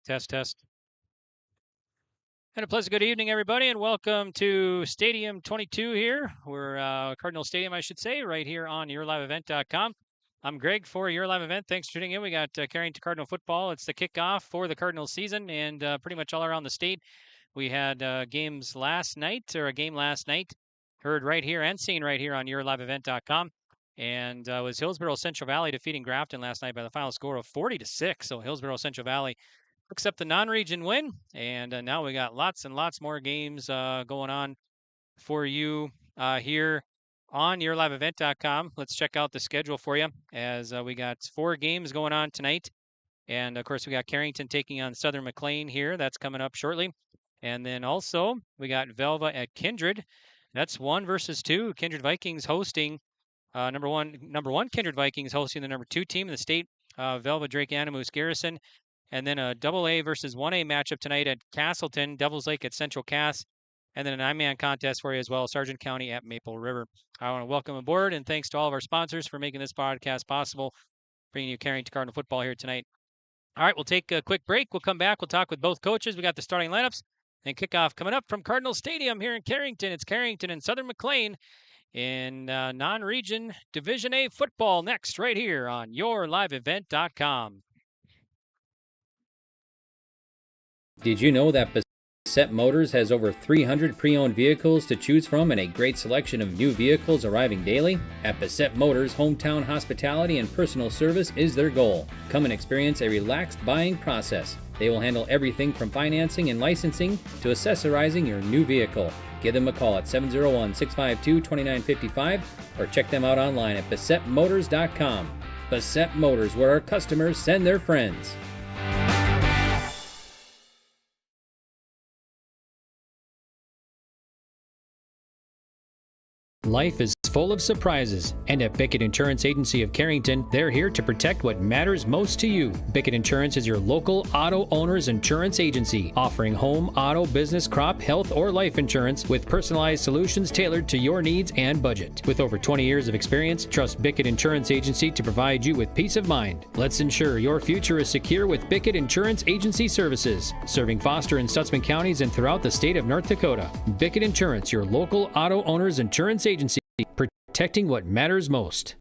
Test, test. And a pleasant good evening, everybody, and welcome to Stadium 22 here. We're Cardinal Stadium, I should say, right here on yourliveevent.com. I'm Greg for Your Live Event. Thanks for tuning in. We got Carrington Cardinal football. It's the kickoff for the Cardinal season, and pretty much all around the state. We had a game last night, heard right here and seen right here on yourliveevent.com. And was Hillsborough Central Valley defeating Grafton last night by the final score of 40-6. So Hillsborough Central Valley picks up the non-region win, and now we got lots and lots more games going on for you here on yourliveevent.com. Let's check out the schedule for you, as we got 4 games going on tonight. And of course, we got Carrington taking on Southern McLean here. That's coming up shortly. And then also we got Velva at Kindred. That's 1 versus 2. Kindred Vikings hosting number one Kindred Vikings hosting the number 2 team in the state, Velva Drake Animus Garrison. And then a AA versus 1A matchup tonight at Castleton, Devils Lake at Central Cass. And then an 9-man contest for you as well, Sargent County at Maple River. I want to welcome aboard, and thanks to all of our sponsors for making this podcast possible, bringing you Carrington Cardinal football here tonight. All right, we'll take a quick break. We'll come back. We'll talk with both coaches. We got the starting lineups and kickoff coming up from Cardinal Stadium here in Carrington. It's Carrington and Southern McLean in non-region Division A football next right here on yourliveevent.com. Did you know that Bassett Motors has over 300 pre-owned vehicles to choose from and a great selection of new vehicles arriving daily? At Bassett Motors, hometown hospitality and personal service is their goal. Come and experience a relaxed buying process. They will handle everything from financing and licensing to accessorizing your new vehicle. Give them a call at 701-652-2955 or check them out online at BassettMotors.com. Bassett Motors, where our customers send their friends. Life is full of surprises, and at Bickett Insurance Agency of Carrington, they're here to protect what matters most to you. Bickett Insurance is your local auto owner's insurance agency, offering home, auto, business, crop, health, or life insurance with personalized solutions tailored to your needs and budget. With over 20 years of experience, trust Bickett Insurance Agency to provide you with peace of mind. Let's ensure your future is secure with Bickett Insurance Agency services, serving Foster and Stutzman counties and throughout the state of North Dakota. Bickett Insurance, your local auto owner's insurance agency, protecting what matters most.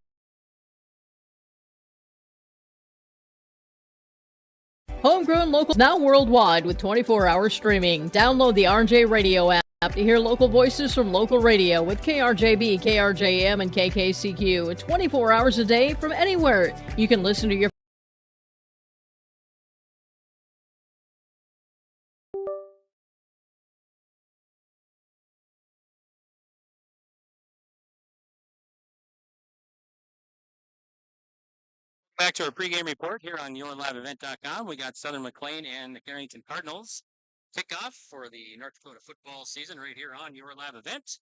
Homegrown local, now worldwide with 24-hour streaming. Download the RJ Radio app to hear local voices from local radio with KRJB, KRJM, and KKCQ. 24 hours a day from anywhere. You can listen to your Back to our pregame report here on yourliveevent.com. We got Southern McLean and the Carrington Cardinals kickoff for the North Dakota football season right here on Your Live Event.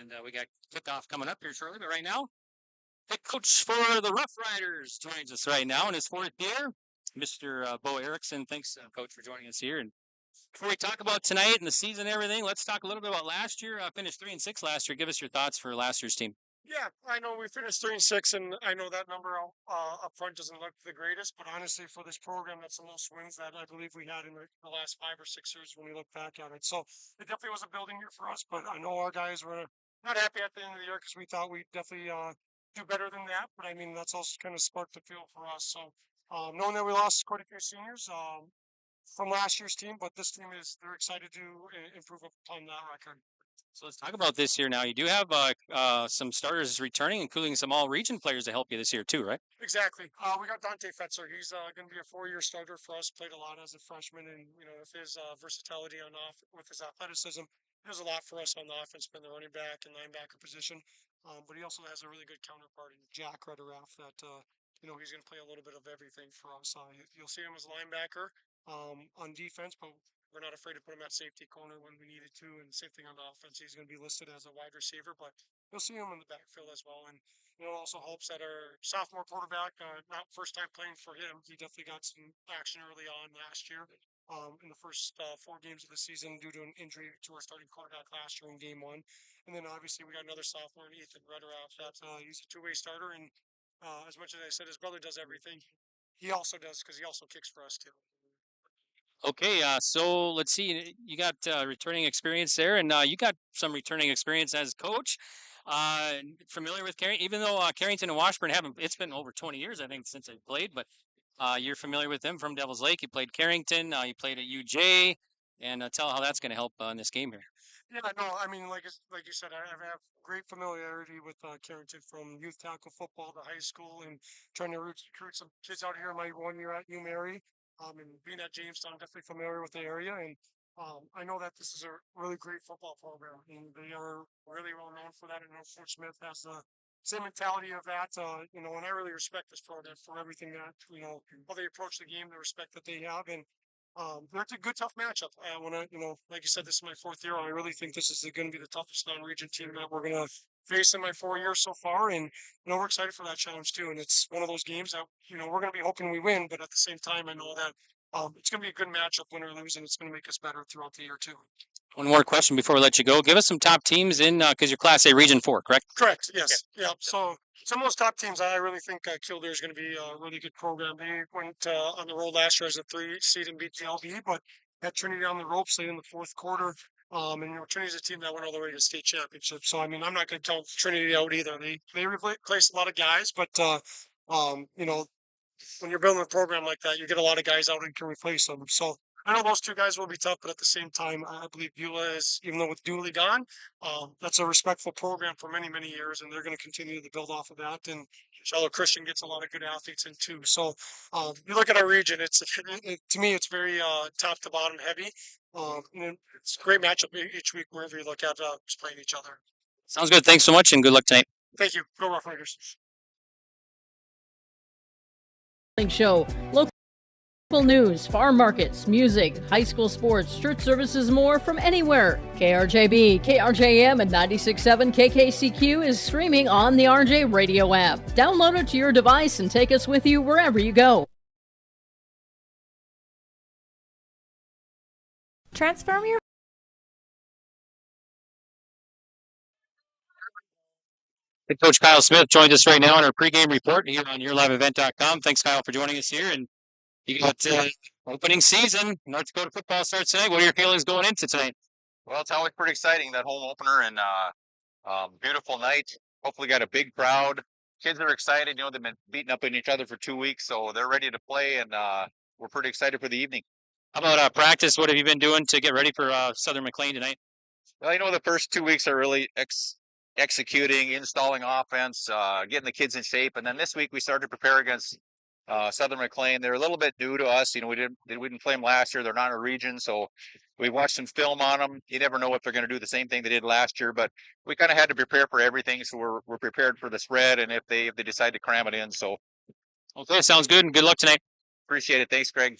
And we got kickoff coming up here shortly. But right now, head coach for the Rough Riders joins us right now in his 4th year, Mr. Bo Erickson. Thanks, Coach, for joining us here. And before we talk about tonight and the season and everything, let's talk a little bit about last year. Finished 3-6 last year. Give us your thoughts for last year's team. Yeah, I know we finished 3-6, and I know that number up front doesn't look the greatest, but honestly, for this program, that's the most wins that I believe we had in the last 5 or 6 years when we look back at it. So it definitely was a building year for us, but I know our guys were not happy at the end of the year because we thought we'd definitely do better than that. But I mean, that's also kind of sparked the field for us. So knowing that we lost quite a few seniors from last year's team, but this team they're excited to improve upon that record. So let's talk about this year now. You do have some starters returning, including some all-region players to help you this year too, right? Exactly. We got Dante Fetzer. He's going to be a 4-year starter for us. Played a lot as a freshman, and with his versatility with his athleticism, he does a lot for us on the offense, being the running back and linebacker position. But he also has a really good counterpart in Jack Rederaff that he's going to play a little bit of everything for us. You'll see him as a linebacker on defense, but we're not afraid to put him at safety corner when we needed to, and same thing on the offense. He's going to be listed as a wide receiver, but you'll see him in the backfield as well. And it also helps that our sophomore quarterback, not first time playing for him, he definitely got some action early on last year in the first 4 games of the season due to an injury to our starting quarterback last year in game 1. And then obviously we got another sophomore, Ethan Rederaff, that he's a 2-way starter. And as much as I said his brother does everything, he also does because he also kicks for us too. Okay, so let's see. You got returning experience there, and you got some returning experience as coach. Familiar with Carrington, even though Carrington and Washburn haven't. It's been over 20 years, I think, since they played. But you're familiar with them from Devil's Lake. You played Carrington. You played at UJ, and tell how that's going to help in this game here. Yeah, no, I mean, like you said, I have great familiarity with Carrington from youth tackle football to high school and trying to recruit some kids out here. My 1 year at U Mary, and being at Jamestown, definitely familiar with the area. And I know that this is a really great football program, and they are really well known for that. And I know Fort Smith has the same mentality of that, and I really respect this program for everything that, how they approach the game, the respect that they have. And that's a good, tough matchup. When like you said, this is my 4th year. I really think this is going to be the toughest non-region team that we're going to face in my 4 years so far, and we're excited for that challenge too. And it's one of those games that we're going to be hoping we win, but at the same time, I know that it's going to be a good matchup, win or lose, and it's going to make us better throughout the year too. One more question before we let you go. Give us some top teams in because you're Class A Region 4, correct? Correct. Yes. Yeah. So some of those top teams, I really think Kildare is going to be a really good program. They went on the road last year as a 3 seed and beat the LB, but had Trinity on the ropes late in the 4th quarter. And Trinity's a team that went all the way to the state championship. So I mean, I'm not going to count Trinity out either. They replaced a lot of guys, but when you're building a program like that, you get a lot of guys out and can replace them. So I know those two guys will be tough, but at the same time, I believe Beulah is, even though with Dooley gone, that's a respectful program for many, many years, and they're going to continue to build off of that. And Shallow Christian gets a lot of good athletes in too. So you look at our region, to me, it's very top to bottom heavy. And it's a great matchup each week wherever you look at just playing each other. Sounds good. Thanks so much, and good luck tonight. Thank you. Go Rough Riders. Show. Local news, farm markets, music, high school sports, church services, more from anywhere. KRJB, KRJM, and 96.7 KKCQ is streaming on the RJ Radio app. Download it to your device and take us with you wherever you go. Transform your Coach Kyle Smith joins us right now on our pregame report here on YourLiveEvent.com. Thanks, Kyle, for joining us here. And you got opening season. North Dakota football starts tonight. What are your feelings going into tonight? Well, it's always pretty exciting, that home opener, and beautiful night. Hopefully got a big crowd. Kids are excited. They've been beating up on each other for 2 weeks, so they're ready to play, and we're pretty excited for the evening. How about practice? What have you been doing to get ready for Southern McLean tonight? Well, the first 2 weeks are really executing, installing offense, getting the kids in shape, and then this week we started to prepare against Southern McLean. They're a little bit new to us. We didn't play them last year. They're not in a region, so we watched some film on them. You never know if they're going to do the same thing they did last year, but we kind of had to prepare for everything. So we're prepared for the spread, and if they decide to cram it in. So okay, sounds good, and good luck tonight. Appreciate it. Thanks, Greg.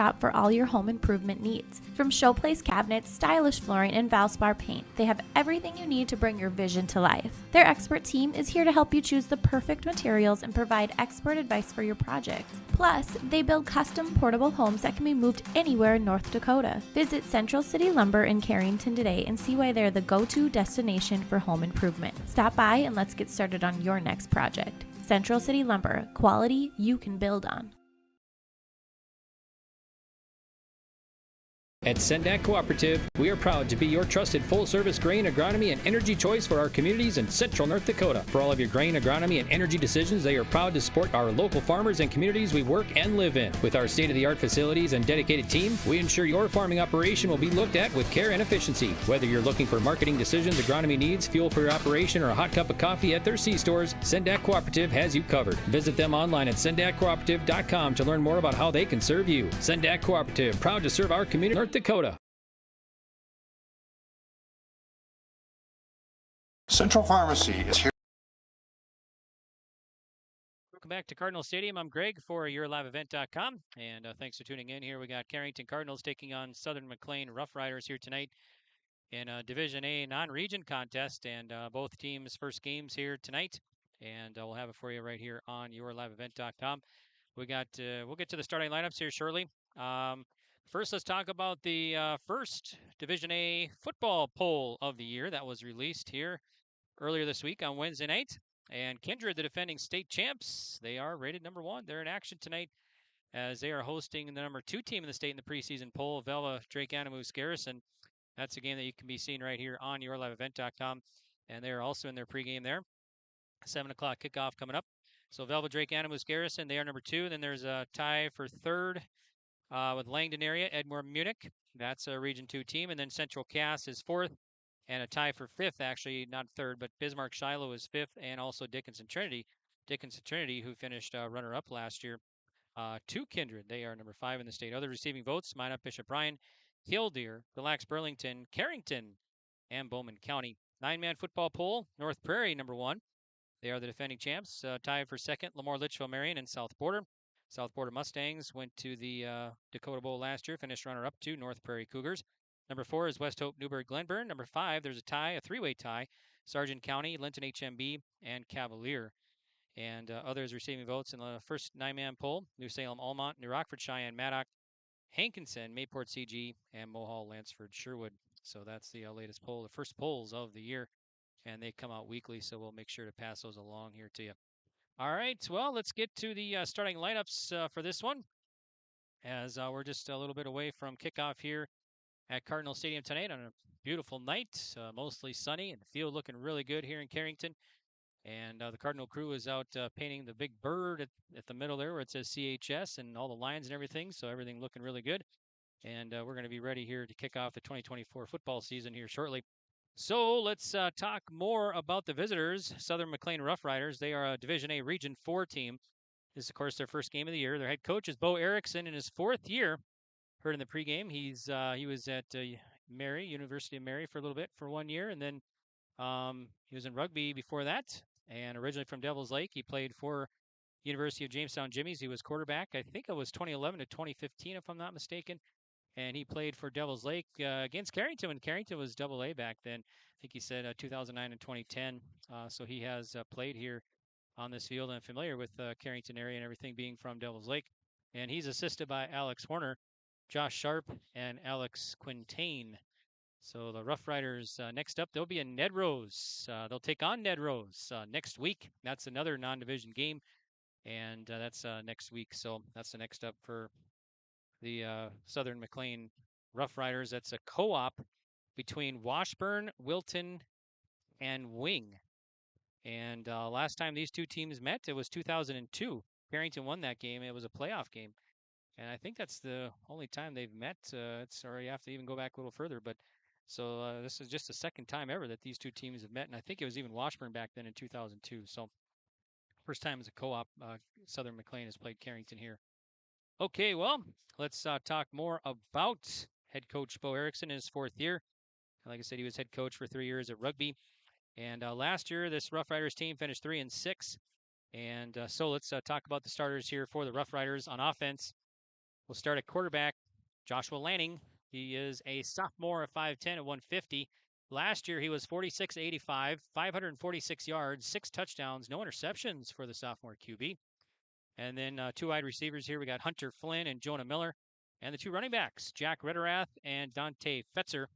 Shop for all your home improvement needs. From showplace cabinets, stylish flooring, and Valspar paint, they have everything you need to bring your vision to life. Their expert team is here to help you choose the perfect materials and provide expert advice for your project. Plus, they build custom portable homes that can be moved anywhere in North Dakota. Visit Central City Lumber in Carrington today and see why they're the go-to destination for home improvement. Stop by and let's get started on your next project. Central City Lumber, quality you can build on. At Sendak Cooperative, we are proud to be your trusted full-service grain, agronomy, and energy choice for our communities in central North Dakota. For all of your grain, agronomy, and energy decisions, they are proud to support our local farmers and communities we work and live in. With our state-of-the-art facilities and dedicated team, we ensure your farming operation will be looked at with care and efficiency. Whether you're looking for marketing decisions, agronomy needs, fuel for your operation, or a hot cup of coffee at their C-stores, Sendak Cooperative has you covered. Visit them online at sendakcooperative.com to learn more about how they can serve you. Sendak Cooperative, proud to serve our community, North Dakota. Central Pharmacy is here. Welcome back to Cardinal Stadium. I'm Greg for YourLiveEvent.com, and thanks for tuning in here. We got Carrington Cardinals taking on Southern McLean Rough Riders here tonight in a Division A non-region contest, and both teams' first games here tonight, and we'll have it for you right here on YourLiveEvent.com. We'll get to the starting lineups here shortly. First, let's talk about the first Division A football poll of the year that was released here earlier this week on Wednesday night. And Kindred, the defending state champs, they are rated number 1. They're in action tonight as they are hosting the number 2 team in the state in the preseason poll, Velva Drake Animus Garrison. That's a game that you can be seeing right here on yourliveevent.com. And they're also in their pregame there. 7 o'clock kickoff coming up. So Velva Drake Animus Garrison, they are number 2. Then there's a tie for 3rd with Langdon area, Edmore Munich. That's a Region 2 team. And then Central Cass is 4th. And a tie for 5th, actually, not 3rd, but Bismarck Shiloh is 5th. And also Dickinson Trinity. Dickinson Trinity, who finished runner-up last year. 2 Kindred, they are number 5 in the state. Other receiving votes, Minot, Bishop Bryan, Killdeer, Mille Lacs Burlington, Carrington, and Bowman County. 9-man football poll, North Prairie number 1. They are the defending champs. Tied for 2nd, Lemoore Litchfield Marion and South Border. South Border Mustangs went to the Dakota Bowl last year, finished runner-up to North Prairie Cougars. Number 4 is West Hope Newburgh Glenburn. Number 5, there's a tie, a 3-way tie, Sargent County, Linton HMB, and Cavalier. And others receiving votes in the first 9-man poll, New Salem Almont, New Rockford Cheyenne Maddock, Hankinson, Mayport CG, and Mohall Lansford Sherwood. So that's the latest poll, the first polls of the year. And they come out weekly, so we'll make sure to pass those along here to you. All right, well, let's get to the starting lineups for this one, as we're just a little bit away from kickoff here at Cardinal Stadium tonight on a beautiful night, mostly sunny, and the field looking really good here in Carrington. And the Cardinal crew is out painting the big bird at the middle there where it says CHS and all the lines and everything, so everything looking really good. And we're going to be ready here to kick off the 2024 football season here shortly. So let's talk more about the visitors, Southern McLean Rough Riders. They are a Division A Region 4 team. This is, of course, their first game of the year. Their head coach is Bo Erickson in his 4th year. Heard in the pregame, he was at Mary, University of Mary for a little bit for 1 year, and then he was in rugby before that, and originally from Devil's Lake. He played for University of Jamestown Jimmies. He was quarterback. I think it was 2011 to 2015, if I'm not mistaken. And he played for Devil's Lake against Carrington when Carrington was AA back then. I think he said 2009 and 2010. So he has played here on this field and familiar with Carrington area and everything, being from Devil's Lake. And he's assisted by Alex Horner, Josh Sharp, and Alex Quintain. So the Rough Riders, next up, they'll be in Ned Rose. They'll take on Ned Rose next week. That's another non-division game, and that's next week. So that's the next up for the Southern McLean Rough Riders. That's a co-op between Washburn, Wilton, and Wing. And last time these two teams met, it was 2002. Carrington won that game. It was a playoff game. And I think that's the only time they've met. Sorry, you have to even go back a little further. But so this is just the second time ever that these two teams have met. And I think it was even Washburn back then in 2002. So first time as a co-op, Southern McLean has played Carrington here. Okay, well, let's talk more about head coach Bo Erickson in his 4th year. Like I said, he was head coach for 3 years at rugby. And last year, this Rough Riders team finished 3-6. And so let's talk about the starters here for the Rough Riders on offense. We'll start at quarterback, Joshua Lanning. He is a sophomore at 5'10" at 150. Last year, he was 46-85, 546 yards, 6 touchdowns, no interceptions for the sophomore QB. And then 2 wide receivers here. We got Hunter Flynn and Jonah Miller. And the 2 running backs, Jack Rederath and Dante Fetzer.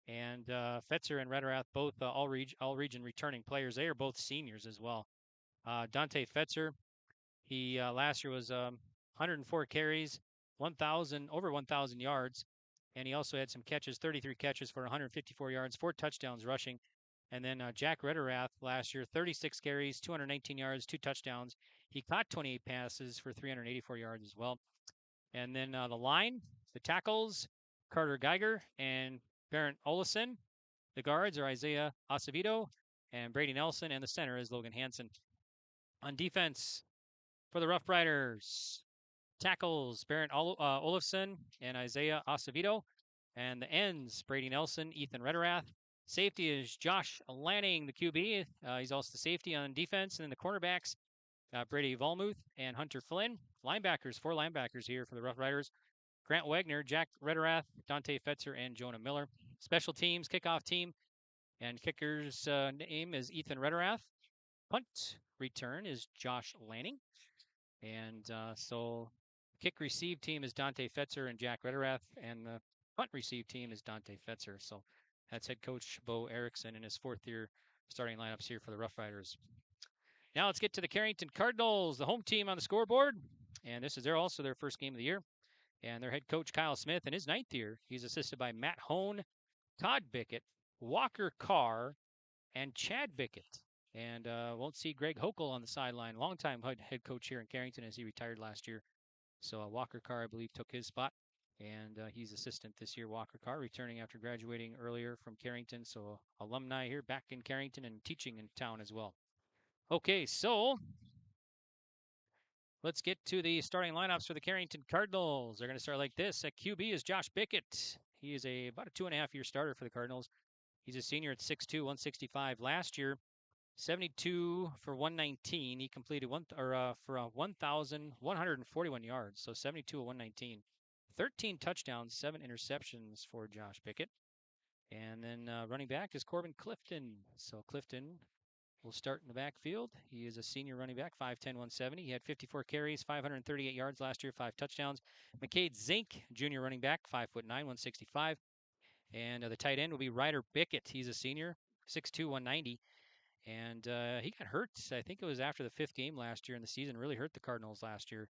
And Fetzer and Rederath, both all-region returning players. They are both seniors as well. Dante Fetzer, he last year was 104 carries, over 1,000 yards. And he also had some catches, 33 catches for 154 yards, 4 touchdowns rushing. And then Jack Rederath last year, 36 carries, 219 yards, 2 touchdowns. He caught 28 passes for 384 yards as well. And then the line, the tackles, Carter Geiger and Barrett Olison. The guards are Isaiah Acevedo and Brady Nelson, and the center is Logan Hansen. On defense for the Rough Riders, tackles, Barrett Olafson and Isaiah Acevedo. And the ends, Brady Nelson, Ethan Rederath. Safety is Josh Lanning, the QB. He's also the safety on defense. And then the cornerbacks, Brady Volmuth and Hunter Flynn. Linebackers, 4 linebackers here for the Rough Riders. Grant Wagner, Jack Rederath, Dante Fetzer, and Jonah Miller. Special teams, kickoff team, and kicker's name is Ethan Rederath. Punt return is Josh Lanning. And so kick receive team is Dante Fetzer and Jack Rederath, and the punt receive team is Dante Fetzer. So that's head coach Bo Erickson in his 4th year starting lineups here for the Rough Riders. Now let's get to the Carrington Cardinals, the home team on the scoreboard. And this is also their first game of the year. And their head coach, Kyle Smith, in his 9th year, he's assisted by Matt Hone, Todd Bickett, Walker Carr, and Chad Bickett. And won't see Greg Hokel on the sideline, longtime head coach here in Carrington as he retired last year. So Walker Carr, I believe, took his spot. And he's assistant this year, Walker Carr, returning after graduating earlier from Carrington. So alumni here back in Carrington and teaching in town as well. Okay, so let's get to the starting lineups for the Carrington Cardinals. They're going to start like this. At QB is Josh Bickett. He is about a 2.5-year starter for the Cardinals. He's a senior at 6'2", 165. Last year, 72 for 119. He completed 1,141 yards, so 72 of 119. 13 touchdowns, 7 interceptions for Josh Bickett. And then running back is Corbin Clifton. So Clifton will start in the backfield. He is a senior running back, 5'10", 170. He had 54 carries, 538 yards last year, 5 touchdowns. McCade Zink, junior running back, 5'9", 165. And the tight end will be Ryder Bickett. He's a senior, 6'2", 190. And he got hurt. I think it was after the 5th game last year in the season. Really hurt the Cardinals last year.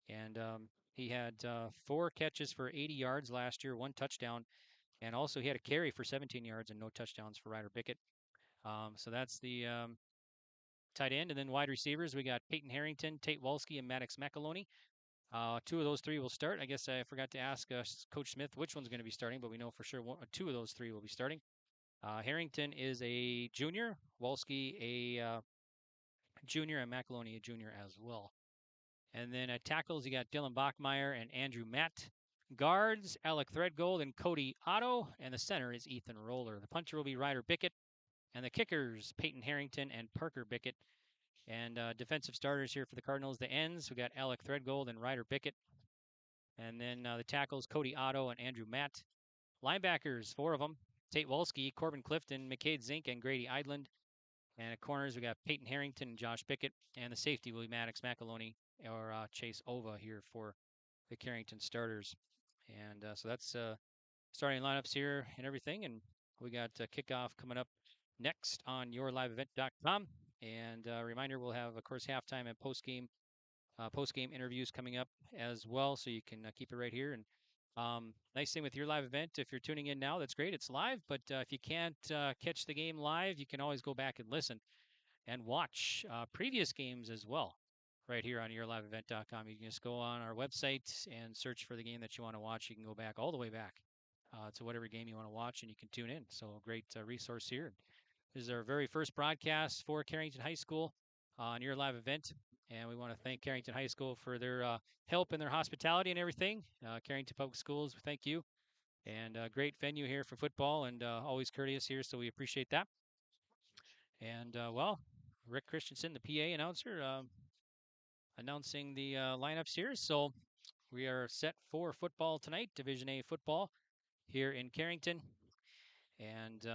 And he had 4 catches for 80 yards last year, 1 touchdown. And also he had a carry for 17 yards and no touchdowns for Ryder Bickett. So that's the tight end. And then wide receivers, we got Peyton Harrington, Tate Wolski, and Maddox McAloney. 2 of those 3 will start. I guess I forgot to ask Coach Smith which one's going to be starting, but we know for sure 2 of those 3 will be starting. Harrington is a junior, Wolski a junior, and McAloney a junior as well. And then at tackles, you got Dylan Bachmeyer and Andrew Matt. Guards, Alec Threadgold and Cody Otto. And the center is Ethan Roller. The punter will be Ryder Bickett. And the kickers, Peyton Harrington and Parker Bickett. And defensive starters here for the Cardinals. The ends, we got Alec Threadgold and Ryder Bickett. And then the tackles, Cody Otto and Andrew Matt. Linebackers, 4 of them. Tate Wolski, Corbin Clifton, McCade Zink, and Grady Idland. And at corners, we got Peyton Harrington and Josh Bickett. And the safety will be Maddox McAloney or Chase Ova here for the Carrington starters. And so that's starting lineups here and everything. And we got kickoff coming up next on yourliveevent.com. And reminder, we'll have, of course, halftime and postgame interviews coming up as well. So you can keep it right here. And nice thing with your live event, if you're tuning in now, that's great. It's live. But if you can't catch the game live, you can always go back and listen and watch previous games as well right here on yourliveevent.com. You can just go on our website and search for the game that you want to watch. You can go back all the way back to whatever game you want to watch, and you can tune in. So a great resource here. This is our very first broadcast for Carrington High School on your live event. And we want to thank Carrington High School for their help and their hospitality and everything. Carrington Public Schools, thank you. And great venue here for football and always courteous here, so we appreciate that. And, well, Rick Christensen, the PA announcer, announcing the lineups here. So we are set for football tonight, Division A football here in Carrington. And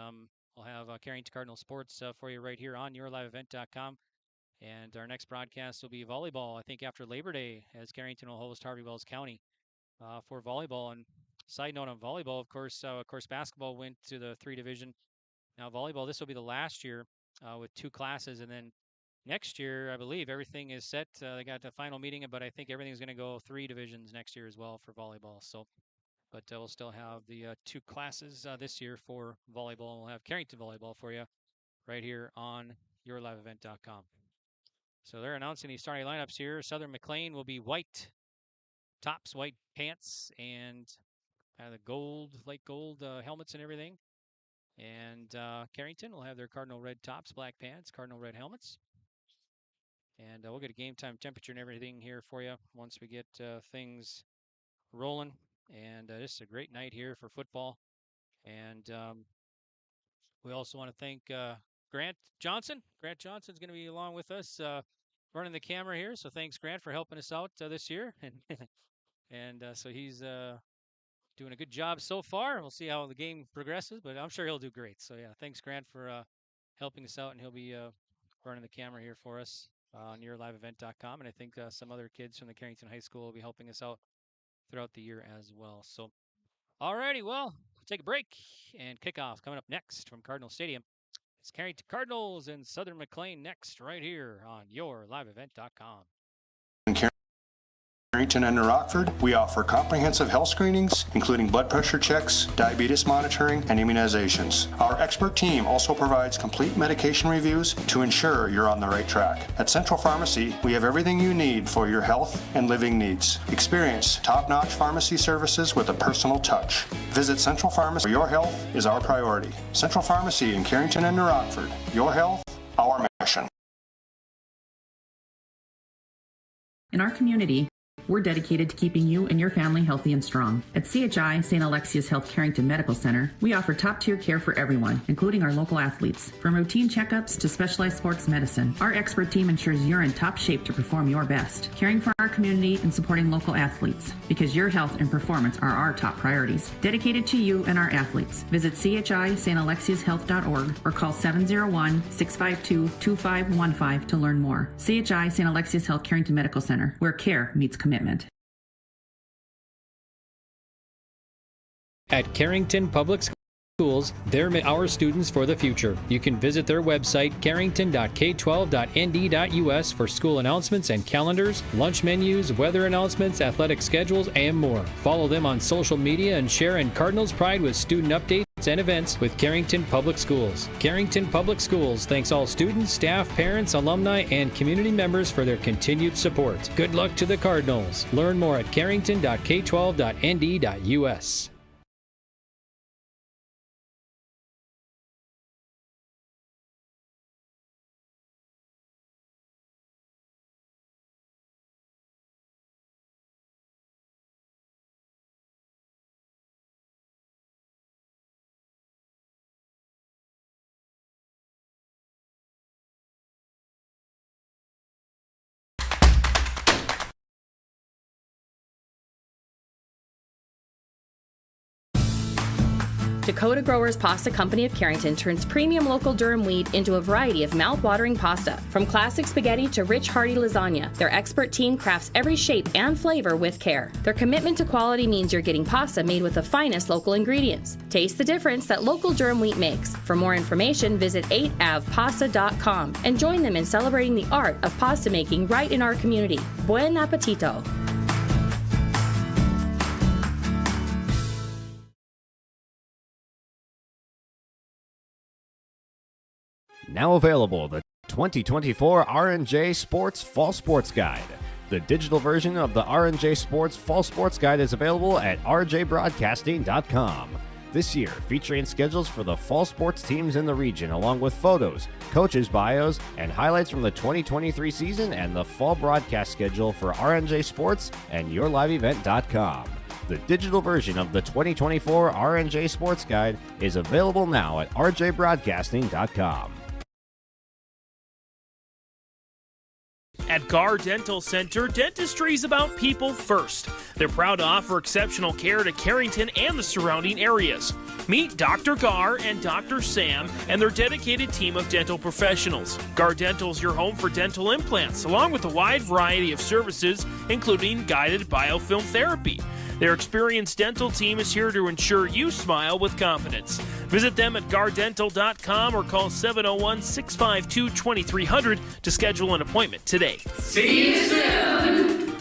we'll have Carrington Cardinal Sports for you right here on yourliveevent.com. And our next broadcast will be volleyball, I think after Labor Day, as Carrington will host Harvey Wells County for volleyball. And side note on volleyball, of course, basketball went to the 3 division. Now volleyball, this will be the last year with 2 classes. And then next year, I believe everything is set. They got the final meeting, but I think everything's going to go 3 divisions next year as well for volleyball. So, but we'll still have the 2 classes this year for volleyball. We'll have Carrington volleyball for you right here on yourliveevent.com. So they're announcing these starting lineups here. Southern McLean will be white tops, white pants, and kind of the gold, light gold helmets and everything. And Carrington will have their cardinal red tops, black pants, cardinal red helmets. And we'll get a game time temperature and everything here for you once we get things rolling. And this is a great night here for football. And we also want to thank Grant Johnson. Grant Johnson's going to be along with us running the camera here. So thanks, Grant, for helping us out this year. And so he's doing a good job so far. We'll see how the game progresses, but I'm sure he'll do great. So, yeah, thanks, Grant, for helping us out. And he'll be running the camera here for us on yourliveevent.com. And I think some other kids from the Carrington High School will be helping us out throughout the year as well. So, all righty, well, we'll take a break and kickoff coming up next from Cardinal Stadium. It's Carrington Cardinals and Southern McLean next, right here on yourliveevent.com. Carrington and New Rockford, we offer comprehensive health screenings, including blood pressure checks, diabetes monitoring, and immunizations. Our expert team also provides complete medication reviews to ensure you're on the right track. At Central Pharmacy, we have everything you need for your health and living needs. Experience top-notch pharmacy services with a personal touch. Visit Central Pharmacy. Your health is our priority. Central Pharmacy in Carrington and New Rockford. Your health, our mission. In our community, we're dedicated to keeping you and your family healthy and strong. At CHI St. Alexius Health Carrington Medical Center, we offer top-tier care for everyone, including our local athletes. From routine checkups to specialized sports medicine, our expert team ensures you're in top shape to perform your best, caring for our community and supporting local athletes, because your health and performance are our top priorities. Dedicated to you and our athletes. Visit chistalexiushealth.org or call 701-652-2515 to learn more. CHI St. Alexius Health Carrington Medical Center, where care meets commitment. At Carrington Public Schools, they're our students for the future. You can visit their website, carrington.k12.nd.us, for school announcements and calendars, lunch menus, weather announcements, athletic schedules, and more. Follow them on social media and share in Cardinals pride with student updates and events with Carrington Public Schools. Carrington Public Schools thanks all students, staff, parents, alumni, and community members for their continued support. Good luck to the Cardinals. Learn more at carrington.k12.nd.us. Dakota Growers Pasta Company of Carrington turns premium local durum wheat into a variety of mouth-watering pasta. From classic spaghetti to rich, hearty lasagna, their expert team crafts every shape and flavor with care. Their commitment to quality means you're getting pasta made with the finest local ingredients. Taste the difference that local durum wheat makes. For more information, visit 8avpasta.com and join them in celebrating the art of pasta making right in our community. Buen appetito! Now available, the 2024 R&J Sports Fall Sports Guide. The digital version of the R&J Sports Fall Sports Guide is available at rjbroadcasting.com. This year, featuring schedules for the fall sports teams in the region, along with photos, coaches' bios, and highlights from the 2023 season and the fall broadcast schedule for R&J Sports and yourliveevent.com. The digital version of the 2024 R&J Sports Guide is available now at rjbroadcasting.com. At Gar Dental Center, dentistry is about people first. They're proud to offer exceptional care to Carrington and the surrounding areas. Meet Dr. Gar and Dr. Sam and their dedicated team of dental professionals. Gar Dental is your home for dental implants, along with a wide variety of services, including guided biofilm therapy. Their experienced dental team is here to ensure you smile with confidence. Visit them at gardental.com or call 701-652-2300 to schedule an appointment today. See you soon!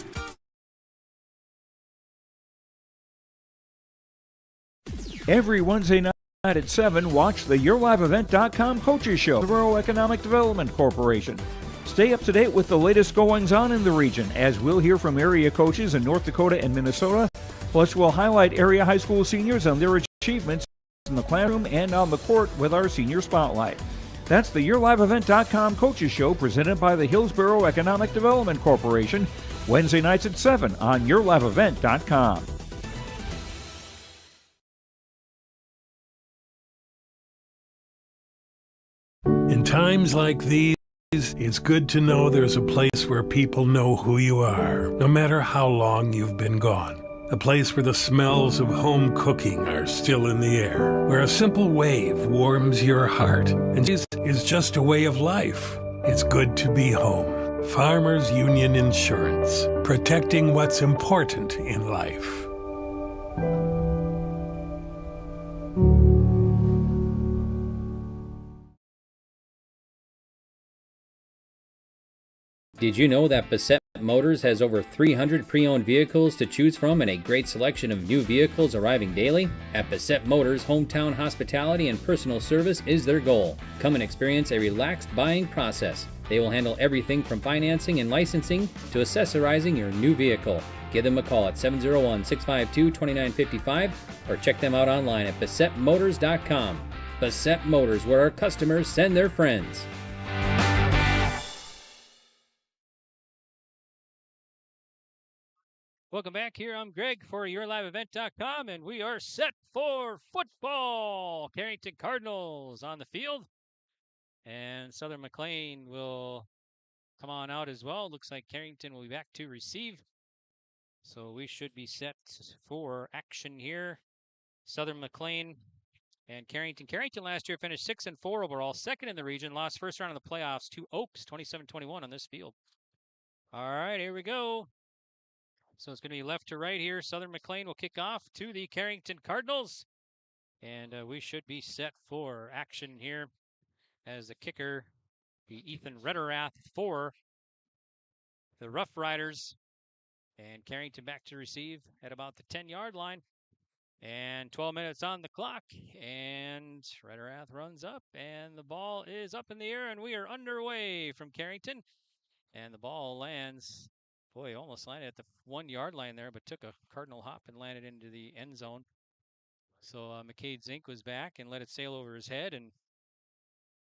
Every Wednesday night at 7, watch the YourLiveEvent.com Coaches Show, the Rural Economic Development Corporation. Stay up to date with the latest goings-on in the region, as we'll hear from area coaches in North Dakota and Minnesota. Plus, we'll highlight area high school seniors on their achievements in the classroom and on the court with our Senior Spotlight. That's the YourLiveEvent.com Coaches Show, presented by the Hillsborough Economic Development Corporation, Wednesday nights at 7 on YourLiveEvent.com. In times like these, it's good to know there's a place where people know who you are, no matter how long you've been gone. A place where the smells of home cooking are still in the air, where a simple wave warms your heart, and is just a way of life. It's good to be home. Farmers Union Insurance, protecting what's important in life. Did you know that Bassett Motors has over 300 pre-owned vehicles to choose from and a great selection of new vehicles arriving daily? At Bassett Motors, hometown hospitality and personal service is their goal. Come and experience a relaxed buying process. They will handle everything from financing and licensing to accessorizing your new vehicle. Give them a call at 701-652-2955 or check them out online at BassettMotors.com. Bassett Motors, where our customers send their friends. Welcome back here. I'm Greg for YourLiveEvent.com, and we are set for football. Carrington Cardinals on the field, and Southern McLean will come on out as well. Looks like Carrington will be back to receive, so we should be set for action here. Southern McLean and Carrington. Carrington last year finished 6-4 overall, second in the region, lost first round of the playoffs to Oaks, 27-21 on this field. All right, here we go. So it's going to be left to right here. Southern McLean will kick off to the Carrington Cardinals. And we should be set for action here as the kicker be Ethan Redderath for the Rough Riders. And Carrington back to receive at about the 10-yard line. And 12 minutes on the clock. And Redderath runs up. And the ball is up in the air. And we are underway from Carrington. And the ball lands. Boy, almost landed at the 1-yard line there, but took a cardinal hop and landed into the end zone. So McCade Zink was back and let it sail over his head and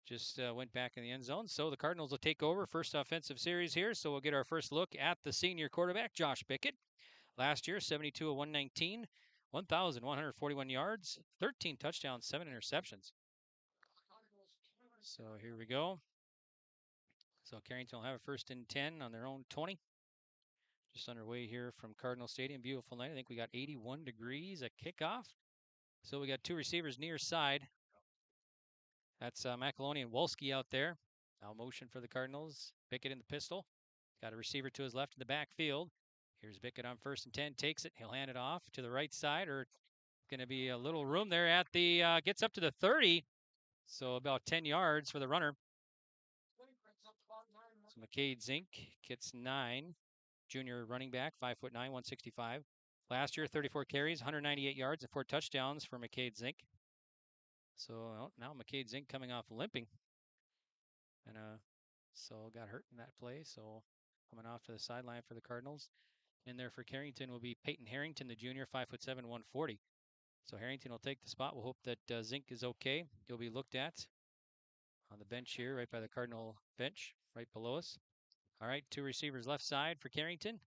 just went back in the end zone. So the Cardinals will take over first offensive series here. So we'll get our first look at the senior quarterback, Josh Bickett. Last year, 72 of 119, 1,141 yards, 13 touchdowns, 7 interceptions. So here we go. So Carrington will have a 1st and 10 on their own 20. Just underway here from Cardinal Stadium. Beautiful night. I think we got 81 degrees at kickoff. So we got two receivers near side. That's McLean and Wolski out there. Now motion for the Cardinals. Bickett in the pistol. Got a receiver to his left in the backfield. Here's Bickett on 1st and 10. Takes it. He'll hand it off to the right side, or going to be a little room there at the, gets up to the 30. So about 10 yards for the runner. So McCade Zink gets 9. Junior running back, 5'9", 165. Last year, 34 carries, 198 yards, and 4 touchdowns for McCade Zink. So now McCade Zink coming off limping. And so got hurt in that play. So coming off to the sideline for the Cardinals. In there for Carrington will be Peyton Harrington, the junior, 5'7", 140. So Harrington will take the spot. We'll hope that Zink is okay. He'll be looked at on the bench here, right by the Cardinal bench, right below us. All right, 2 receivers left side for Carrington.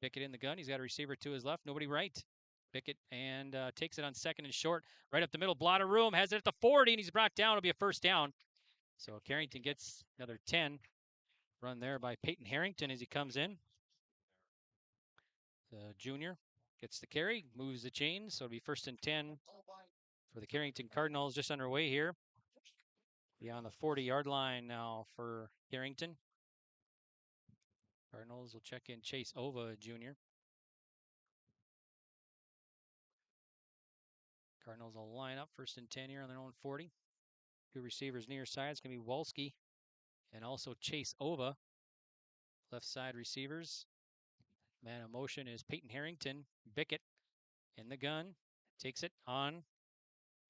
Bickett in the gun. He's got a receiver to his left. Nobody right. Bickett and takes it on 2nd and short. Right up the middle. Blotter room. Has it at the 40, and he's brought down. It'll be a 1st down. So Carrington gets another 10. Run there by Peyton Harrington as he comes in. The junior gets the carry. Moves the chains. So it'll be 1st and 10 for the Carrington Cardinals. Just underway here. Beyond the 40-yard line now for Carrington. Cardinals will check in Chase Ova, Jr. Cardinals will line up 1st and 10 here on their own 40. 2 receivers near side. It's going to be Wolski and also Chase Ova. Left side receivers. Man in motion is Peyton Harrington. Bickett in the gun. Takes it on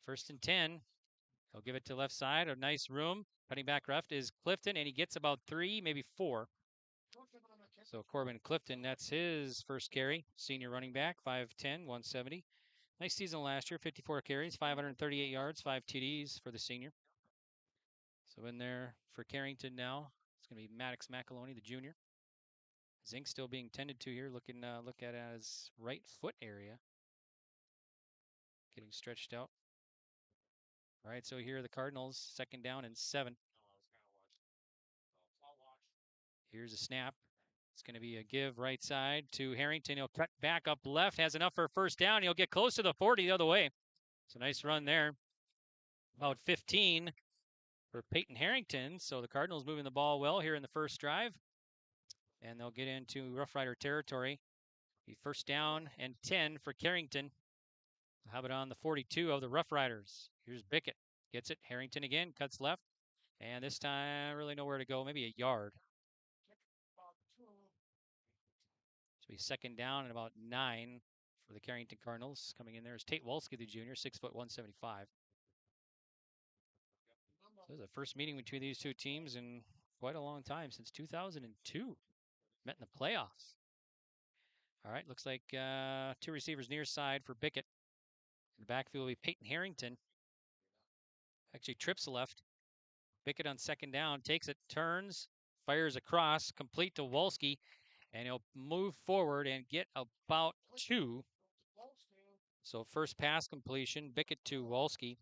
1st and 10. He'll give it to left side. A nice room. Cutting back left is Clifton, and he gets about 3, maybe 4. So Corbin Clifton, that's his first carry. Senior running back, 5'10", 170. Nice season last year, 54 carries, 538 yards, 5 TDs for the senior. So in there for Carrington now, it's going to be Maddox McAloney, the junior. Zink still being tended to here. Look at his right foot area. Getting stretched out. All right, so here are the Cardinals, 2nd down and 7. Here's a snap. It's going to be a give right side to Harrington. He'll cut back up left. Has enough for a 1st down. He'll get close to the 40 the other way. It's a nice run there. About 15 for Peyton Harrington. So the Cardinals moving the ball well here in the first drive. And they'll get into Rough Rider territory. The 1st down and 10 for Carrington. They'll have it on the 42 of the Rough Riders. Here's Bickett. Gets it. Harrington again. Cuts left. And this time, really nowhere to go. Maybe a yard. So be second down and about 9 for the Carrington Cardinals. Coming in there is Tate Wolski, the junior, 6 foot 175. So this is the first meeting between these two teams in quite a long time, since 2002. Met in the playoffs. All right, looks like 2 receivers near side for Bickett. In the backfield will be Peyton Harrington. Actually trips left. Bickett on second down, takes it, turns, fires across, complete to Wolski, and he'll move forward and get about 2. So first pass completion, Bickett to Wolski.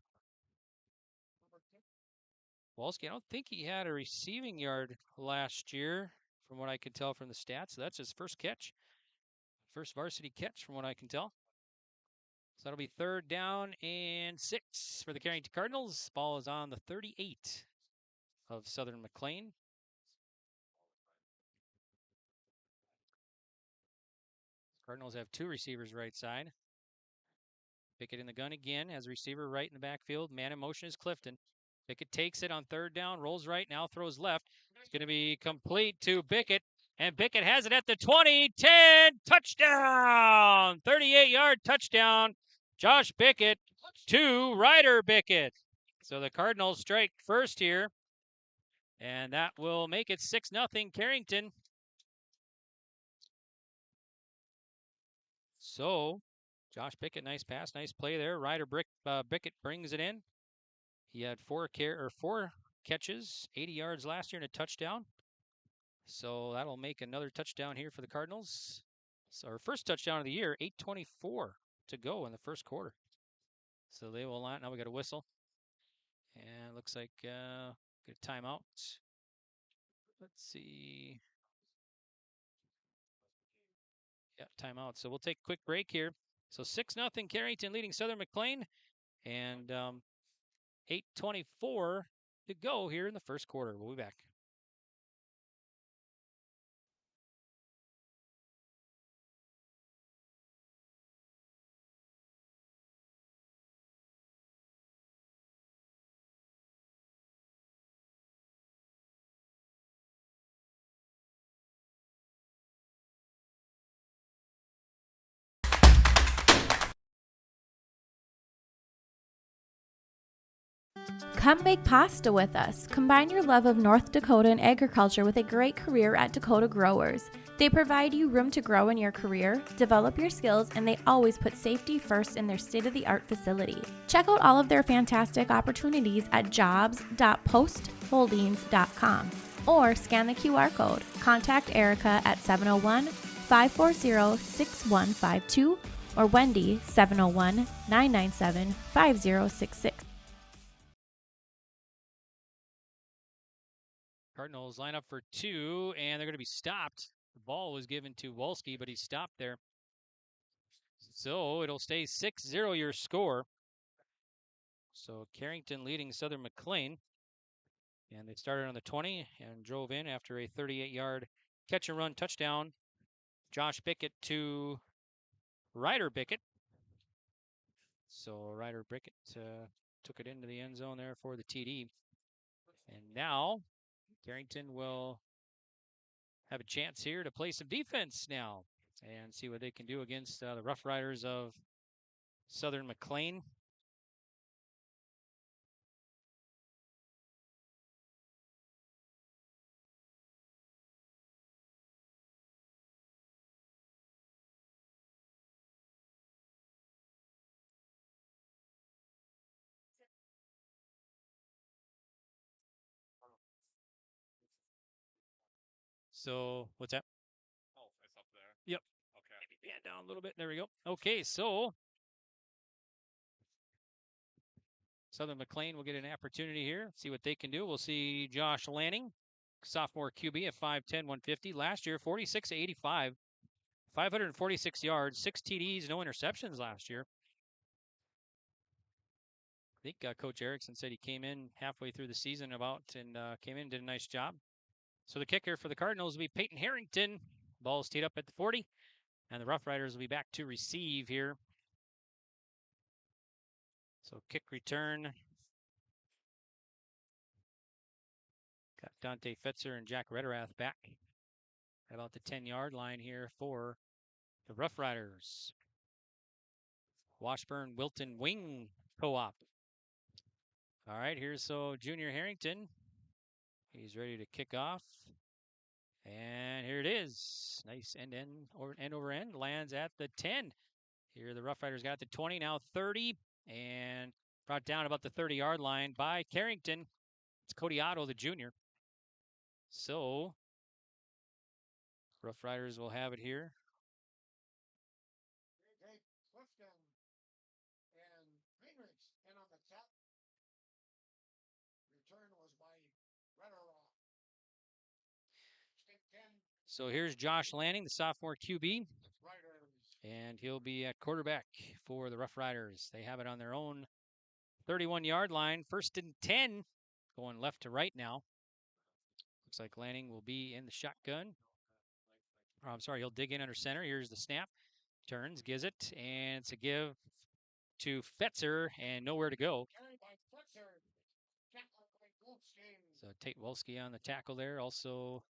Wolski, I don't think he had a receiving yard last year, from what I could tell from the stats. So that's his first catch. First varsity catch, from what I can tell. So that'll be 3rd down and 6 for the Carrington Cardinals. Ball is on the 38 of Southern McLean. Cardinals have 2 receivers right side. Bickett in the gun again, has a receiver right in the backfield. Man in motion is Clifton. Bickett takes it on 3rd down, rolls right, now throws left. It's going to be complete to Bickett, and Bickett has it at the 20, 10, touchdown! 38-yard touchdown. Josh Bickett to Ryder Bickett. So the Cardinals strike first here, and that will make it 6-0 Carrington. So Josh Bickett, nice pass, nice play there. Ryder Bickett brings it in. He had 4 catches, 80 yards last year and a touchdown. So that'll make another touchdown here for the Cardinals. So our first touchdown of the year, 8:24 to go in the first quarter. So they will not. Now we got a whistle. And it looks like get a timeout. Let's see. Yeah, timeout. So we'll take a quick break here. So 6-0 Carrington leading Southern McLean. And 8:24 to go here in the first quarter. We'll be back. Come make pasta with us. Combine your love of North Dakota and agriculture with a great career at Dakota Growers. They provide you room to grow in your career, develop your skills, and they always put safety first in their state-of-the-art facility. Check out all of their fantastic opportunities at jobs.postholdings.com or scan the QR code. Contact Erica at 701-540-6152 or Wendy 701-997-5066. Cardinals line up for 2, and they're going to be stopped. The ball was given to Wolski, but he's stopped there. So it'll stay 6-0 your score. So Carrington leading Southern McLean. And they started on the 20 and drove in after a 38-yard catch and run touchdown. Josh Bickett to Ryder Bickett. So Ryder Bickett took it into the end zone there for the TD. And now Carrington will have a chance here to play some defense now and see what they can do against the Rough Riders of Southern McLean. So what's that? Oh, it's up there. Yep. Okay. Maybe pan down a little bit. There we go. Okay, so Southern McLean will get an opportunity here. See what they can do. We'll see Josh Lanning, sophomore QB at 5'10", 150. Last year, 46-85, 546 yards, 6 TDs, no interceptions last year. I think Coach Erickson said he came in halfway through the season and came in and did a nice job. So the kicker for the Cardinals will be Peyton Harrington. Ball's teed up at the 40, and the Rough Riders will be back to receive here. So kick return. Got Dante Fetzer and Jack Rederath back at about the 10-yard line here for The Rough Riders. Washburn Wilton Wing Co-op. All right, here's Junior Harrington. He's ready to kick off. And here it is. Nice end over end. Lands at the 10. Here the Rough Riders got the 20, now 30. And brought down about the 30-yard line by Carrington. It's Cody Otto, the junior. So, Rough Riders will have it here. So here's Josh Lanning, the sophomore QB. And he'll be at quarterback for the Rough Riders. They have it on their own 31-yard line. 1st and 10, going left to right now. Looks like Lanning will be in the shotgun. Oh, I'm sorry, he'll dig in under center. Here's the snap. Turns, gives it, and it's a give to Fetzer, and nowhere to go. So Tate Wolski on the tackle there. Also,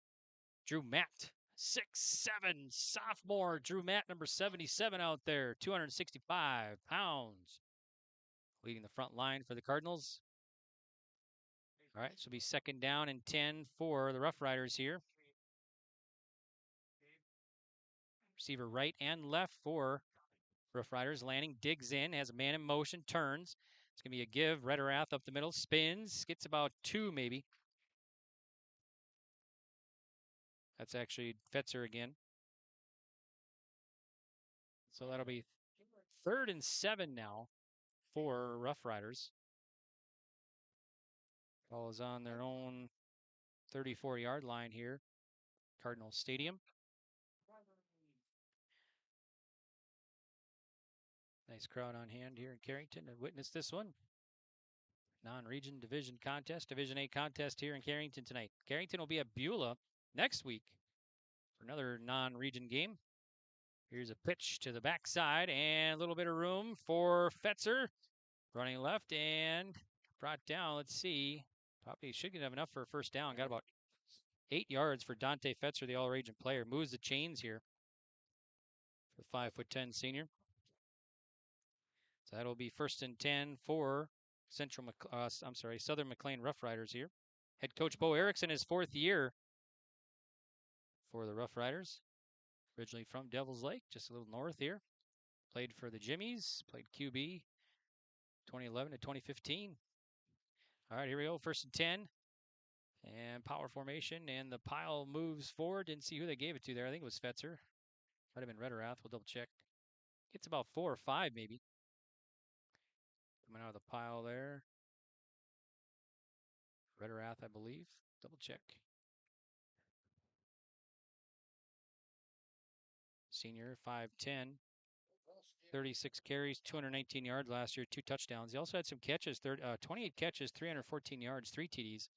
Drew Matt, 6'7", sophomore. Drew Matt, number 77 out there, 265 pounds. Leading the front line for the Cardinals. All right, so it'll be 2nd down and 10 for the Rough Riders here. Receiver right and left for Rough Riders. Lanning digs in, has a man in motion, turns. It's going to be a give. Rederath up the middle, spins, gets about 2 maybe. That's actually Fetzer again. So that'll be 3rd and 7 now for Rough Riders. Ball is on their own 34-yard line here, Cardinal Stadium. Nice crowd on hand here in Carrington to witness this one. Non-region division contest, Division A contest here in Carrington tonight. Carrington will be at Beulah next week for another non-region game. Here's a pitch to the backside and a little bit of room for Fetzer. Running left and brought down, let's see. Probably should have enough for a 1st down. Got about 8 yards for Dante Fetzer, the all-region player. Moves the chains here for the 5'10" senior. So that'll be 1st and 10 for Southern McLean Rough Riders here. Head coach Bo Erickson, his 4th year for the Rough Riders. Originally from Devil's Lake, just a little north here. Played for the Jimmies, played QB 2011 to 2015. All right, here we go, 1st and 10. And power formation, and the pile moves forward. Didn't see who they gave it to there. I think it was Fetzer. Might have been Rederath. We'll double check. Gets about 4 or 5 maybe. Coming out of the pile there. Rederath, I believe. Double check. Senior, 5'10", 36 carries, 219 yards last year, 2 touchdowns. He also had some catches, 28 catches, 314 yards, 3 TDs.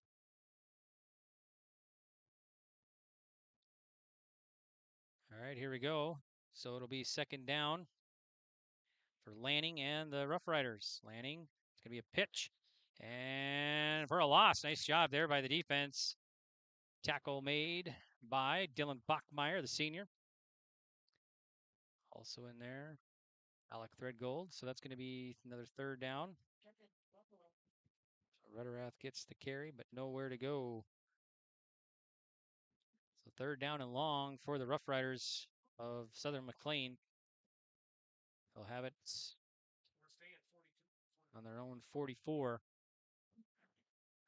All right, here we go. So it'll be 2nd down for Lanning and the Rough Riders. Lanning, it's going to be a pitch. And for a loss, nice job there by the defense. Tackle made by Dylan Bachmeyer, the senior. Also in there, Alec Threadgold. So that's going to be another 3rd down. So Rederath gets the carry, but nowhere to go. So 3rd down and long for the Rough Riders of Southern McLean. They'll have it on their own 44.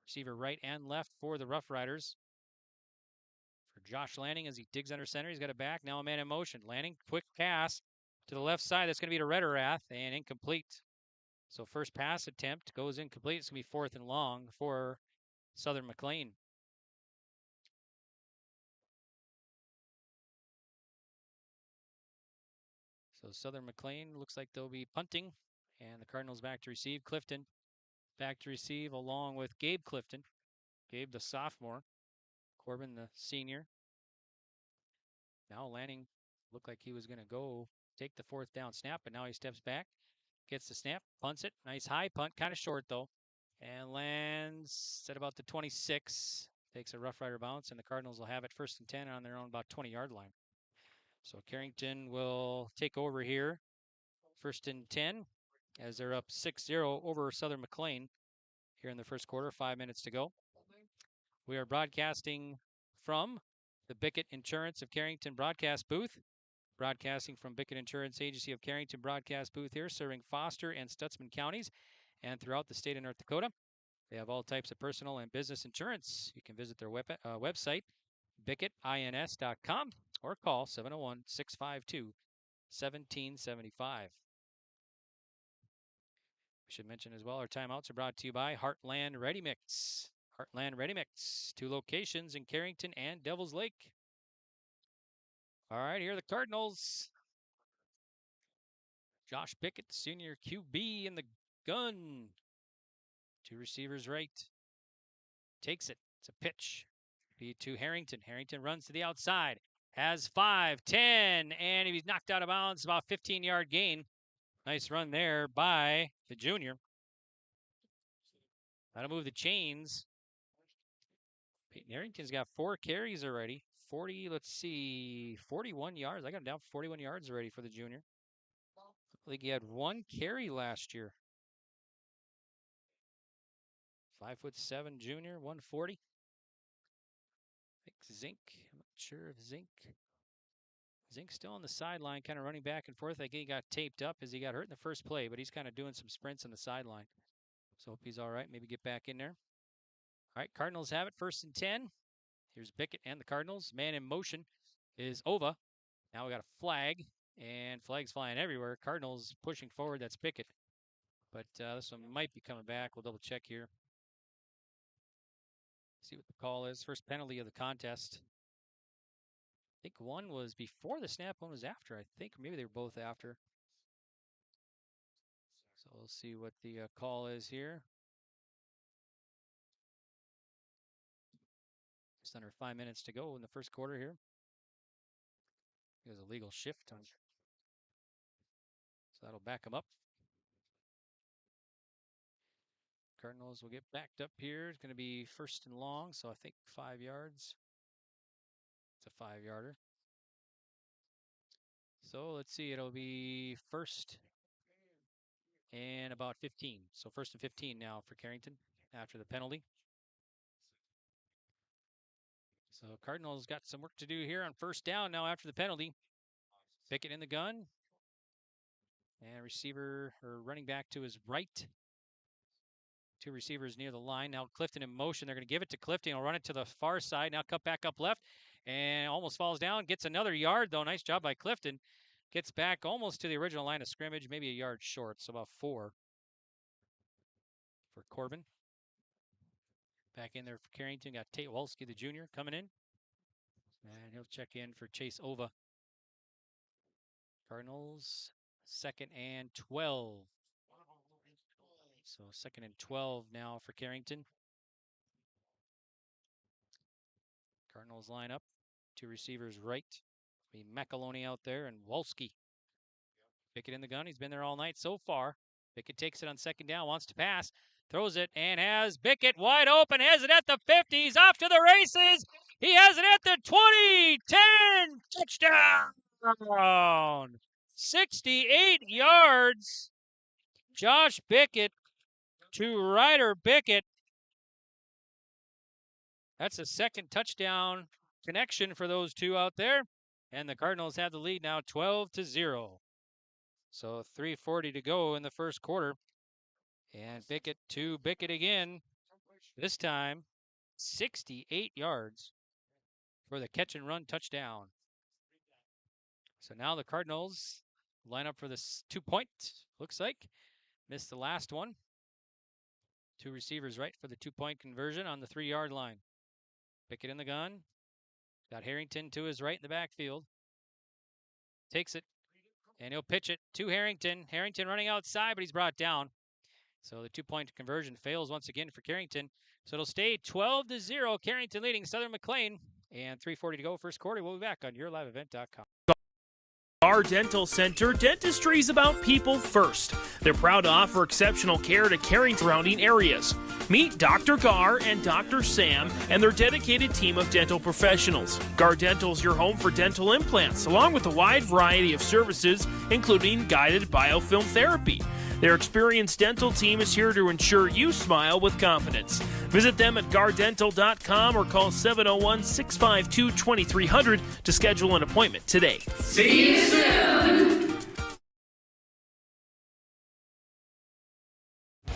Receiver right and left for the Rough Riders. For Josh Lanning as he digs under center. He's got it back. Now a man in motion. Lanning, quick pass to the left side. That's going to be to Rederath and incomplete. So first pass attempt goes incomplete. It's going to be 4th and long for Southern McLean. So Southern McLean looks like they'll be punting. And the Cardinals back to receive. Clifton back to receive along with Gabe Clifton. Gabe, the sophomore. Corbin, the senior. Now Lanning looked like he was going to go take the 4th down snap, but now he steps back, gets the snap, punts it. Nice high punt, kind of short though. And lands at about the 26. Takes a Rough Rider bounce, and the Cardinals will have it 1st and 10 on their own about 20-yard line. So Carrington will take over here. 1st and 10 as they're up 6-0 over Southern McLean here in the first quarter. 5 minutes to go. We are broadcasting from the Bickett Insurance of Carrington broadcast booth. Broadcasting from Bickett Insurance Agency of Carrington broadcast booth here, serving Foster and Stutzman counties and throughout the state of North Dakota. They have all types of personal and business insurance. You can visit their website, BickettINS.com, or call 701-652-1775. We should mention as well, our timeouts are brought to you by Heartland Ready Mix. Heartland Ready Mix, 2 locations in Carrington and Devils Lake. All right, here are the Cardinals. Josh Bickett, senior QB in the gun. 2 receivers right. Takes it. It's a pitch. Be to Harrington. Harrington runs to the outside. Has 5, 10, and he's knocked out of bounds. About 15-yard gain. Nice run there by the junior. That'll move the chains. Peyton Harrington's got 4 carries already. 41 yards. I got him down for 41 yards already for the junior. I think he had 1 carry last year. 5'7" junior, 140. I think Zink. I'm not sure if Zink's still on the sideline, kind of running back and forth. I think he got taped up as he got hurt in the first play, but he's kind of doing some sprints on the sideline. So hope he's all right. Maybe get back in there. All right, Cardinals have it. 1st and 10. Here's Bickett and the Cardinals. Man in motion is Ova. Now we got a flag, and flags flying everywhere. Cardinals pushing forward. That's Bickett. But this one might be coming back. We'll double check here. See what the call is. First penalty of the contest. I think one was before the snap, one was after. I think maybe they were both after. So we'll see what the call is here. Just under 5 minutes to go in the first quarter here. There's a legal shift on. So that'll back them up. Cardinals will get backed up here. It's going to be 1st and long, so I think 5 yards. It's a 5-yarder. So let's see, it'll be 1st and about 15. So 1st and 15 now for Carrington after the penalty. So Cardinals got some work to do here on 1st down now after the penalty. Bickett in the gun. And receiver or running back to his right. 2 receivers near the line. Now Clifton in motion. They're going to give it to Clifton. He'll run it to the far side. Now cut back up left and almost falls down. Gets another yard, though. Nice job by Clifton. Gets back almost to the original line of scrimmage. Maybe a yard short, so about 4 for Corbin. Back in there for Carrington. Got Tate Wolski, the junior, coming in. And he'll check in for Chase Ova. Cardinals, 2nd and 12. So 2nd and 12 now for Carrington. Cardinals line up. 2 receivers right. Be McAloney out there and Wolski. Bickett in the gun. He's been there all night so far. Bickett takes it on 2nd down. Wants to pass. Throws it and has Bickett wide open. Has it at the 50. He's off to the races. He has it at the 20. 10. Touchdown. 68 yards. Josh Bickett to Ryder Bickett. That's a 2nd touchdown connection for those 2 out there. And the Cardinals have the lead now 12-0. So 3:40 to go in the first quarter. And Bickett to Bickett again. This time 68 yards for the catch and run touchdown. So now the Cardinals line up for this 2-point. Looks like. Missed the last one. 2 receivers right for the 2-point conversion on the 3-yard line. Bickett in the gun. Got Harrington to his right in the backfield. Takes it. And he'll pitch it to Harrington. Harrington running outside, but he's brought down. So the 2-point conversion fails once again for Carrington. So it'll stay 12-0. Carrington leading Southern McLean. And 3:40 to go first quarter. We'll be back on YourLiveEvent.com. Our Dental Center, dentistry's about people first. They're proud to offer exceptional care to Carrington surrounding areas. Meet Dr. Gar and Dr. Sam and their dedicated team of dental professionals. Gar Dental's your home for dental implants, along with a wide variety of services, including guided biofilm therapy. Their experienced dental team is here to ensure you smile with confidence. Visit them at gardental.com or call 701-652-2300 to schedule an appointment today. See you soon.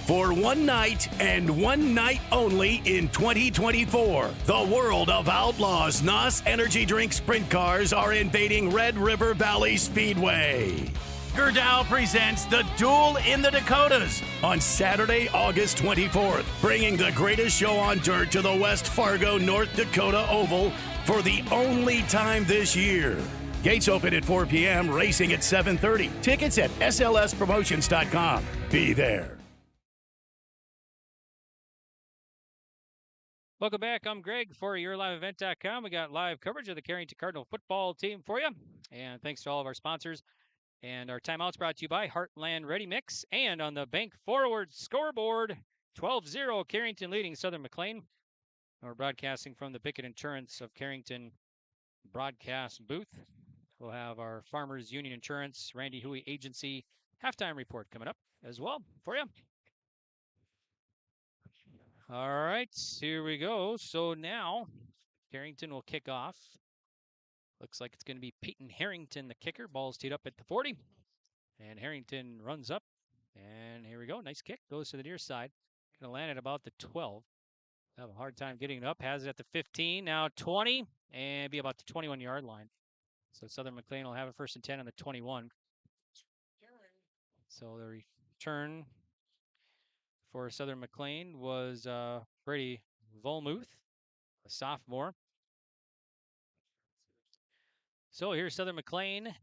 For one night and one night only in 2024, the world of Outlaws NOS Energy Drink Sprint Cars are invading Red River Valley Speedway. Gerdau presents the Duel in the Dakotas on Saturday, August 24th, bringing the greatest show on dirt to the West Fargo, North Dakota Oval for the only time this year. Gates open at 4 p.m., racing at 7:30. Tickets at slspromotions.com. Be there. Welcome back. I'm Greg for YourLiveEvent.com. We got live coverage of the Carrington Cardinal football team for you. And thanks to all of our sponsors. And our timeout's brought to you by Heartland Ready Mix. And on the Bank Forward scoreboard, 12-0, Carrington leading Southern McLean. We're broadcasting from the Bickett Insurance of Carrington broadcast booth. We'll have our Farmers Union Insurance, Randy Huey Agency halftime report coming up as well for you. All right, here we go. So now Carrington will kick off. Looks like it's going to be Peyton Harrington, the kicker. Ball's teed up at the 40. And Harrington runs up. And here we go. Nice kick. Goes to the near side. Going to land at about the 12. Have a hard time getting it up. Has it at the 15. Now 20. And be about the 21-yard line. So Southern McLean will have a 1st and 10 on the 21. So the return for Southern McLean was Brady Volmuth, a sophomore. So here's Southern McLean.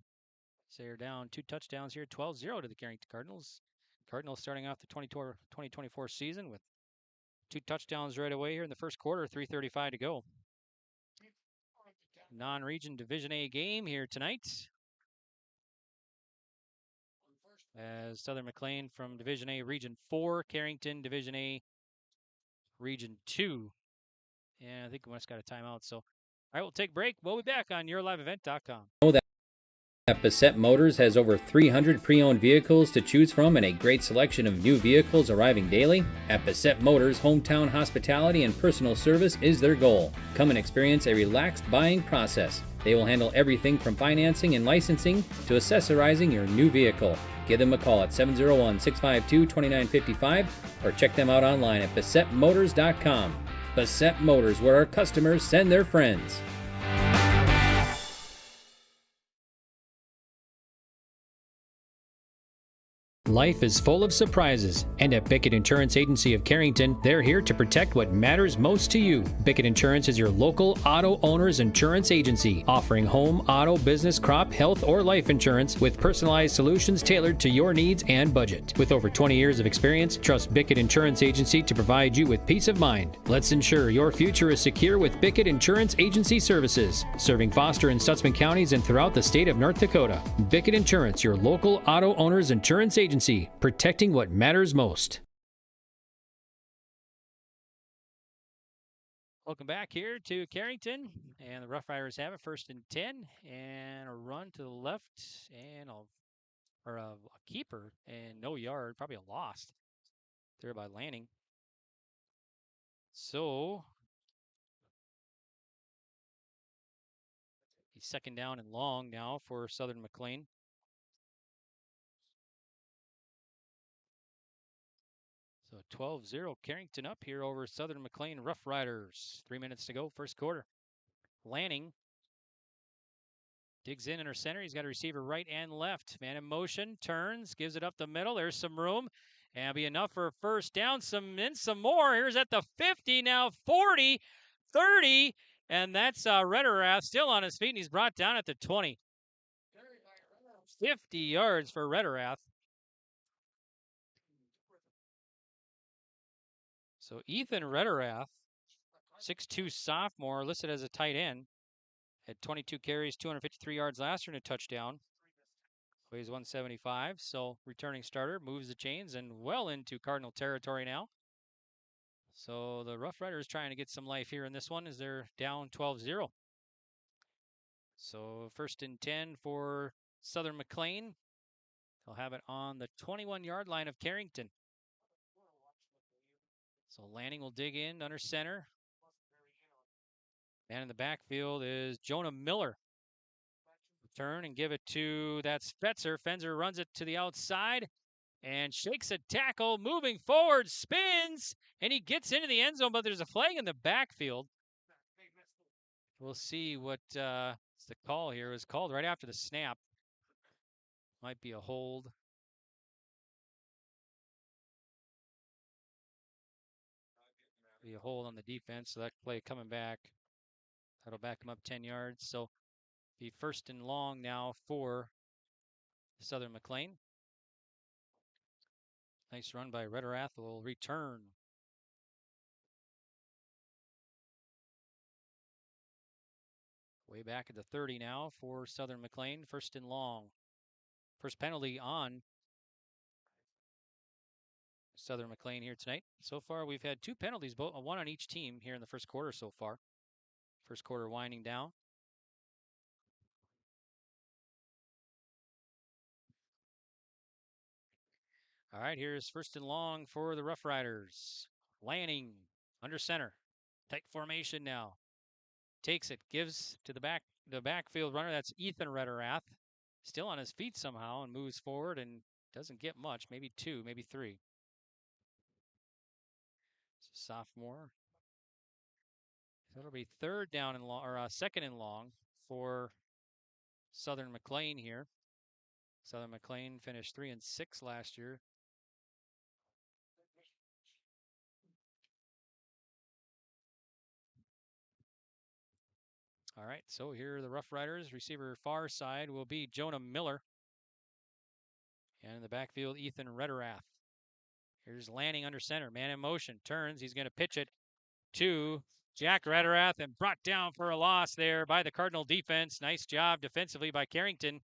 So they're down 2 touchdowns here, 12-0 to the Carrington Cardinals. Cardinals starting off the 2024 season with 2 touchdowns right away here in the first quarter, 3:35 to go. Non-region Division A game here tonight. As Southern McLean from Division A Region 4, Carrington Division A Region 2. And I think we just got a timeout, so all right, we'll take a break. We'll be back on YourLiveEvent.com. Know that Bassett Motors has over 300 pre-owned vehicles to choose from and a great selection of new vehicles arriving daily. At Bassett Motors, hometown hospitality and personal service is their goal. Come and experience a relaxed buying process. They will handle everything from financing and licensing to accessorizing your new vehicle. Give them a call at 701-652-2955 or check them out online at BassettMotors.com. Bassett Motors, where our customers send their friends. Life is full of surprises, and at Bickett Insurance Agency of Carrington, they're here to protect what matters most to you. Bickett Insurance is your local auto owner's insurance agency, offering home, auto, business, crop, health, or life insurance with personalized solutions tailored to your needs and budget. With over 20 years of experience, trust Bickett Insurance Agency to provide you with peace of mind. Let's ensure your future is secure with Bickett Insurance Agency services, serving Foster and Stutzman counties and throughout the state of North Dakota. Bickett Insurance, your local auto owner's insurance agency. Protecting what matters most. Welcome back here to Carrington, and the Rough Riders have it 1st and 10, and a run to the left, and a keeper, and no yard, probably a loss there by Lanning. So he's 2nd down and long now for Southern McLean. So 12-0 Carrington up here over Southern McLean Rough Riders. 3 minutes to go, first quarter. Lanning digs in her center. He's got a receiver right and left. Man in motion, turns, gives it up the middle. There's some room. And be enough for a 1st down. Some more. Here's at the 50, now 40, 30. And that's Rederath still on his feet, and he's brought down at the 20. 50 yards for Rederath. So Ethan Rederath, 6'2" sophomore, listed as a tight end, had 22 carries, 253 yards last year and a touchdown. Weighs 175, so returning starter, moves the chains and well into Cardinal territory now. So the Rough Riders trying to get some life here in this one as they're down 12-0. So 1st and 10 for Southern McLean. They'll have it on the 21-yard line of Carrington. So Lanning will dig in under center. Man in the backfield is Jonah Miller. Turn and give it to, that's Fetzer. Fetzer runs it to the outside and shakes a tackle, moving forward, spins, and he gets into the end zone, but there's a flag in the backfield. We'll see what the call here. It was called right after the snap. Might be a hold. Be a hold on the defense, so that play coming back. That'll back him up 10 yards. So be 1st and long now for Southern McLean. Nice run by Redderath. Will return. Way back at the 30 now for Southern McLean. 1st and long. First penalty on Southern McLean here tonight. So far, we've had 2 penalties, one on each team here in the first quarter so far. First quarter winding down. All right, here's 1st and long for the Rough Riders. Lanning under center. Tight formation now. Takes it, gives to the backfield runner. That's Ethan Redderath. Still on his feet somehow and moves forward and doesn't get much. Maybe 2, maybe 3. It's a sophomore. So it'll be 3rd down and long, or 2nd and long for Southern McLean here. Southern McLean finished 3-6 last year. All right, so here are the Rough Riders. Receiver far side will be Jonah Miller. And in the backfield, Ethan Redderath. Here's Lanning under center. Man in motion. Turns. He's going to pitch it to Jack Redderath and brought down for a loss there by the Cardinal defense. Nice job defensively by Carrington.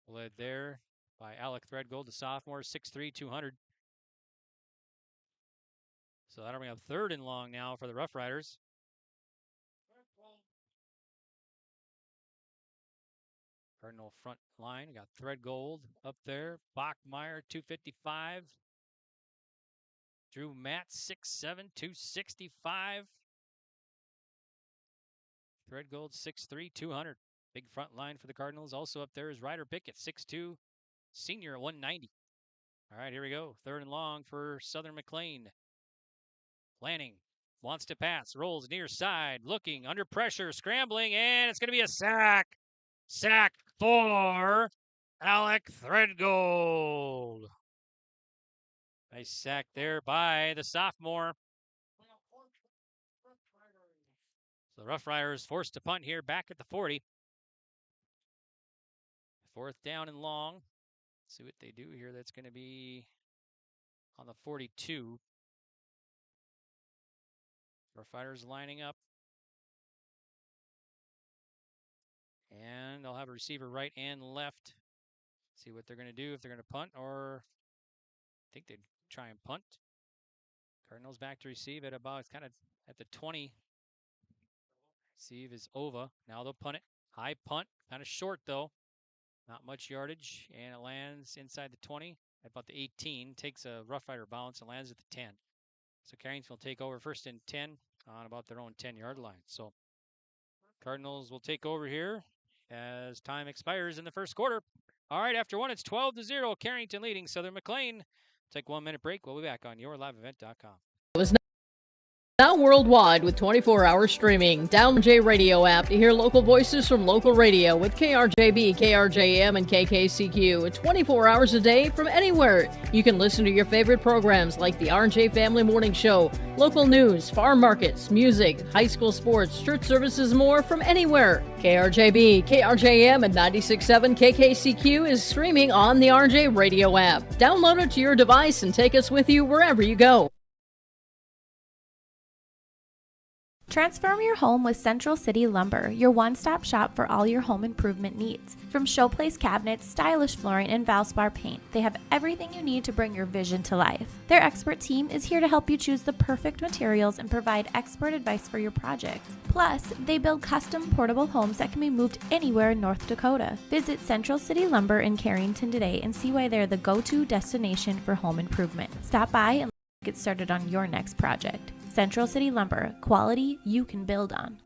Led there by Alec Threadgold, the sophomore, 6'3", 200. So that'll bring up 3rd and long now for the Rough Riders. Cardinal front line. We got Threadgold up there. Bachmeyer, 255. Drew Matt, 6'7", 265. Threadgold, 6'3", 200. Big front line for the Cardinals. Also up there is Ryder Pickett, 6'2", senior at 190. All right, here we go. 3rd and long for Southern McLean. Lanning wants to pass. Rolls near side. Looking under pressure. Scrambling. And it's going to be a sack. Sack for Alec Threadgold. Nice sack there by the sophomore. So the Rough Riders forced to punt here back at the 40. 4th down and long. Let's see what they do here. That's going to be on the 42. Rough Riders lining up. And they'll have a receiver right and left. See what they're going to do, if they're going to punt, or I think they'd try and punt. Cardinals back to receive at about, it's kind of at the 20. Receive is Ova. Now they'll punt it. High punt, kind of short though. Not much yardage, and it lands inside the 20 at about the 18. Takes a Rough Rider bounce and lands at the 10. So Carrington will take over 1st and 10 on about their own 10-yard line. So Cardinals will take over here as time expires in the first quarter. All right, after one, it's 12-0. Carrington leading Southern McLean. Take a 1-minute break. We'll be back on yourliveevent.com. It was now worldwide with 24-hour streaming. Download the RJ Radio app to hear local voices from local radio with KRJB, KRJM, and KKCQ. 24 hours a day from anywhere. You can listen to your favorite programs like the RJ Family Morning Show, local news, farm markets, music, high school sports, church services, more from anywhere. KRJB, KRJM, and 96.7 KKCQ is streaming on the RJ Radio app. Download it to your device and take us with you wherever you go. Transform your home with Central City Lumber, your one-stop shop for all your home improvement needs. From showplace cabinets, stylish flooring, and Valspar paint, they have everything you need to bring your vision to life. Their expert team is here to help you choose the perfect materials and provide expert advice for your project. Plus, they build custom portable homes that can be moved anywhere in North Dakota. Visit Central City Lumber in Carrington today and see why they're the go-to destination for home improvement. Stop by and get started on your next project. Central City Lumber, quality you can build on.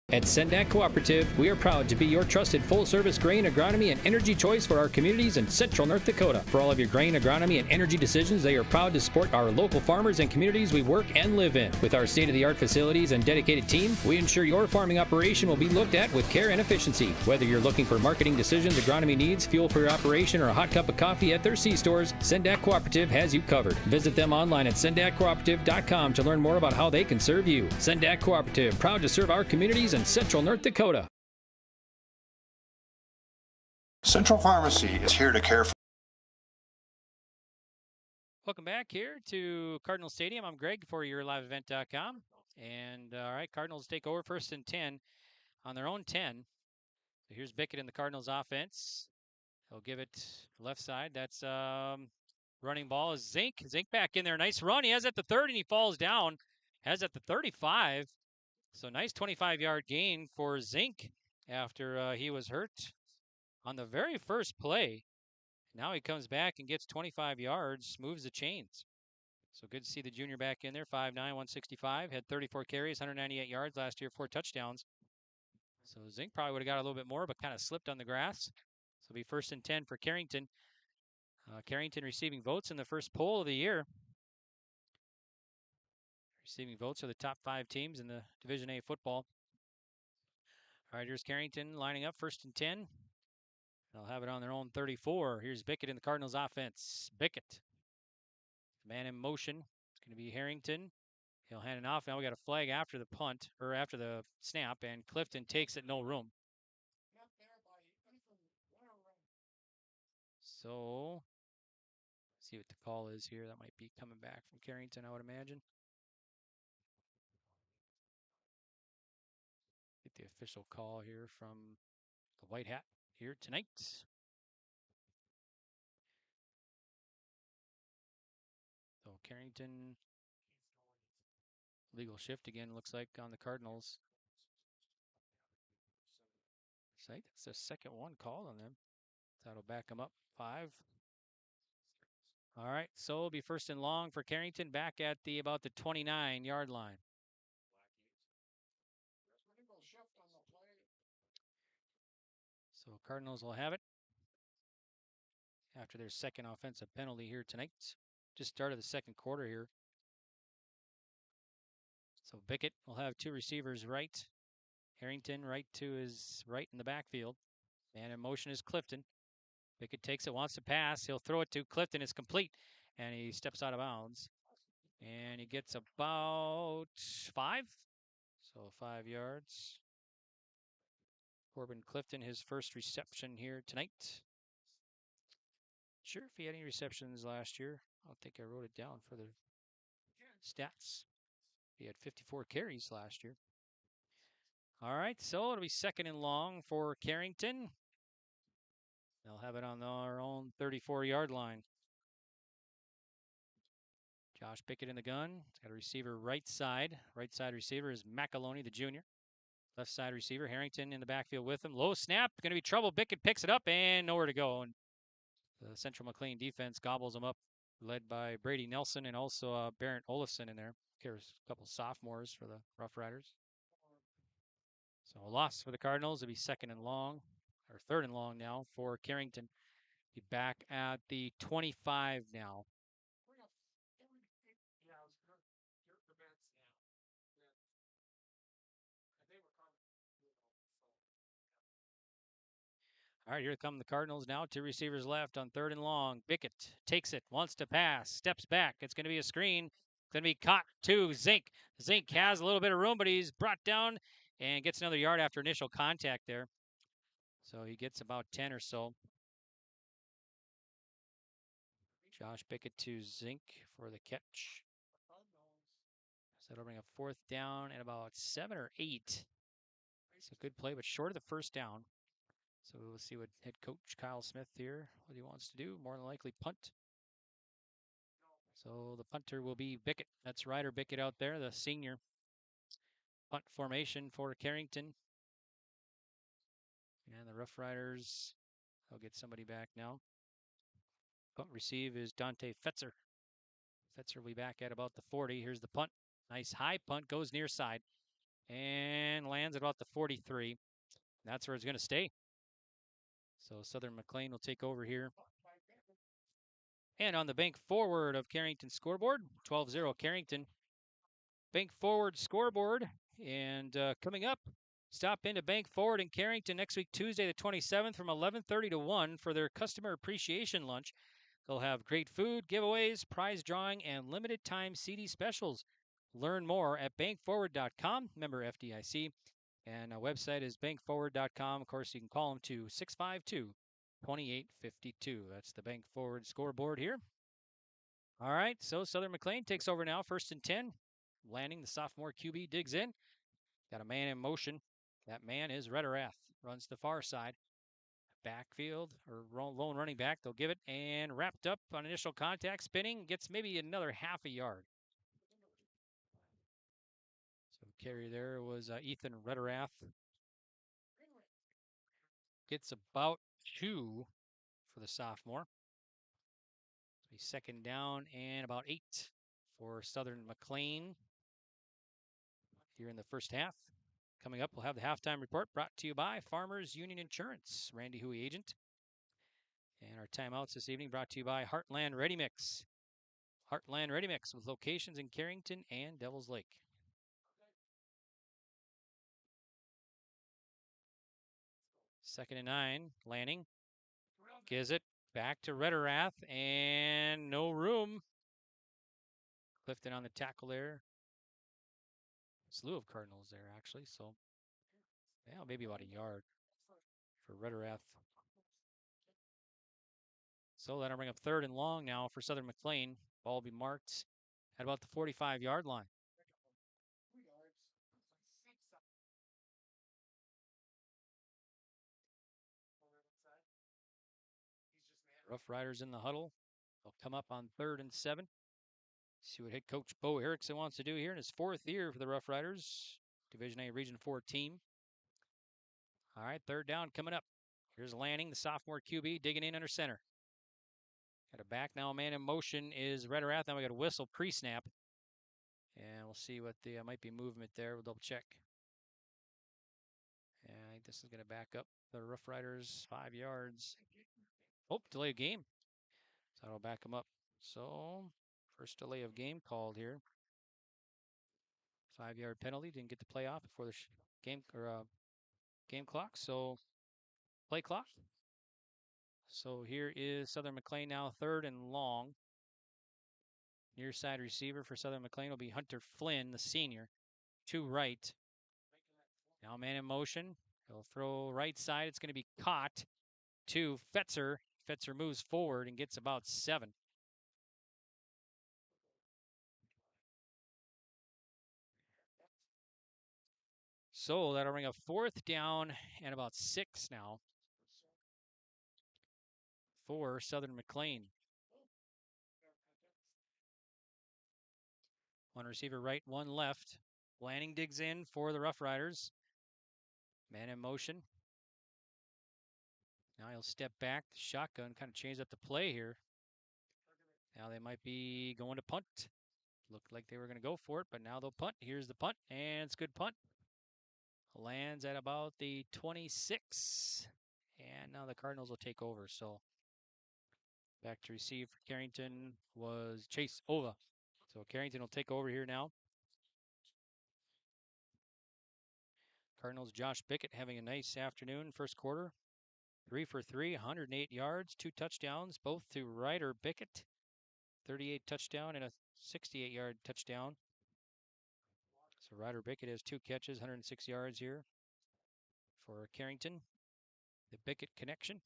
At Sendak Cooperative, we are proud to be your trusted full-service grain, agronomy, and energy choice for our communities in central North Dakota. For all of your grain, agronomy, and energy decisions, they are proud to support our local farmers and communities we work and live in. With our state-of-the-art facilities and dedicated team, we ensure your farming operation will be looked at with care and efficiency. Whether you're looking for marketing decisions, agronomy needs, fuel for your operation, or a hot cup of coffee at their C-stores, Sendak Cooperative has you covered. Visit them online at sendakcooperative.com to learn more about how they can serve you. Sendak Cooperative, proud to serve our communities in central North Dakota. Central Pharmacy is here to care for. Welcome back here to Cardinal Stadium. I'm Greg for YourLiveEvent.com. And all right, Cardinals take over 1st and 10 on their own 10. So here's Bickett in the Cardinals offense. He'll give it left side. That's running ball is Zink. Zink back in there. Nice run. He has at the 30 and he falls down. Has at the 35. So nice 25-yard gain for Zink after he was hurt on the very first play. Now he comes back and gets 25 yards, moves the chains. So good to see the junior back in there, 5'9", 165, had 34 carries, 198 yards last year, 4 touchdowns. So Zink probably would have got a little bit more, but kind of slipped on the grass. So it'll be 1st and 10 for Carrington. Carrington receiving votes in the first poll of the year. Receiving votes are the top 5 teams in the Division A football. All right, here's Carrington lining up 1st and 10. They'll have it on their own 34. Here's Bickett in the Cardinals offense. Bickett. Man in motion. It's going to be Harrington. He'll hand it off. Now we got a flag after the punt, or after the snap, and Clifton takes it, no room. So, see what the call is here. That might be coming back from Carrington, I would imagine. Get the official call here from the White Hat here tonight. So Carrington, legal shift again, looks like on the Cardinals. So I think that's the second one called on them. That'll back them up 5. All right, so it'll be 1st and long for Carrington back at about the 29-yard line. So Cardinals will have it after their second offensive penalty here tonight. Just started the second quarter here. So Bickett will have 2 receivers right. Harrington right to his right in the backfield. Man in motion is Clifton. Bickett takes it, wants to pass. He'll throw it to Clifton. It's complete. And he steps out of bounds. And he gets about 5. So 5 yards. Corbin Clifton, his first reception here tonight. Sure if he had any receptions last year. I don't think I wrote it down for the stats. He had 54 carries last year. All right, so it'll be 2nd and long for Carrington. They'll have it on their own 34-yard line. Josh Bickett in the gun. He's got a receiver right side. Right side receiver is McAloney, the junior. Left side receiver, Harrington in the backfield with him. Low snap, going to be trouble. Bickett picks it up and nowhere to go. And the Central McLean defense gobbles them up, led by Brady Nelson and also Barrett Olafson in there. There's a couple sophomores for the Rough Riders. So a loss for the Cardinals. It'll be 2nd and long, or 3rd and long now for Carrington. Be back at the 25 now. All right, here come the Cardinals now. 2 receivers left on 3rd and long. Bickett takes it, wants to pass, steps back. It's going to be a screen. It's going to be caught to Zink. Zink has a little bit of room, but he's brought down and gets another yard after initial contact there. So he gets about 10 or so. Josh Bickett to Zink for the catch. So that'll bring a 4th down and about 7 or 8. It's a good play, but short of the first down. So we'll see what head coach Kyle Smith here, what he wants to do. More than likely punt. So the punter will be Bickett. That's Ryder Bickett out there, the senior. Punt formation for Carrington. And the Rough Riders, they'll get somebody back now. Punt receive is Dante Fetzer. Fetzer will be back at about the 40. Here's the punt. Nice high punt, goes near side. And lands at about the 43. That's where it's going to stay. So Southern McLean will take over here. And on the bank forward of Carrington scoreboard, 12-0 Carrington. Bank forward scoreboard. And coming up, stop into Bank Forward in Carrington next week, Tuesday the 27th from 11:30 to 1 for their customer appreciation lunch. They'll have great food, giveaways, prize drawing, and limited time CD specials. Learn more at bankforward.com, member FDIC. And our website is bankforward.com. Of course, you can call them to 652-2852. That's the Bank Forward scoreboard here. All right, so Southern McLean takes over now, 1st and 10. Landing, the sophomore QB digs in. Got a man in motion. That man is Rederath. Runs to the far side. Backfield, or lone running back. They'll give it, and wrapped up on initial contact. Spinning, gets maybe another half a yard. So carry there was Ethan Rederath. Gets about 2 for the sophomore. So he's 2nd down and about 8 for Southern McLean here in the first half. Coming up, we'll have the halftime report brought to you by Farmers Union Insurance. Randy Huey, agent. And our timeouts this evening brought to you by Heartland Ready Mix. Heartland Ready Mix with locations in Carrington and Devils Lake. Second and 9, Lanning. Gives it back to Rederath, and no room. Clifton on the tackle there. Slew of Cardinals there, actually. So, yeah, maybe about a yard for Rederath. So that'll bring up 3rd and long now for Southern McLean. Ball will be marked at about the 45-yard line. Rough Riders in the huddle. They'll come up on 3rd and 7. See what head coach Bo Erickson wants to do here in his 4th year for the Rough Riders. Division A Region 4 team. All right, 3rd down coming up. Here's Lanning, the sophomore QB, digging in under center. Got a back now, man in motion is Rederath. Now we got a whistle pre-snap. And we'll see what the might be movement there. We'll double check. And I think this is going to back up the Rough Riders 5 yards. Oh, delay of game. So that'll back them up. So, first delay of game called here. 5-yard penalty. Didn't get the play off before the game clock. So, play clock. So here is Southern McLean now, 3rd and long. Near side receiver for Southern McLean will be Hunter Flynn, the senior, to right. Now man in motion. He'll throw right side. It's going to be caught to Fetzer. Fetzer moves forward and gets about 7. So that'll bring a 4th down and about 6 now for Southern McLean. One receiver right, one left. Lanning digs in for the Rough Riders. Man in motion. Now he'll step back. The shotgun kind of changed up the play here. Now they might be going to punt. Looked like they were going to go for it, but now they'll punt. Here's the punt, and it's a good punt. Lands at about the 26. And now the Cardinals will take over. So back to receive for Carrington was Chase Ova. So Carrington will take over here now. Cardinals' Josh Bickett having a nice afternoon, first quarter. 3 for 3, 108 yards, 2 touchdowns, both to Ryder Bickett. 38 touchdown and a 68-yard touchdown. So Ryder Bickett has 2 catches, 106 yards here for Carrington. The Bickett connection.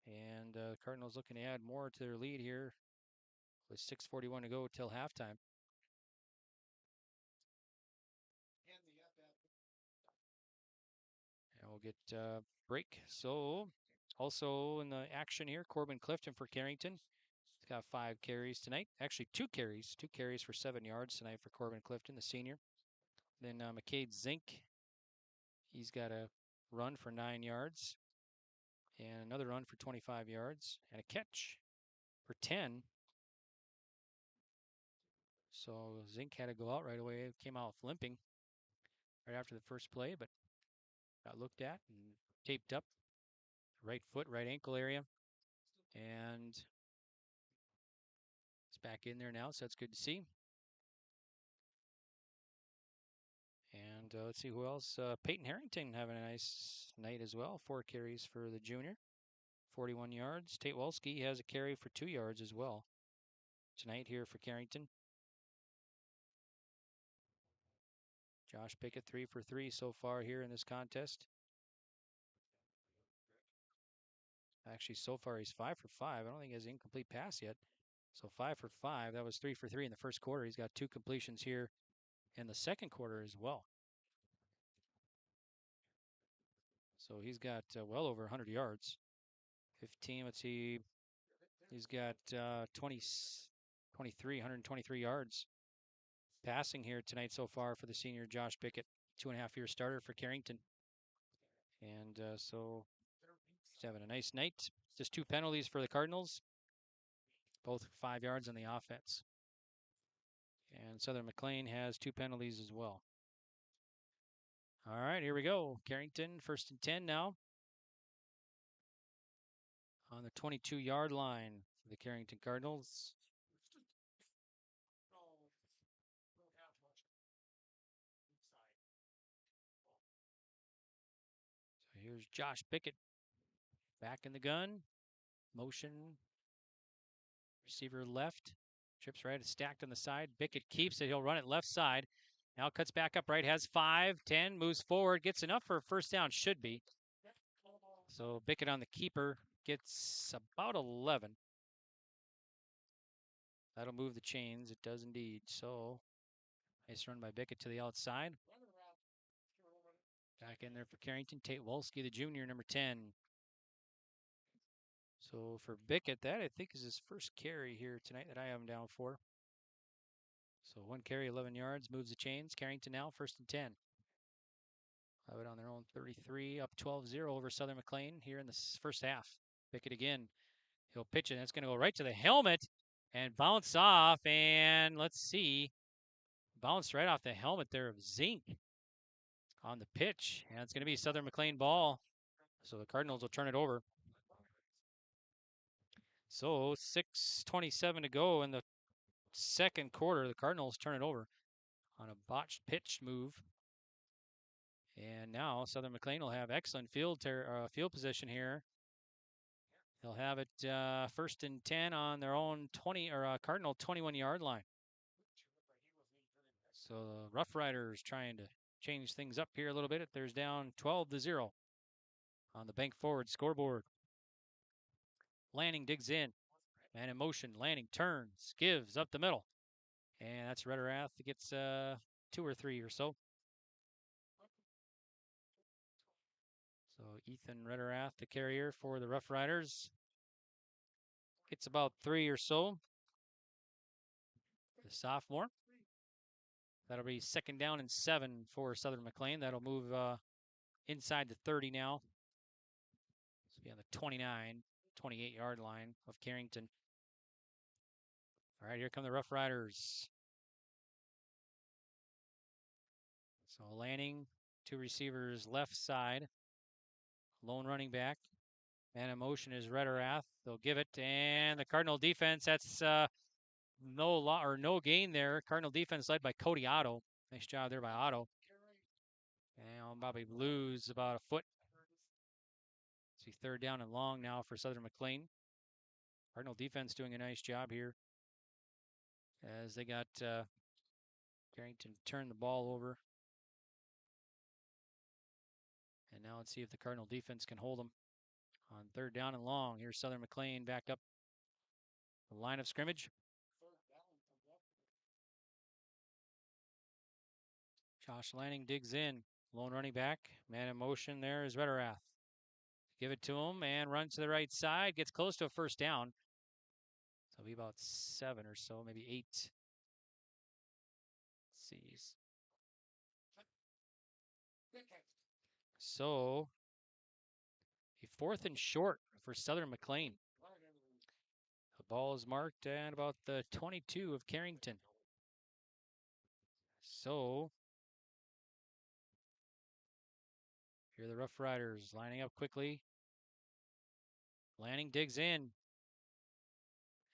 And Cardinals looking to add more to their lead here with 6:41 to go till halftime. get break. So also in the action here, Corbin Clifton for Carrington. He's got 5 carries tonight. Actually, 2 carries. 2 carries for 7 yards tonight for Corbin Clifton, the senior. Then McCade Zink. He's got a run for 9 yards. And another run for 25 yards. And a catch for 10. So Zink had to go out right away. Came out limping right after the first play, but got looked at and taped up. Right foot, right ankle area. And it's back in there now, so that's good to see. And let's see who else. Peyton Harrington having a nice night as well. 4 carries for the junior. 41 yards. Tate Wolski has a carry for 2 yards as well tonight here for Carrington. Josh Pickett 3 for 3 so far here in this contest. Actually, so far he's 5 for 5. I don't think he has an incomplete pass yet. So 5 for 5. That was 3 for 3 in the first quarter. He's got 2 completions here in the second quarter as well. So he's got well over 100 yards. 15, let's see. He's got 123 yards passing here tonight so far for the senior Josh Pickett, 2.5-year starter for Carrington. And so he's having a nice night. Just 2 penalties for the Cardinals, both 5 yards on the offense. And Southern McLean has 2 penalties as well. All right, here we go. Carrington, 1st and 10 now. On the 22-yard line for the Carrington Cardinals. So here's Josh Pickett back in the gun. Motion. Receiver left. Trips right. It's stacked on the side. Pickett keeps it. He'll run it left side. Now cuts back up right. Has 5, 10. Moves forward. Gets enough for a first down. Should be. So Pickett on the keeper. Gets about 11. That'll move the chains. It does indeed. So nice run by Pickett to the outside. Back in there for Carrington. Tate Wolski, the junior, number 10. So for Pickett, that I think is his first carry here tonight that I have him down for. So 1 carry, 11 yards, moves the chains. Carrington now, 1st and 10. Have it on their own 33, up 12-0 over Southern McLean here in the first half. Pickett again. He'll pitch it. That's going to go right to the helmet and bounce off. And let's see. Bounced right off the helmet there of Zink on the pitch. And it's going to be Southern McLean ball. So the Cardinals will turn it over. So 6:27 to go in the second quarter. The Cardinals turn it over on a botched pitch move. And now Southern McLean will have excellent field position here. They'll have it 1st and 10 on their own Cardinal 21-yard line. So the Rough Riders trying to change things up here a little bit. There's down 12-0 on the bank forward scoreboard. Lanning digs in. Man in motion. Lanning turns, gives up the middle. And that's Rederath that gets 2 or 3 or so. So Ethan Rederath, the carrier for the Rough Riders, gets about 3 or so. The sophomore. That'll be 2nd down and 7 for Southern McLean. That'll move inside the 30 now. So be on the 28-yard line of Carrington. All right, here come the Rough Riders. So Lanning, 2 receivers left side. Lone running back. Man in motion is Rederath. They'll give it, and the Cardinal defense, that's no gain there. Cardinal defense led by Cody Otto. Nice job there by Otto. And I'll probably lose about a foot. See 3rd down and long now for Southern McLean. Cardinal defense doing a nice job here as they got Carrington turn the ball over. And now let's see if the Cardinal defense can hold them on 3rd down and long. Here's Southern McLean back up the line of scrimmage. Josh Lanning digs in. Lone running back. Man in motion there is Rederath. Give it to him and run to the right side. Gets close to a first down. So it'll be about 7 or so, maybe 8. Let's see. So a 4th and short for Southern McLean. The ball is marked at about the 22 of Carrington. So here are the Rough Riders lining up quickly. Lanning digs in.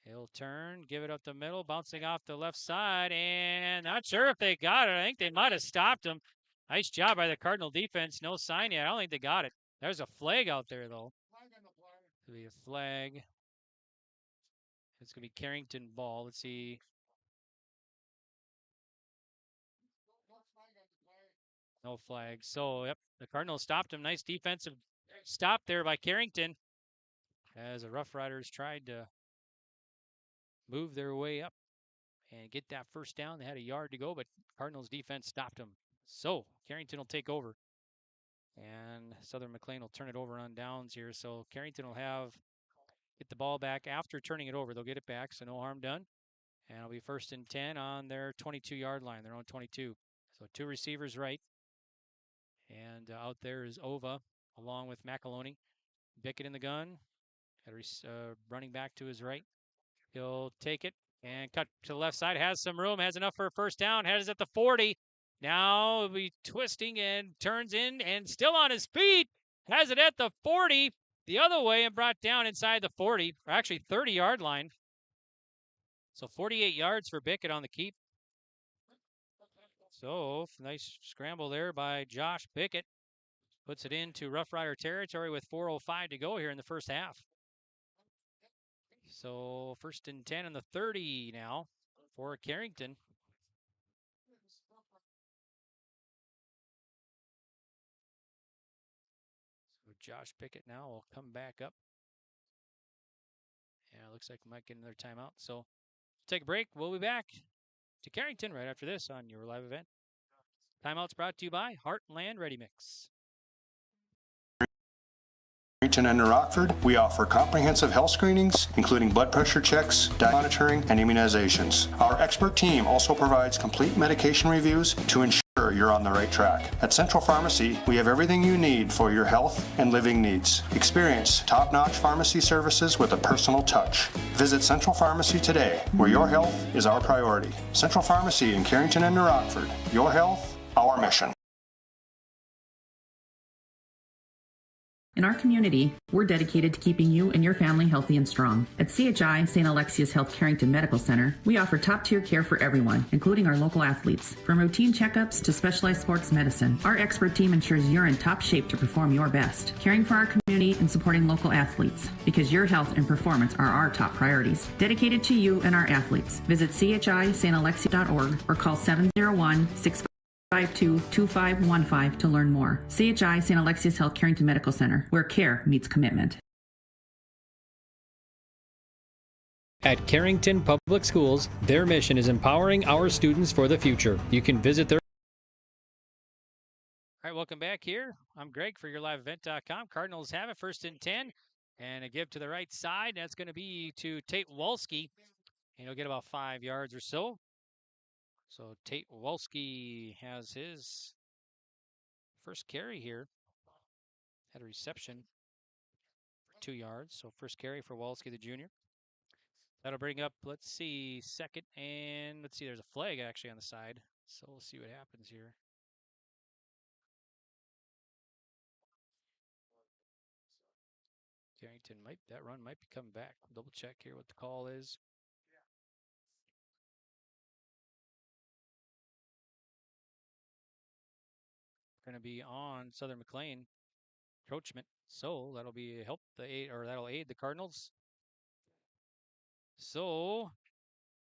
He'll turn, give it up the middle, bouncing off the left side, and not sure if they got it. I think they might have stopped him. Nice job by the Cardinal defense. No sign yet. I don't think they got it. There's a flag out there, though. It'll be a flag. It's going to be Carrington ball. Let's see. No flag. So, yep, the Cardinals stopped him. Nice defensive stop there by Carrington as the Rough Riders tried to move their way up and get that first down. They had a yard to go, but Cardinals defense stopped them. So Carrington will take over, and Southern McLean will turn it over on downs here. So Carrington will get the ball back after turning it over. They'll get it back, so no harm done. And it'll be 1st and 10 on their 22-yard line, their own 22. So 2 receivers right. And out there is Ova along with McAloney. Bickett in the gun. Got a running back to his right. He'll take it and cut to the left side. Has some room. Has enough for a first down. Has at the 40. Now he'll be twisting and turns in and still on his feet. Has it at the 40. The other way and brought down inside the 40. Or actually 30-yard line. So 48 yards for Bickett on the keep. So nice scramble there by Josh Bickett. Puts it into Rough Rider territory with 4:05 to go here in the first half. So 1st and 10 on the 30 now for Carrington. So Josh Bickett now will come back up. Yeah, looks like we might get another timeout. So take a break. We'll be back to Carrington right after this on your live event. Timeouts brought to you by Heartland Ready Mix. Carrington and New Rockford, we offer comprehensive health screenings, including blood pressure checks, diet monitoring, and immunizations. Our expert team also provides complete medication reviews to ensure you're on the right track. At Central Pharmacy, we have everything you need for your health and living needs. Experience top-notch pharmacy services with a personal touch. Visit Central Pharmacy today, where your health is our priority. Central Pharmacy in Carrington and New Rockford. Your health, our mission. In our community, we're dedicated to keeping you and your family healthy and strong. At CHI St. Alexius Health Carrington Medical Center, we offer top-tier care for everyone, including our local athletes. From routine checkups to specialized sports medicine, our expert team ensures you're in top shape to perform your best, caring for our community and supporting local athletes, because your health and performance are our top priorities. Dedicated to you and our athletes. Visit chistalexius.org or call 701-652-2515 to learn more. CHI St. Alexius Health Carrington Medical Center, where care meets commitment. At Carrington Public Schools, their mission is empowering our students for the future. You can visit their... All right, welcome back here. I'm Greg for YourLiveEvent.com. Cardinals have it 1st and 10. And a give to the right side. That's going to be to Tate Wolski. And he'll get about 5 yards or so. So Tate Wolski has his first carry here. Had a reception for 2 yards. So first carry for Wolski, the junior. That'll bring up, let's see, 2nd and, let's see, there's a flag actually on the side. So we'll see what happens here. Carrington that run might be coming back. We'll double check here what the call is. Going to be on Southern McLean encroachment, so that'll be that'll aid the Cardinals. So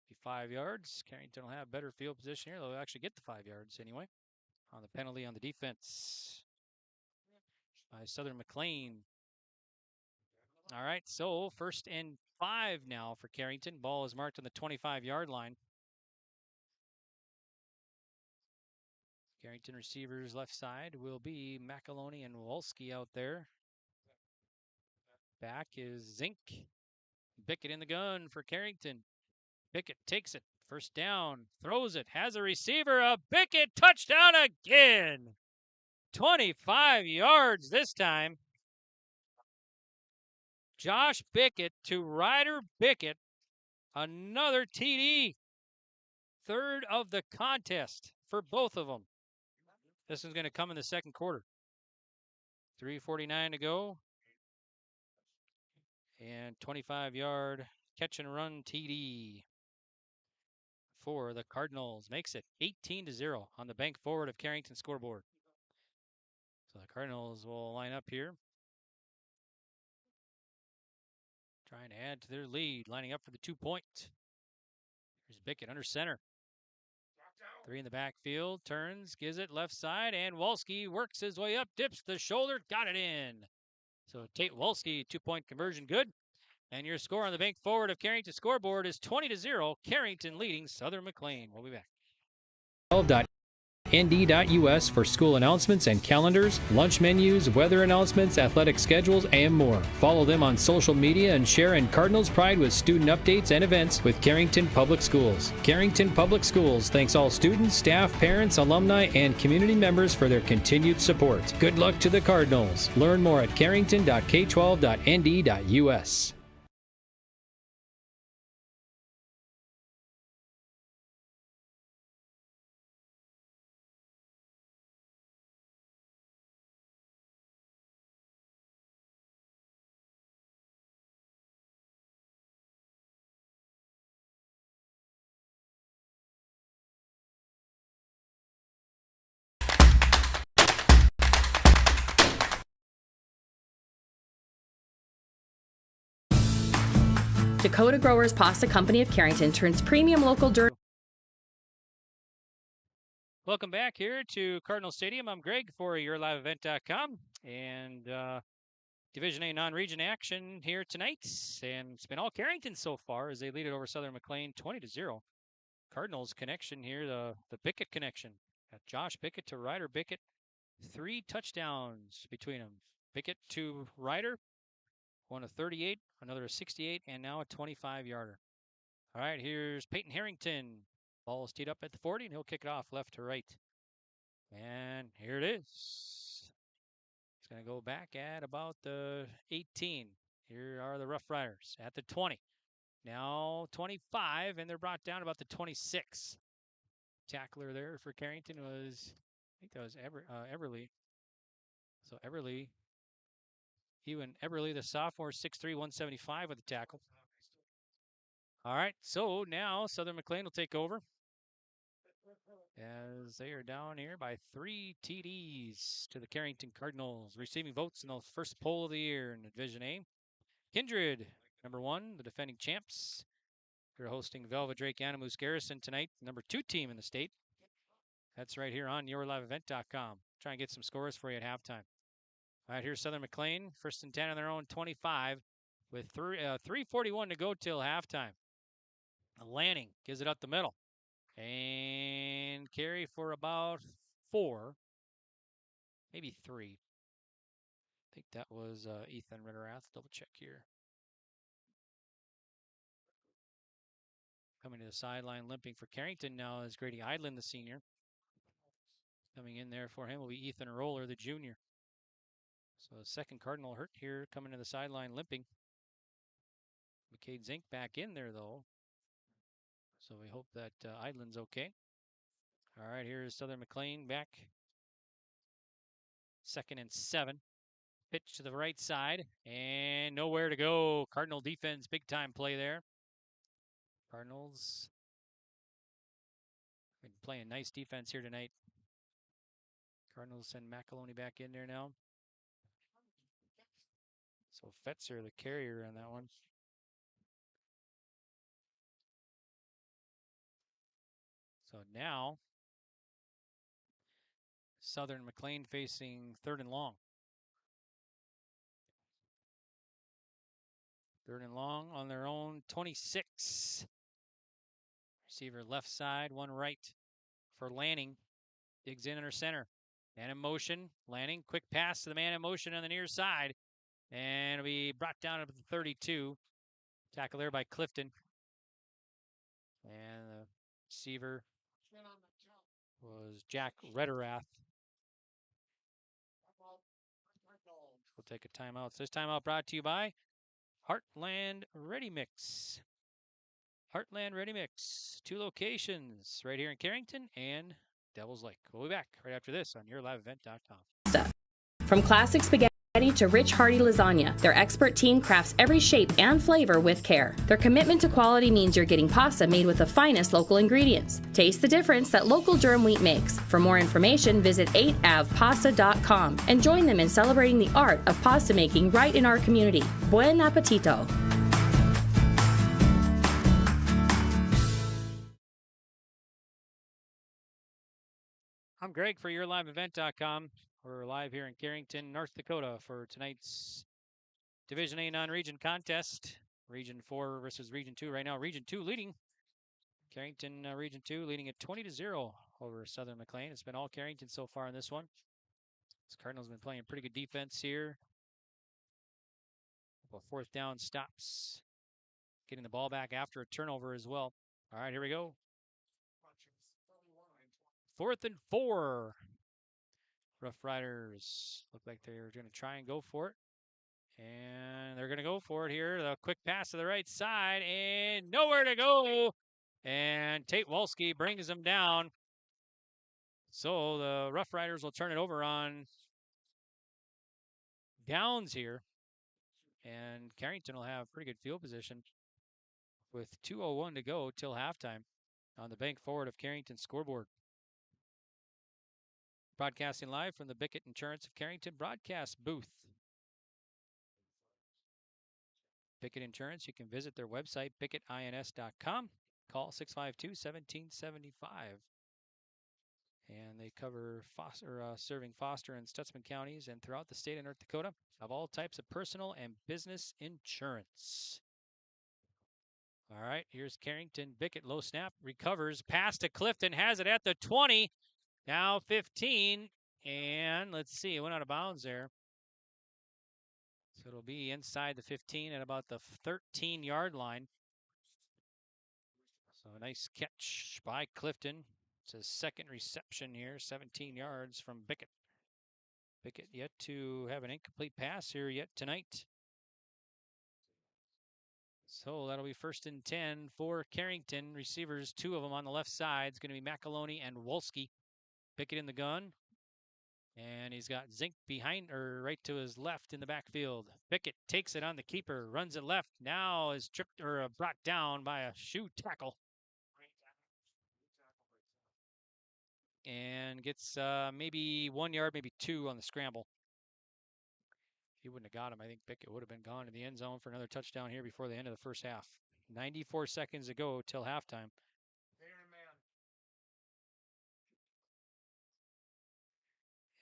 be 5 yards. Carrington will have better field position here. They'll actually get the 5 yards anyway on the penalty on the defense by Southern McLean. All right, so 1st and 5 now for Carrington. Ball is marked on the 25-yard line. Carrington receivers left side will be McAloney and Wolski out there. Back is Zink. Bickett in the gun for Carrington. Bickett takes it. First down. Throws it. Has a receiver. A Bickett touchdown again. 25 yards this time. Josh Bickett to Ryder Bickett. Another TD. Third of the contest for both of them. This is going to come in the second quarter. 3:49 to go. And 25-yard catch and run TD for the Cardinals. Makes it 18-0 on the bank forward of Carrington scoreboard. So the Cardinals will line up here. Trying to add to their lead. Lining up for the 2-point. Here's Bickett under center. 3 in the backfield. Turns, gives it left side, and Wolski works his way up, dips the shoulder, got it in. So Tate Wolski, 2-point conversion, good. And your score on the bank forward of Carrington scoreboard is 20-0. Carrington leading Southern McLean. We'll be back. nd.us for school announcements and calendars, lunch menus, weather announcements, athletic schedules, and more. Follow them on social media and share in Cardinals pride with student updates and events with Carrington Public Schools. Carrington Public Schools thanks all students, staff, parents, alumni, and community members for their continued support. Good luck to the Cardinals. Learn more at carrington.k12.nd.us. Dakota Growers Pasta Company of Carrington turns premium local dirt. Welcome back here to Cardinal Stadium. I'm Greg for YourLiveEvent.com and Division A non-region action here tonight. And it's been all Carrington so far as they lead it over Southern McLean 20-0. Cardinals connection here, the Bickett connection. Got Josh Bickett to Ryder Bickett. 3 touchdowns between them. Bickett to Ryder. One a 38, another a 68, and now a 25-yarder. All right, here's Peyton Harrington. Ball is teed up at the 40, and he'll kick it off left to right. And here it is. It's going to go back at about the 18. Here are the Rough Riders at the 20. Now 25, and they're brought down about the 26. Tackler there for Carrington was, I think that was Everly. So Everly. Everly, the sophomore, 6'3", 175 with the tackle. All right, so now Southern McLean will take over as they are down here by 3 TDs to the Carrington Cardinals. Receiving votes in the first poll of the year in Division A. Kindred, number 1, the defending champs. They're hosting Velvet Drake Animus Garrison tonight, number 2 team in the state. That's right here on YourLiveEvent.com. Try and get some scores for you at halftime. All right, here's Southern McLean, 1st and 10 on their own 25 with 3:41 to go till halftime. Lanning gives it up the middle and carry for about 4, maybe 3. I think that was Ethan Ritterath. Double check here. Coming to the sideline, limping for Carrington now is Grady Idlin, the senior. Coming in there for him will be Ethan Roller, the junior. So the second Cardinal hurt here, coming to the sideline limping. McCade Zink back in there, though. So we hope that Idlin's okay. All right, here's Southern McLean back. 2nd and 7. Pitch to the right side, and nowhere to go. Cardinal defense, big-time play there. Cardinals been playing nice defense here tonight. Cardinals send McAloney back in there now. So Fetzer, the carrier on that one. So now, Southern McLean facing 3rd and long. 3rd and long on their own 26. Receiver left side, 1 right for Lanning. Digs in under center. Man in motion. Landing. Quick pass to the man in motion on the near side. And it'll be brought down up to the 32. Tackle there by Clifton. And the receiver was Jack Rederath. We'll take a timeout. So this timeout brought to you by Heartland Ready Mix. Heartland Ready Mix. 2 locations right here in Carrington and Devil's Lake. We'll be back right after this on YourLiveEvent.com. From classic spaghetti to rich, hearty lasagna, their expert team crafts every shape and flavor with care. Their commitment to quality means you're getting pasta made with the finest local ingredients. Taste the difference that local durum wheat makes. For more information, visit 8avpasta.com and join them in celebrating the art of pasta making right in our community. Buen appetito! I'm Greg for YourLiveEvent.com. We're live here in Carrington, North Dakota for tonight's Division A non-region contest. Region 4 versus Region 2. Right now, Region 2 leading. Carrington Region 2 leading at 20-0 over Southern McLean. It's been all Carrington so far in this one. This Cardinals been playing pretty good defense here. Couple of 4th down stops. Getting the ball back after a turnover as well. All right, here we go. 4th and 4. Rough Riders look like they're going to try and go for it. And they're going to go for it here. The quick pass to the right side and nowhere to go. And Tate Wolski brings them down. So the Rough Riders will turn it over on downs here. And Carrington will have pretty good field position with 2:01 to go till halftime on the bank forward of Carrington scoreboard. Broadcasting live from the Bickett Insurance of Carrington broadcast booth. Bickett Insurance, you can visit their website, bickettins.com. Call 652-1775. And they cover serving Foster and Stutzman counties and throughout the state of North Dakota of all types of personal and business insurance. All right, here's Carrington. Bickett, low snap, recovers, pass to Clifton, has it at the 20. Now 15, and let's see, it went out of bounds there. So it'll be inside the 15 at about the 13-yard line. So a nice catch by Clifton. It's his second reception here, 17 yards from Bickett. Bickett yet to have an incomplete pass here yet tonight. So that'll be 1st and 10 for Carrington. Receivers, 2 of them on the left side. It's going to be McAloney and Wolski. Bickett in the gun, and he's got Zink behind or right to his left in the backfield. Bickett takes it on the keeper, runs it left. Now is tripped or brought down by a shoe tackle, and gets maybe 1 yard, maybe 2 on the scramble. If he wouldn't have got him, I think Bickett would have been gone to the end zone for another touchdown here before the end of the first half. 94 seconds to go till halftime.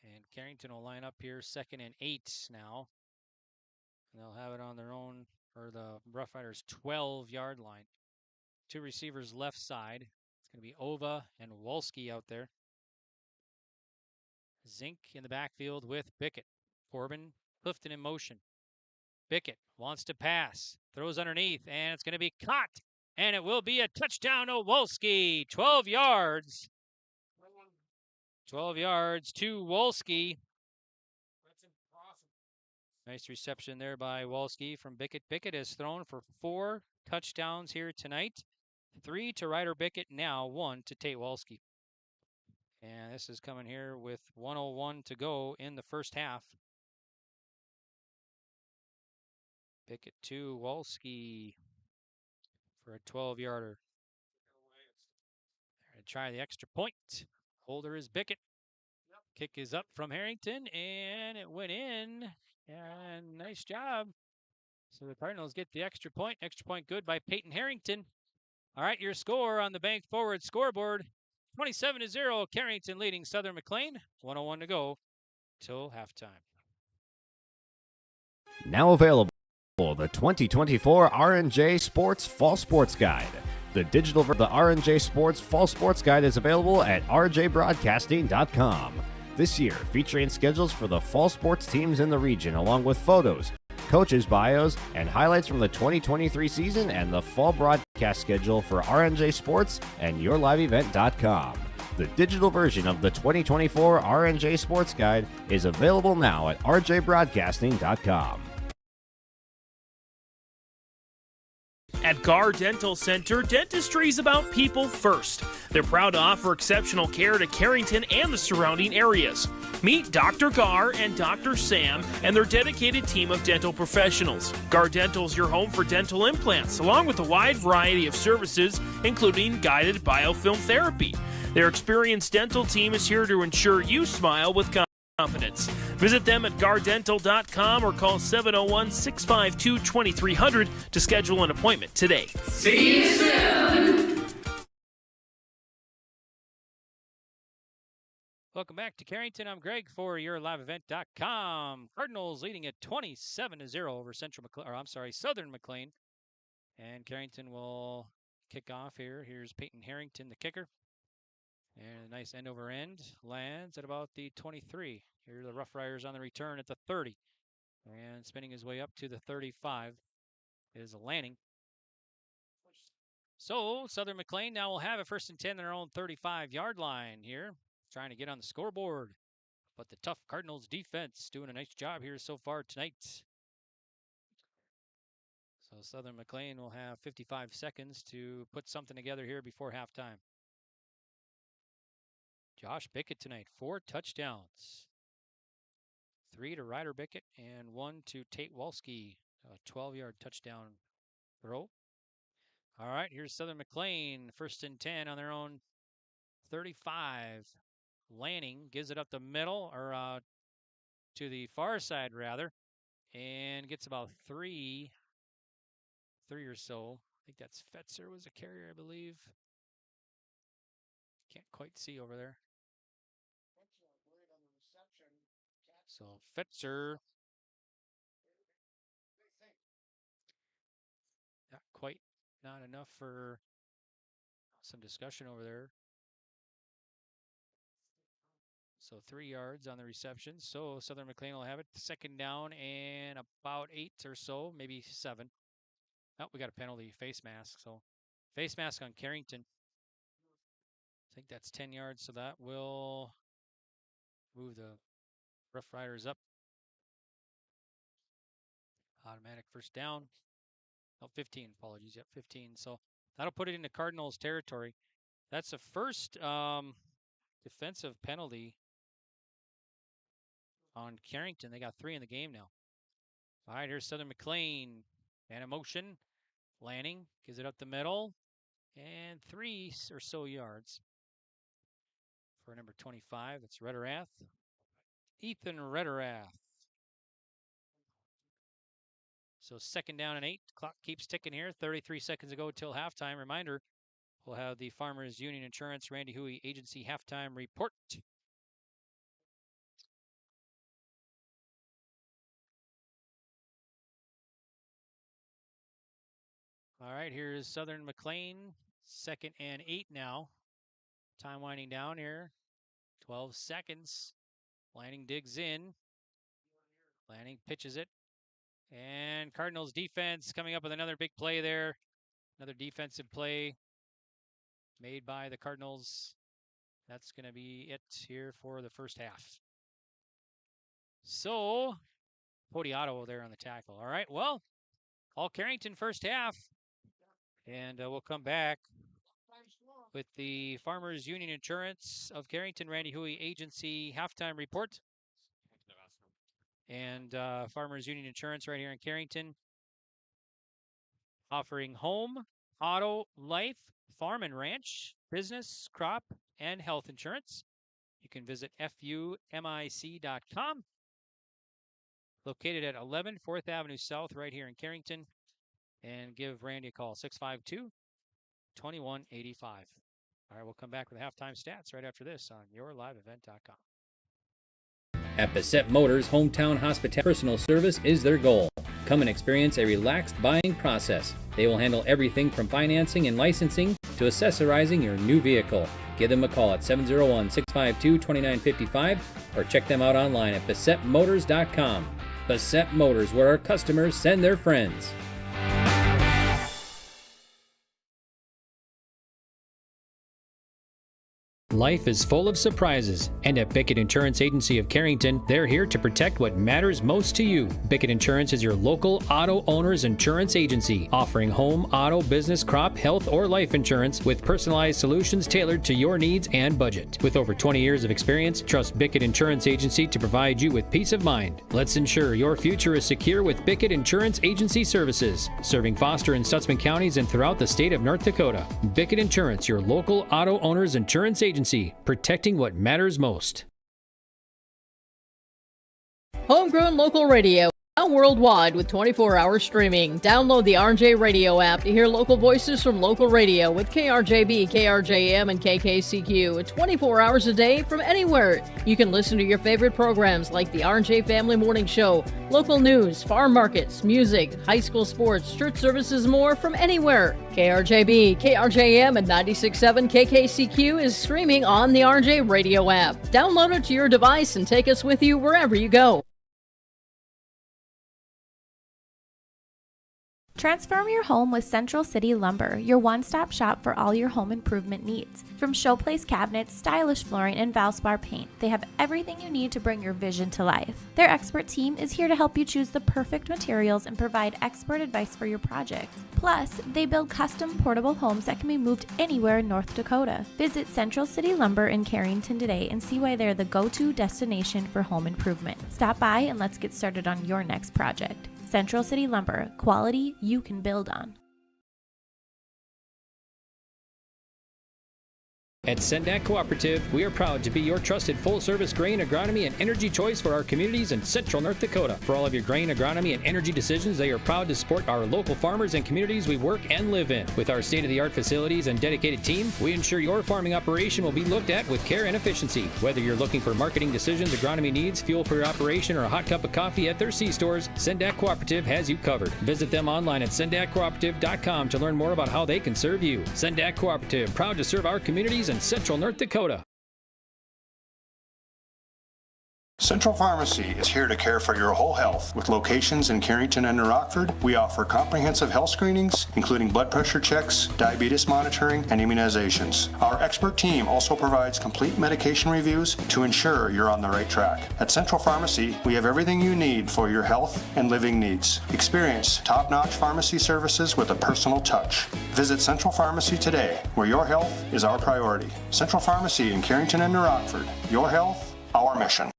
And Carrington will line up here 2nd and 8 now. And they'll have it on their own, or the Rough Riders' 12-yard line. 2 receivers left side. It's going to be Ova and Wolski out there. Zink in the backfield with Bickett. Corbin, Clifton in motion. Bickett wants to pass. Throws underneath, and it's going to be caught. And it will be a touchdown to Wolski. 12 yards. 12 yards to Wolski. Nice reception there by Wolski from Bickett. Bickett has thrown for 4 touchdowns here tonight. 3 to Ryder Bickett, now 1 to Tate Wolski. And this is coming here with 1:01 to go in the first half. Bickett to Wolski for a 12-yarder. They're going to try the extra point. Holder is Bickett. Kick is up from Harrington, and it went in. And nice job. So the Cardinals get the extra point. Extra point good by Peyton Harrington. All right, your score on the bank forward scoreboard. 27-0, Carrington leading Southern McLean. 1:01 to go till halftime. Now available, the 2024 R&J Sports Fall Sports Guide. The digital the R&J Sports Fall Sports Guide is available at rjbroadcasting.com. This year, featuring schedules for the fall sports teams in the region, along with photos, coaches' bios, and highlights from the 2023 season and the fall broadcast schedule for R&J Sports and YourLiveEvent.com. The digital version of the 2024 R&J Sports Guide is available now at rjbroadcasting.com. At Gar Dental Center, dentistry is about people first. They're proud to offer exceptional care to Carrington and the surrounding areas. Meet Dr. Gar and Dr. Sam and their dedicated team of dental professionals. Gar Dental is your home for dental implants, along with a wide variety of services, including guided biofilm therapy. Their experienced dental team is here to ensure you smile with confidence. Visit them at gardental.com or call 701-652-2300 to schedule an appointment today. See you soon. Welcome back to Carrington. I'm Greg for YourLiveEvent.com. Cardinals leading at 27-0 over Southern McLean. And Carrington will kick off here. Here's Peyton Harrington, the kicker. And a nice end over end lands at about the 23. Here are the Rough Riders on the return at the 30. And spinning his way up to the 35 is Lanning. So Southern McLean now will have a 1st and 10 in their own 35-yard line here, trying to get on the scoreboard. But the tough Cardinals defense doing a nice job here so far tonight. So Southern McLean will have 55 seconds to put something together here before halftime. Josh Bickett tonight, 4 touchdowns. 3 to Ryder Bickett and 1 to Tate Walski, a 12-yard touchdown throw. All right, here's Southern McLean, 1st and 10 on their own 35. Lanning gives it up the middle, or to the far side rather, and gets about three or so. I think that's Fetzer was a carrier, I believe. Can't quite see over there. So Fetzer, not enough for some discussion over there. So 3 yards on the reception. So Southern McLean will have it. 2nd down and about 8 or so, maybe 7. Oh, we got a penalty, face mask. So face mask on Carrington. I think that's 10 yards, so that will move the Rough Riders up. Automatic 1st down. Oh, 15, apologies. Yep, 15. So that'll put it into Cardinals territory. That's the first defensive penalty on Carrington. They got 3 in the game now. All right, here's Southern McLean. And a motion. Lanning gives it up the middle. And 3 or so yards for number 25. That's Rederath. Ethan Rederath. So 2nd down and 8. Clock keeps ticking here. 33 seconds to go till halftime. Reminder, we'll have the Farmers Union Insurance Randy Huey Agency halftime report. All right, here's Southern McLean. 2nd and 8 now. Time winding down here. 12 seconds. Lanning digs in. Lanning pitches it. And Cardinals defense coming up with another big play there. Another defensive play made by the Cardinals. That's going to be it here for the first half. So, Podiato there on the tackle. All right, well, all Carrington first half. And we'll come back with the Farmers Union Insurance of Carrington Randy Huey Agency halftime report. And Farmers Union Insurance right here in Carrington, offering home, auto, life, farm and ranch, business, crop, and health insurance. You can visit FUMIC.com. Located at 11 4th Avenue South right here in Carrington. And give Randy a call, 652-2185. All right, we'll come back with halftime stats right after this on YourLiveEvent.com. At Bassett Motors, hometown hospitality personal service is their goal. Come and experience a relaxed buying process. They will handle everything from financing and licensing to accessorizing your new vehicle. Give them a call at 701-652-2955 or check them out online at BessetMotors.com. Bessette Motors, where our customers send their friends. Life is full of surprises, and at Bickett Insurance Agency of Carrington, they're here to protect what matters most to you. Bickett Insurance is your local auto owner's insurance agency, offering home, auto, business, crop, health, or life insurance with personalized solutions tailored to your needs and budget. With over 20 years of experience, trust Bickett Insurance Agency to provide you with peace of mind. Let's ensure your future is secure with Bickett Insurance Agency services, serving Foster and Stutzman counties and throughout the state of North Dakota. Bickett Insurance, your local auto owner's insurance agency, protecting what matters most. Homegrown local radio. Now worldwide with 24-hour streaming. Download the RJ Radio app to hear local voices from local radio with KRJB, KRJM, and KKCQ 24 hours a day from anywhere. You can listen to your favorite programs like the RJ Family Morning Show, local news, farm markets, music, high school sports, church services, more from anywhere. KRJB, KRJM, and 96.7 KKCQ is streaming on the RJ Radio app. Download it to your device and take us with you wherever you go. Transform your home with Central City Lumber, your one-stop shop for all your home improvement needs. From showplace cabinets, stylish flooring, and Valspar paint, they have everything you need to bring your vision to life. Their expert team is here to help you choose the perfect materials and provide expert advice for your projects. Plus, they build custom portable homes that can be moved anywhere in North Dakota. Visit Central City Lumber in Carrington today and see why they're the go-to destination for home improvement. Stop by and let's get started on your next project. Central City Lumber, quality you can build on. At Sendak Cooperative, we are proud to be your trusted full-service grain, agronomy, and energy choice for our communities in central North Dakota. For all of your grain, agronomy, and energy decisions, they are proud to support our local farmers and communities we work and live in. With our state-of-the-art facilities and dedicated team, we ensure your farming operation will be looked at with care and efficiency. Whether you're looking for marketing decisions, agronomy needs, fuel for your operation, or a hot cup of coffee at their C-stores, Sendak Cooperative has you covered. Visit them online at sendakcooperative.com to learn more about how they can serve you. Sendak Cooperative, proud to serve our communities in central North Dakota. Central Pharmacy is here to care for your whole health. With locations in Carrington and New Rockford, we offer comprehensive health screenings, including blood pressure checks, diabetes monitoring, and immunizations. Our expert team also provides complete medication reviews to ensure you're on the right track. At Central Pharmacy, we have everything you need for your health and living needs. Experience top-notch pharmacy services with a personal touch. Visit Central Pharmacy today, where your health is our priority. Central Pharmacy in Carrington and New Rockford. Your health, our mission.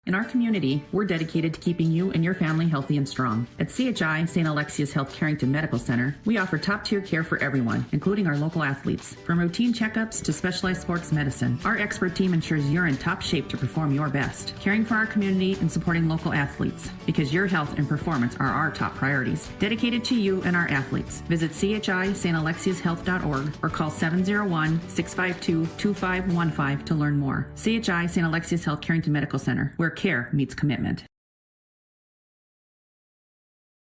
In our community, we're dedicated to keeping you and your family healthy and strong. At CHI, St. Alexius Health Carrington Medical Center, we offer top-tier care for everyone, including our local athletes. From routine checkups to specialized sports medicine, our expert team ensures you're in top shape to perform your best, caring for our community and supporting local athletes, because your health and performance are our top priorities. Dedicated to you and our athletes. Visit chistalexiushealth.org or call 701-652-2515 to learn more. CHI, St. Alexius Health Carrington Medical Center, where care meets commitment.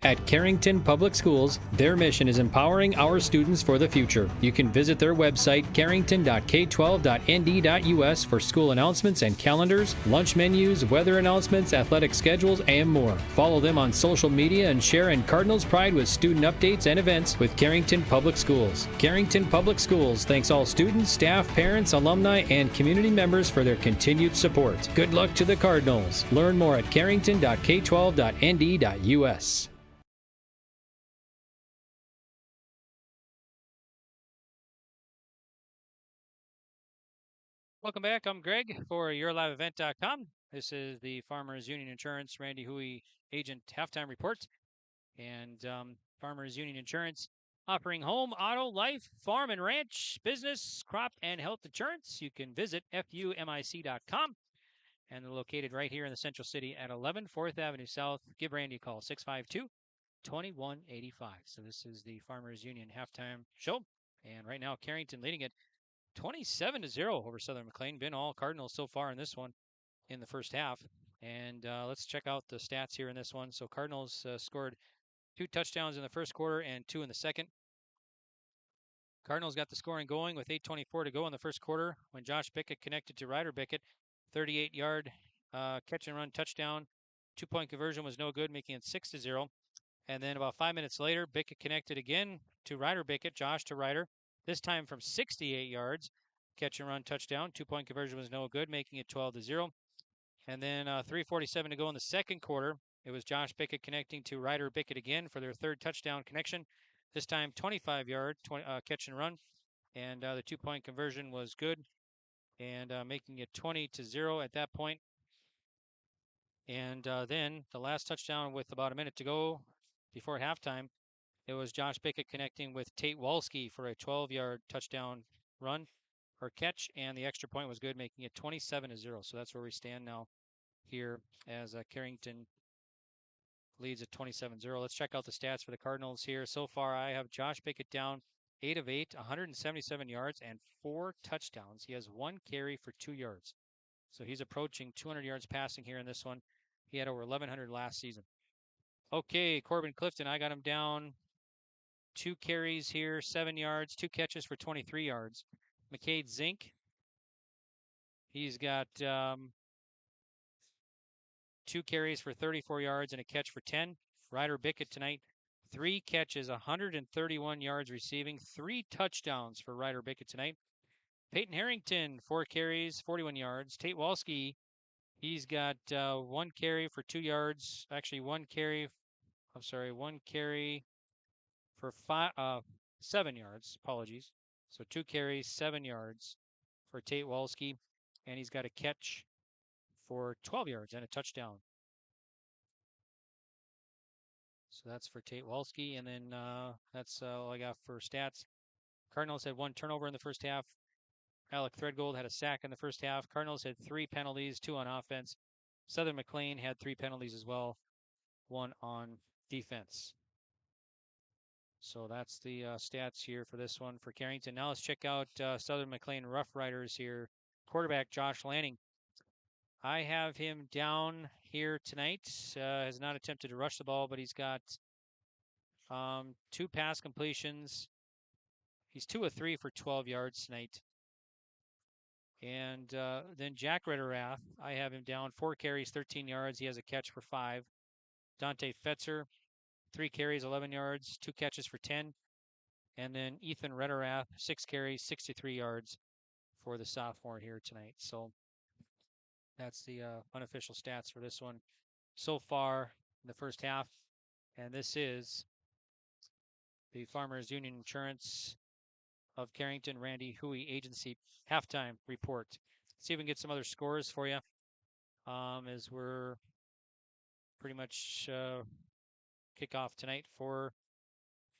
At Carrington Public Schools, their mission is empowering our students for the future. You can visit their website, carrington.k12.nd.us, for school announcements and calendars, lunch menus, weather announcements, athletic schedules, and more. Follow them on social media and share in Cardinals pride with student updates and events with Carrington Public Schools. Carrington Public Schools thanks all students, staff, parents, alumni, and community members for their continued support. Good luck to the Cardinals. Learn more at carrington.k12.nd.us. Welcome back. I'm Greg for YourLiveEvent.com. This is the Farmers Union Insurance Randy Huey Agent Halftime Report. And Farmers Union Insurance offering home, auto, life, farm and ranch, business, crop, and health insurance. You can visit FUMIC.com. And they're located right here in the Central City at 11 4th Avenue South. Give Randy a call, 652-2185. So this is the Farmers Union Halftime Show. And right now, Carrington leading it 27-0 over Southern McLean. Been all Cardinals so far in this one in the first half. And let's check out the stats here in this one. So Cardinals scored 2 touchdowns in the first quarter and 2 in the second. Cardinals got the scoring going with 8:24 to go in the first quarter when Josh Bickett connected to Ryder Bickett. 38-yard catch and run touchdown. 2-point conversion was no good, making it 6-0. And then about 5 minutes later, Bickett connected again to Ryder Bickett, Josh to Ryder, this time from 68 yards. Catch and run touchdown. 2-point conversion was no good, making it 12-0. And then 3:47 to go in the second quarter. It was Josh Bickett connecting to Ryder Bickett again for their third touchdown connection. This time 25-yard catch and run. And the 2-point conversion was good, and making it 20-0 at that point. And then the last touchdown with about a minute to go before halftime, it was Josh Bickett connecting with Tate Walski for a 12-yard touchdown run or catch, and the extra point was good, making it 27-0. So that's where we stand now here as Carrington leads at 27-0. Let's check out the stats for the Cardinals here. So far, I have Josh Bickett down 8 of 8, 177 yards, and 4 touchdowns. He has 1 carry for 2 yards. So he's approaching 200 yards passing here in this one. He had over 1,100 last season. Okay, Corbin Clifton, I got him down 2 carries here, 7 yards, 2 catches for 23 yards. McCade Zink, he's got 2 carries for 34 yards and a catch for 10. Ryder Bickett tonight, 3 catches, 131 yards receiving, 3 touchdowns for Ryder Bickett tonight. Peyton Harrington, 4 carries, 41 yards. Tate Walski, he's got 1 carry for 2 yards. Actually, 1 carry for 7 yards. Apologies. So 2 carries, 7 yards for Tate Walski, and he's got a catch for 12 yards and a touchdown. So that's for Tate Walski, and then that's all I got for stats. Cardinals had 1 turnover in the first half. Alec Threadgold had a sack in the first half. Cardinals had 3 penalties, 2 on offense. Southern McLean had 3 penalties as well, 1 on defense. So that's the stats here for this one for Carrington. Now let's check out Southern McLean Rough Riders here. Quarterback Josh Lanning. I have him down here tonight. Has not attempted to rush the ball, but he's got 2 pass completions. He's 2 of 3 for 12 yards tonight. And then Jack Ritterath, I have him down 4 carries, 13 yards. He has a catch for 5. Dante Fetzer, 3 carries, 11 yards, 2 catches for 10. And then Ethan Ritterath, 6 carries, 63 yards for the sophomore here tonight. So that's the unofficial stats for this one so far in the first half. And this is the Farmers Union Insurance of Carrington, Randy Huey Agency halftime report. See if we can get some other scores for you as we're pretty much kickoff tonight for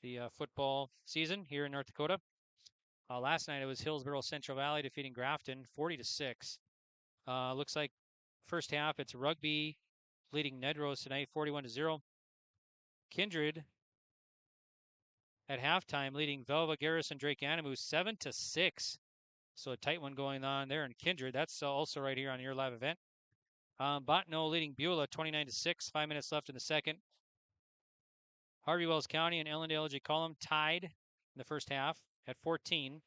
the football season here in North Dakota. Last night it was Hillsborough Central Valley defeating Grafton 40-6. Looks like first half it's Rugby leading Nedrose tonight 41-0. Kindred at halftime leading Velva Garrison Drake Animu 7-6. So a tight one going on there in Kindred. That's also right here on your live event. Bottineau leading Beulah 29-6. 5 minutes left in the second. Harvey Wells County and Ellendale LG Column tied in the first half at 14,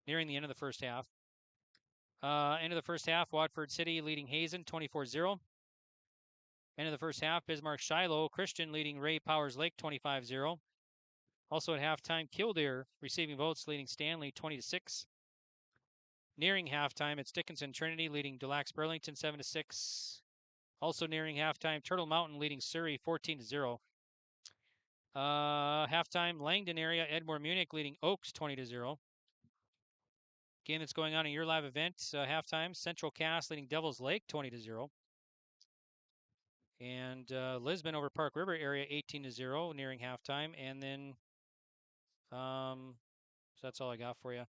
nearing the end of the first half. End of the first half, Watford City leading Hazen 24-0. End of the first half, Bismarck Shiloh Christian leading Ray Powers Lake 25-0. Also at halftime, Killdeer receiving votes leading Stanley 20-6. Nearing halftime, it's Dickinson Trinity leading Delax Burlington 7-6. Also nearing halftime, Turtle Mountain leading Surrey 14-0. Halftime, Langdon area, Edmore Munich leading Oaks 20-0. Game that's going on in your live event, halftime, Central Cass leading Devils Lake 20-0. And Lisbon over Park River area 18-0 nearing halftime. And then, so that's all I got for you.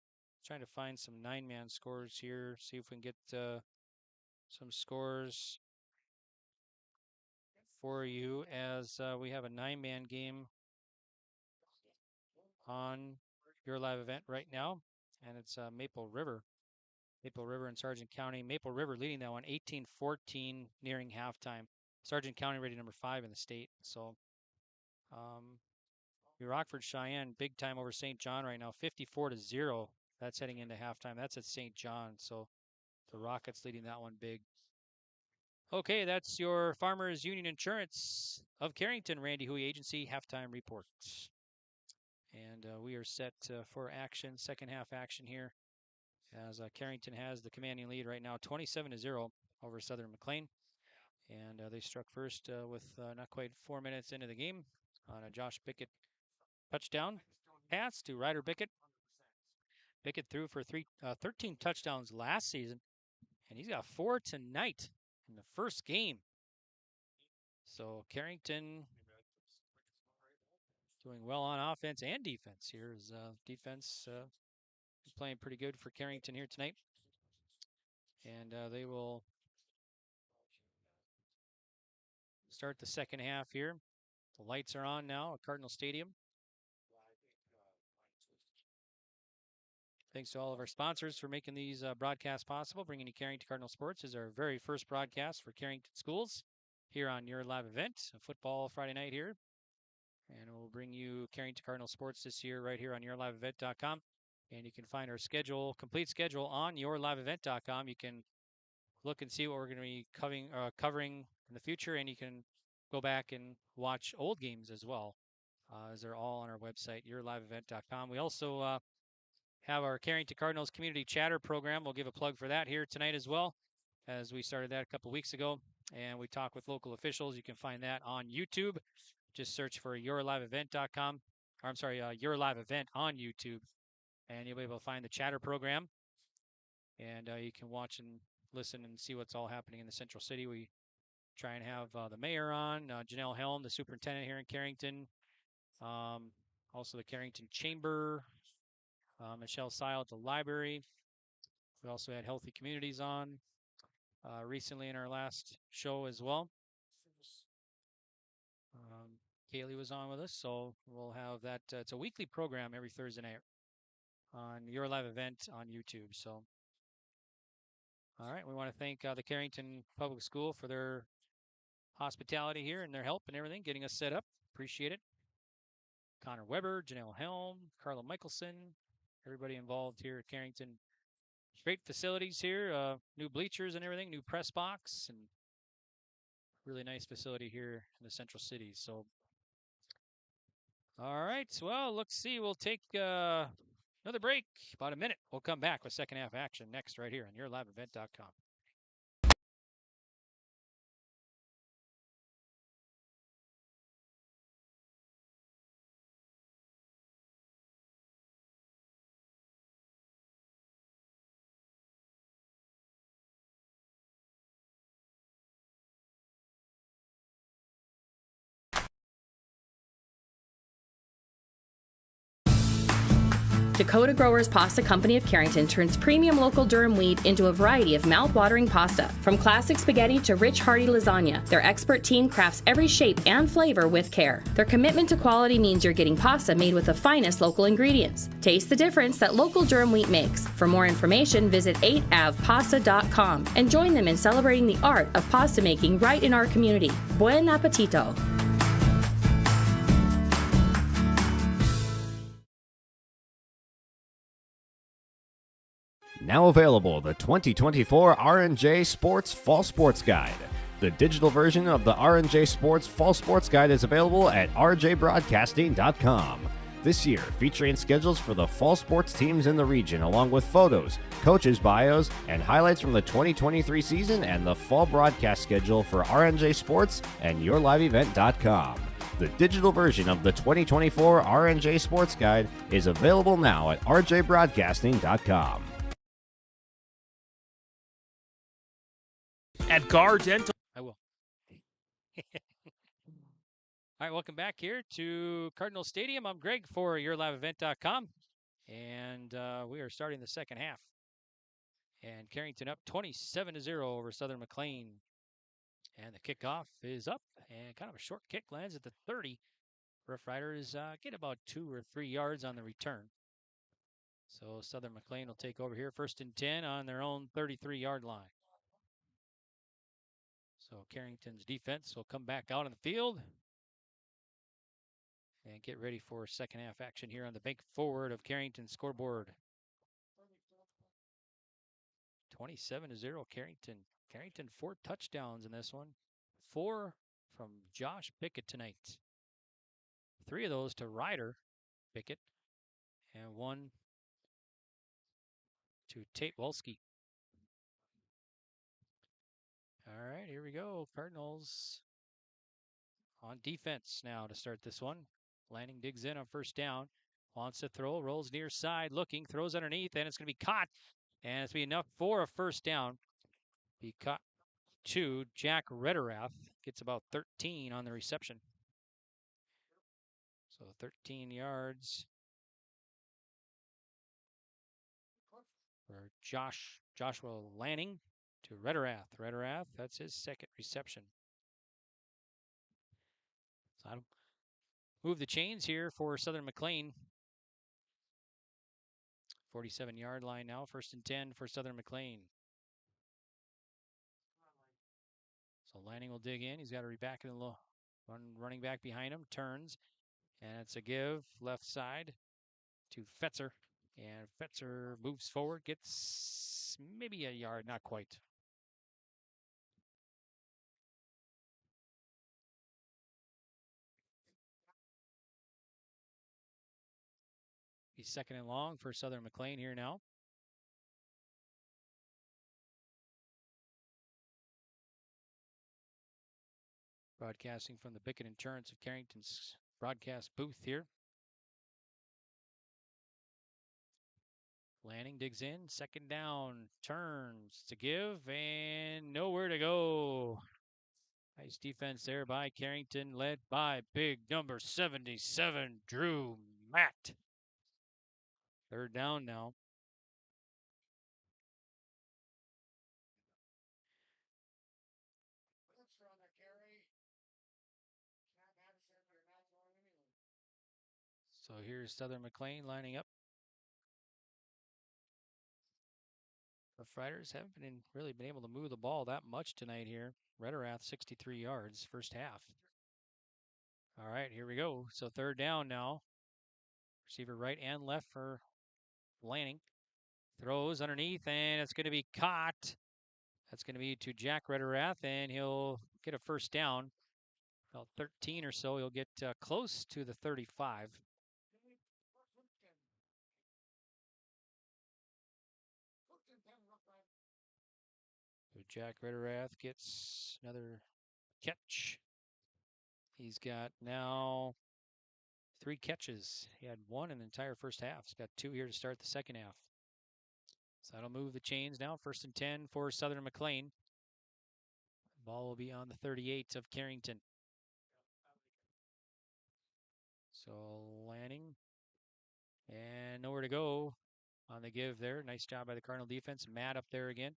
Trying to find some 9-man scores here, see if we can get some scores for you as we have a 9-man game on your live event right now, and it's Maple River Maple River and Sargent County. Maple River leading that one 18-14 nearing halftime. Sargent County rated number 5 in the state. So Rockford Cheyenne big time over St. John right now, 54-0. That's heading into halftime. That's at St. John. So the Rockets leading that one big. Okay, that's your Farmers Union Insurance of Carrington, Randy Huey Agency halftime report. And we are set for action, second half action here, as Carrington has the commanding lead right now, 27-0 over Southern McLean. And they struck first with not quite 4 minutes into the game on a Josh Bickett touchdown pass to Ryder Bickett. Bickett threw for 13 touchdowns last season, and he's got 4 tonight in the first game. So Carrington doing well on offense and defense here. Is defense is playing pretty good for Carrington here tonight. And they will start the second half here. The lights are on now at Cardinal Stadium. Thanks to all of our sponsors for making these broadcasts possible. Bringing you Carrington Cardinal Sports is our very first broadcast for Carrington schools here on your live event, a football Friday night here. And we'll bring you Carrington Cardinal Sports this year right here on yourliveevent.com. And you can find our schedule, complete schedule on yourliveevent.com. You can look and see what we're going to be covering in the future, and you can go back and watch old games as well, as they're all on our website, yourliveevent.com. We also have our Carrington Cardinals Community Chatter program. We'll give a plug for that here tonight as well, as we started that a couple weeks ago. And we talk with local officials. You can find that on YouTube. Just search for yourliveevent.com. Or I'm sorry, Your Live Event on YouTube. And you'll be able to find the Chatter program. And you can watch and listen and see what's all happening in the Central City. We try and have the mayor on, Janelle Helm, the superintendent here in Carrington. Also the Carrington Chamber. Michelle Seil at the library. We also had Healthy Communities on recently in our last show as well. Kaylee was on with us, so we'll have that. It's a weekly program every Thursday night on Your Live Event on YouTube. So, all right, we want to thank the Carrington Public School for their hospitality here and their help and everything, getting us set up. Appreciate it. Connor Weber, Janelle Helm, Carla Michelson, everybody involved here at Carrington. Great facilities here, new bleachers and everything, new press box, and really nice facility here in the Central City. So, all right, well, let's see. We'll take another break, about a minute. We'll come back with second half action next right here on yourliveevent.com. Dakota Growers Pasta Company of Carrington turns premium local durum wheat into a variety of mouth-watering pasta. From classic spaghetti to rich, hearty lasagna, their expert team crafts every shape and flavor with care. Their commitment to quality means you're getting pasta made with the finest local ingredients. Taste the difference that local durum wheat makes. For more information, visit 8avpasta.com and join them in celebrating the art of pasta making right in our community. Buen appetito! Now available, the 2024 R&J Sports Fall Sports Guide. The digital version of the R&J Sports Fall Sports Guide is available at rjbroadcasting.com. This year, featuring schedules for the fall sports teams in the region, along with photos, coaches' bios, and highlights from the 2023 season and the fall broadcast schedule for R&J Sports and yourliveevent.com. The digital version of the 2024 R&J Sports Guide is available now at rjbroadcasting.com. At Gar Dental. I will. All right, welcome back here to Cardinal Stadium. I'm Greg for yourliveevent.com, and we are starting the second half. And Carrington up 27-0 over Southern McLean. And the kickoff is up, and kind of a short kick lands at the 30. Rough Riders get about 2 or 3 yards on the return. So Southern McLean will take over here, 1st and 10 on their own 33-yard line. So Carrington's defense will come back out on the field and get ready for second half action here on the bank forward of Carrington's scoreboard. 27-0 Carrington. Carrington 4 touchdowns in this one. 4 from Josh Pickett tonight. 3 of those to Ryder Pickett and 1 to Tate Wolski. All right, here we go. Cardinals on defense now to start this one. Lanning digs in on 1st down. Wants to throw, rolls near side, looking, throws underneath, and it's going to be caught. And it's going to be enough for a 1st down. Be caught to Jack Rederath. Gets about 13 on the reception. So 13 yards for Joshua Lanning to Rederath. Rederath, that's his 2nd reception. So that'll move the chains here for Southern McLean. 47-yard line now, 1st and 10 for Southern McLean. So Lanning will dig in. He's got to be back in the low. Running back behind him, turns, and it's a give left side to Fetzer. And Fetzer moves forward, gets maybe a yard, not quite. He's 2nd and long for Southern McLean here now. Broadcasting from the Bickett Insurance of Carrington's broadcast booth here. Lanning digs in, 2nd down, turns to give, and nowhere to go. Nice defense there by Carrington, led by big number 77, Drew Matt. 3rd down now. So here's Southern McLean lining up. The Riders haven't really been able to move the ball that much tonight here. Rederath 63 yards, 1st half. All right, here we go. So 3rd down now. Receiver right and left for Lanning. Throws underneath, and it's going to be caught. That's going to be to Jack Rederath, and he'll get a 1st down. About 13 or so. He'll get close to the 35. So Jack Rederath gets another catch. He's got now 3 catches. He had 1 in the entire 1st half. He's got 2 here to start the 2nd half. So that'll move the chains now. 1st and 10 for Southern McLean. Ball will be on the 38 of Carrington. So Lanning, and nowhere to go on the give there. Nice job by the Cardinal defense. Matt up there again.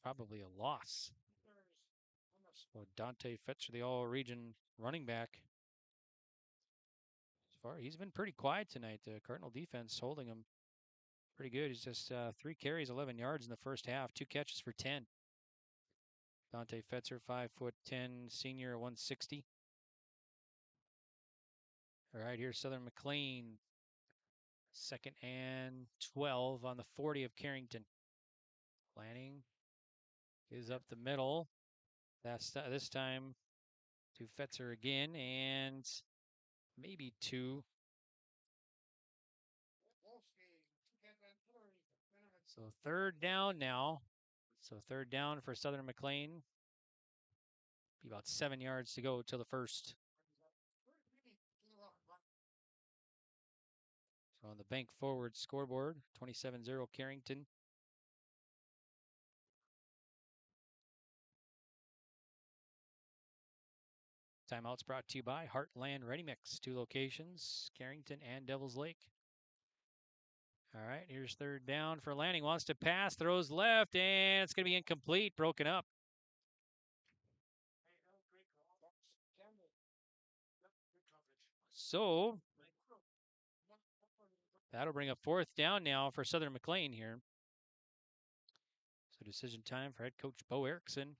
Probably a loss. So Dante Fetcher, the all-region running back. So far, he's been pretty quiet tonight. The Cardinal defense holding him pretty good. He's just 3 carries, 11 yards in the 1st half, 2 catches for 10. Dante Fetzer, 5'10", senior, 160. All right, here's Southern McLean. 2nd and 12 on the 40 of Carrington. Lanning is up the middle. That's this time to Fetzer again, and maybe 2. So 3rd down now. So 3rd down for Southern McLean. Be about 7 yards to go till the 1st. So on the bank forward scoreboard, 27-0 Carrington. Timeouts brought to you by Heartland Ready Mix. 2 locations, Carrington and Devil's Lake. All right, here's 3rd down for Lanning. Wants to pass, throws left, and it's going to be incomplete, broken up. So That'll bring up 4th down now for Southern McLean here. So decision time for head coach Bo Erickson.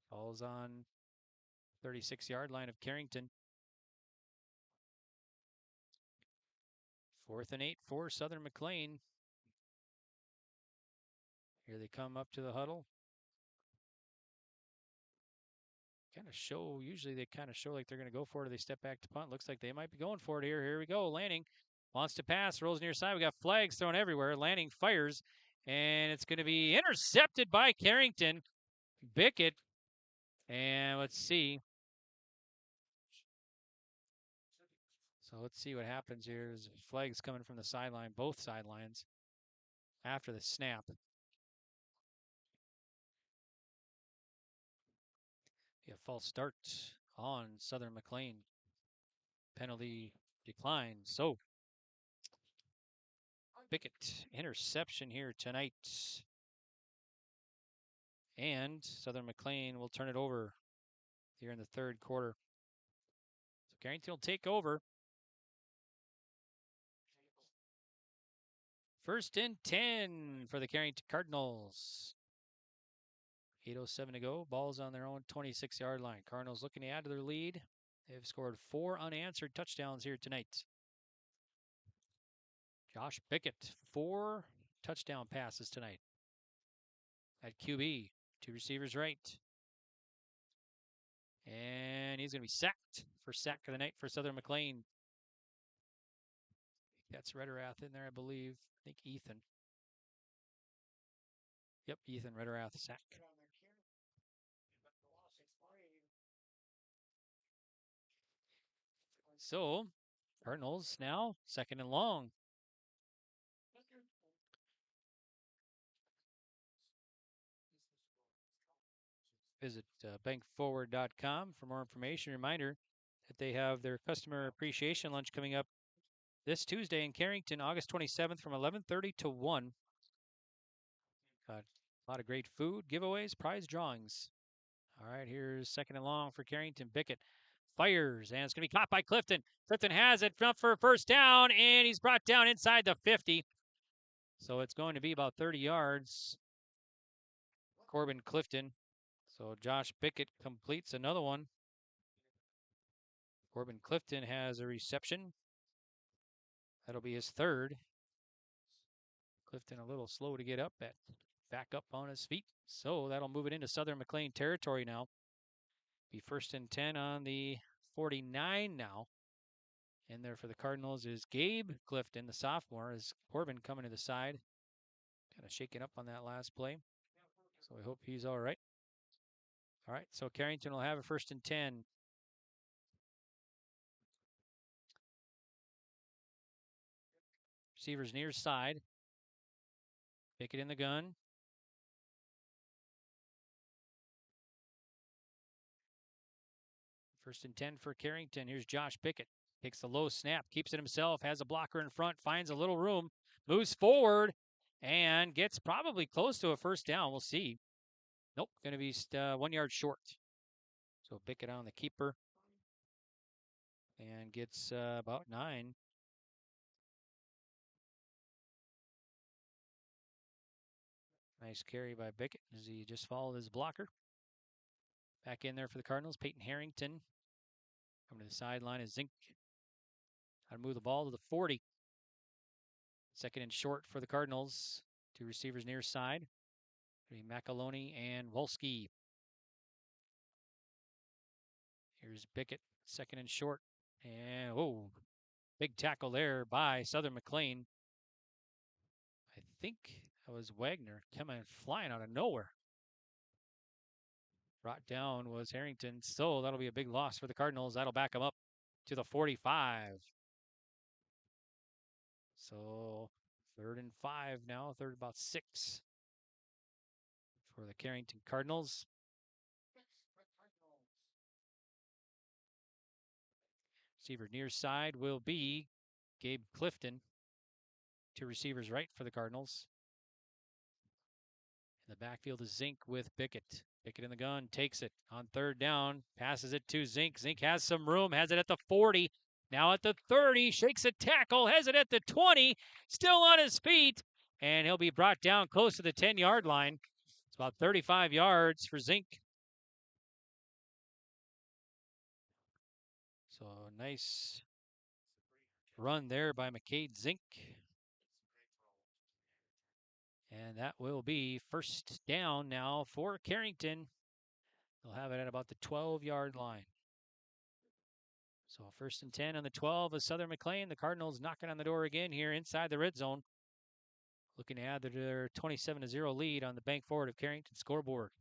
Falls on 36-yard line of Carrington. 4th and 8 for Southern McLean. Here they come up to the huddle. Usually they kind of show like they're going to go for it, or they step back to punt. Looks like they might be going for it here. Here we go. Lanning wants to pass, rolls near side. We got flags thrown everywhere. Lanning fires, and it's going to be intercepted by Carrington. Bickett, and let's see. So let's see what happens here. There's flags coming from the sideline, both sidelines, after the snap. Yeah, false start on Southern McLean. Penalty decline. So Bickett interception here tonight. And Southern McLean will turn it over here in the 3rd quarter. So Carrington will take over. 1st and 10 for the Carrington Cardinals. 8:07 to go. Ball's on their own 26-yard line. Cardinals looking to add to their lead. They've scored 4 unanswered touchdowns here tonight. Josh Bickett, 4 touchdown passes tonight. At QB, 2 receivers right. And he's going to be sacked. First sack of the night for Southern McLean. That's Rederath in there, I believe. I think Ethan. Yep, Ethan Rederath sack. So, Cardinals now 2nd and long. Visit bankforward.com for more information. Reminder that they have their customer appreciation lunch coming up this Tuesday in Carrington, August 27th from 11:30 to 1. Got a lot of great food, giveaways, prize drawings. All right, here's 2nd and long for Carrington. Bickett fires, and it's going to be caught by Clifton. Clifton has it up for a 1st down, and he's brought down inside the 50. So it's going to be about 30 yards. Corbin Clifton. So Josh Bickett completes another one. Corbin Clifton has a reception. That'll be his 3rd. Clifton a little slow to get up, back up on his feet. So that'll move it into Southern McLean territory now. Be 1st and 10 on the 49 now. In there for the Cardinals is Gabe Clifton, the sophomore, as Corbin coming to the side. Kind of shaking up on that last play. So we hope he's all right. All right, so Carrington will have a 1st and 10. Receivers near side. Pick it in the gun. First and 10 for Carrington. Here's Josh Bickett. Takes the low snap, keeps it himself, has a blocker in front, finds a little room, moves forward, and gets probably close to a 1st down. We'll see. Nope, going to be 1 yard short. So Bickett on the keeper and gets about 9. Nice carry by Bickett as he just followed his blocker. Back in there for the Cardinals, Peyton Harrington. Coming to the sideline is Zink. How to move the ball to the 40. 2nd and short for the Cardinals. 2 receivers near side. McAloney and Wolski. Here's Bickett, 2nd and short. And, big tackle there by Southern McLean. I think that was Wagner coming flying out of nowhere. Brought down was Harrington. So that'll be a big loss for the Cardinals. That'll back them up to the 45. So 3rd and 5 now. 3rd about 6 for the Carrington Cardinals. Receiver near side will be Gabe Clifton. 2 receivers right for the Cardinals. In the backfield is Zink with Bickett. Bickett in the gun, takes it on 3rd down, passes it to Zink. Zink has some room, has it at the 40, Now at the 30, shakes a tackle, has it at the 20, still on his feet, and he'll be brought down close to the 10-yard line. It's about 35 yards for Zink. So nice run there by McCade Zink. And that will be first down now for Carrington. They'll have it at about the 12-yard line. So 1st and 10 on the 12 of Southern McLean. The Cardinals knocking on the door again here inside the red zone. Looking to add their 27-0 lead on the bank forward of Carrington scoreboard.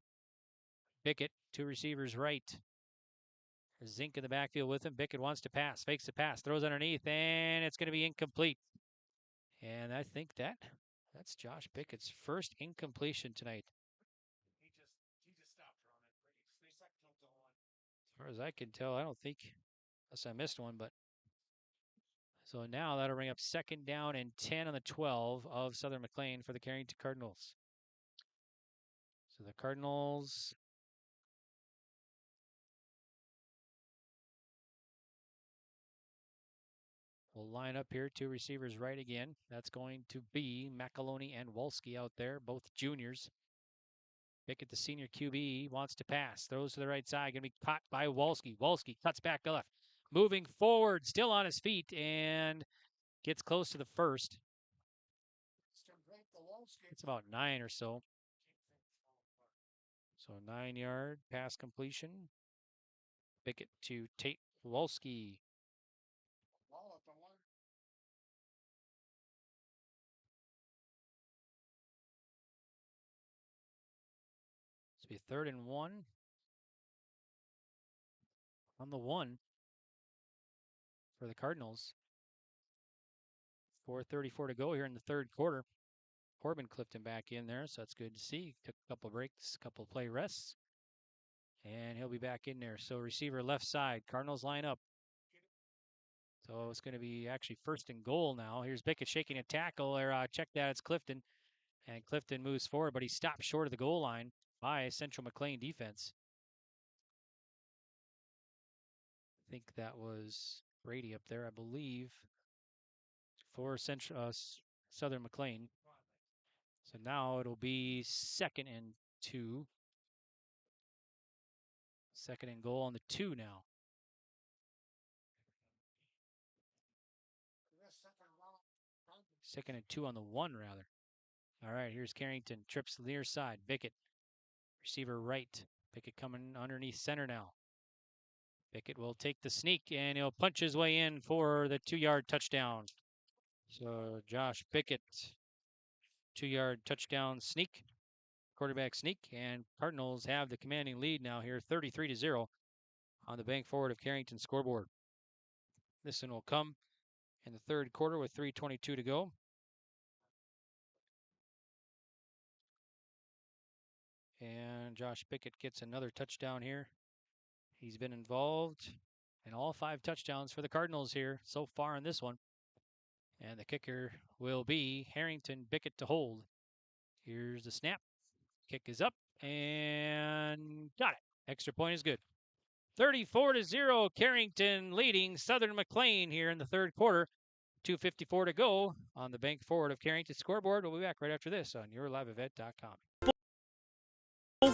Bickett, 2 receivers right. Zink in the backfield with him. Bickett wants to pass, fakes the pass, throws underneath, and it's going to be incomplete. And I think that's Josh Bickett's first incompletion tonight. He just stopped running. As far as I can tell, I don't think, unless I missed one, but so now that'll bring up 2nd down and 10 on the 12 of Southern McLean for the Carrington Cardinals. So the Cardinals will line up here, 2 receivers right again. That's going to be McAloney and Wolski out there, both juniors. Bickett, the senior QB, wants to pass. Throws to the right side, going to be caught by Wolski. Wolski cuts back to left. Moving forward, still on his feet, and gets close to the first. It's about 9 or so. So 9-yard pass completion. Bickett to Tate Wolski. This will be 3rd and 1. On the 1 for the Cardinals. 4:34 to go here in the 3rd quarter. Corbin clipped him back in there, so that's good to see. Took a couple breaks, a couple play rests, and he'll be back in there. So receiver left side, Cardinals line up. So it's going to be actually 1st and goal now. Here's Bickett shaking a tackle. Check that, it's Clifton. And Clifton moves forward, but he stopped short of the goal line by Central McLean defense. I think that was Brady up there, I believe, for Southern McLean. So now it'll be 2nd and 2. 2nd and goal on the 2 now. Second and 2 on the 1, rather. All right, here's Carrington. Trips to the near side. Bickett, receiver right. Bickett coming underneath center now. Bickett will take the sneak, and he'll punch his way in for the 2-yard touchdown. So Josh Bickett, 2-yard touchdown sneak, quarterback sneak, and Cardinals have the commanding lead now here, 33-0 on the bank forward of Carrington scoreboard. This one will come in the 3rd quarter with 3:22 to go. And Josh Bickett gets another touchdown here. He's been involved in all 5 touchdowns for the Cardinals here so far in this one. And the kicker will be Harrington. Bickett to hold. Here's the snap. Kick is up and got it. Extra point is good. 34-0, Carrington leading Southern McLean here in the 3rd quarter. 2:54 to go on the bank forward of Carrington scoreboard. We'll be back right after this on yourliveevent.com.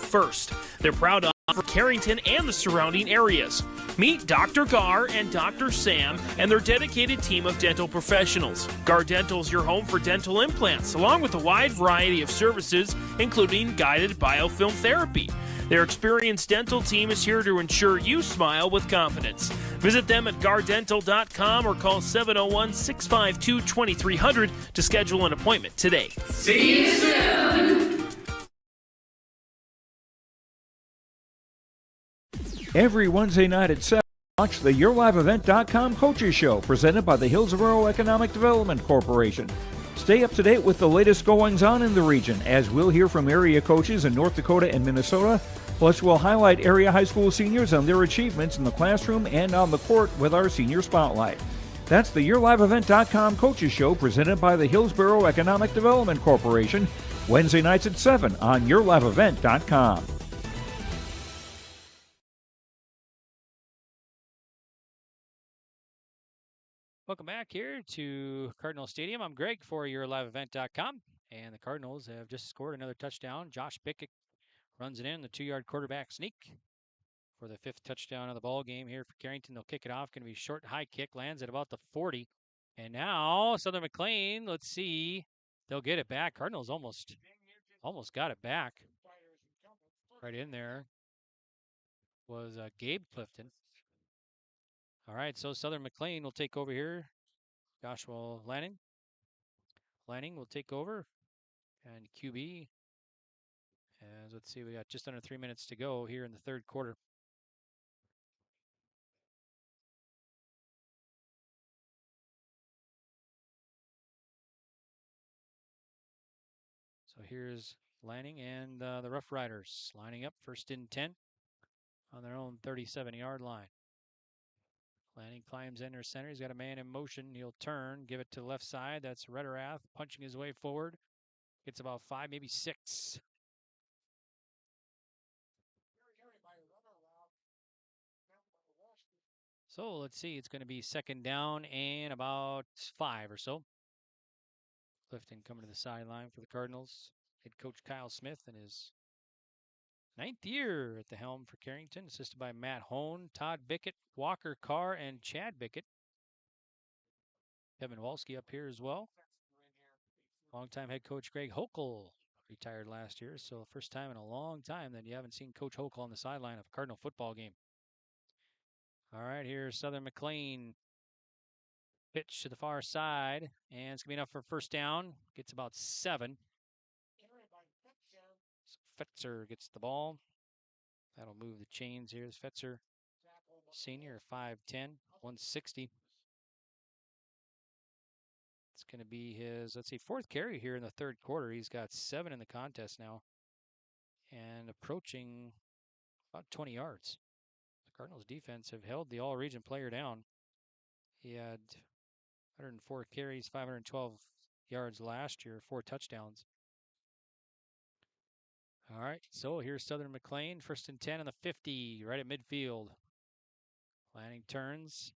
First, they're proud to offer Carrington and the surrounding areas. Meet Dr. Gar and Dr. Sam and their dedicated team of dental professionals. Gar Dental is your home for dental implants, along with a wide variety of services, including guided biofilm therapy. Their experienced dental team is here to ensure you smile with confidence. Visit them at gardental.com or call 701-652-2300 to schedule an appointment today. See you soon. Every Wednesday night at 7, watch the YourLiveEvent.com Coaches Show presented by the Hillsborough Economic Development Corporation. Stay up to date with the latest goings-on in the region, as we'll hear from area coaches in North Dakota and Minnesota. Plus, we'll highlight area high school seniors and their achievements in the classroom and on the court with our Senior Spotlight. That's the YourLiveEvent.com Coaches Show presented by the Hillsborough Economic Development Corporation, Wednesday nights at 7 on YourLiveEvent.com. Welcome back here to Cardinal Stadium. I'm Greg for YourLiveEvent.com, and the Cardinals have just scored another touchdown. Josh Bickett runs it in, the 2-yard quarterback sneak for the 5th touchdown of the ball game here for Carrington. They'll kick it off. Going to be short, high kick, lands at about the 40. And now Southern McLean, let's see, they'll get it back. Cardinals almost got it back. Right in there was Gabe Clifton. All right, so Southern McLean will take over here. Joshua Lanning. Lanning will take over. And QB. As let's see, we got just under 3 minutes to go here in the third quarter. So here's Lanning and the Rough Riders lining up first and 10 on their own 37-yard line. Lanning climbs in their center. He's got a man in motion. He'll turn, give it to the left side. That's Rederath punching his way forward. Gets about 5, maybe 6. So let's see. It's going to be second down and about 5 or so. Clifton coming to the sideline for the Cardinals. Head coach Kyle Smith in his 9th year at the helm for Carrington, assisted by Matt Hone, Todd Bickett, Walker Carr, and Chad Bickett. Kevin Walski up here as well. Longtime head coach Greg Hochul retired last year, so first time in a long time that you haven't seen Coach Hochul on the sideline of a Cardinal football game. All right, here's Southern McLean. Pitch to the far side, and it's going to be enough for first down. Gets about 7. So Fetzer gets the ball. That'll move the chains here. Fetzer, senior, 5'10", 160. It's going to be his, let's see, 4th carry here in the third quarter. He's got 7 in the contest now and approaching about 20 yards. The Cardinals defense have held the all-region player down. He had 104 carries, 512 yards last year, 4 touchdowns. All right, so here's Southern McLean, first and 10 on the 50, right at midfield. Lanning turns,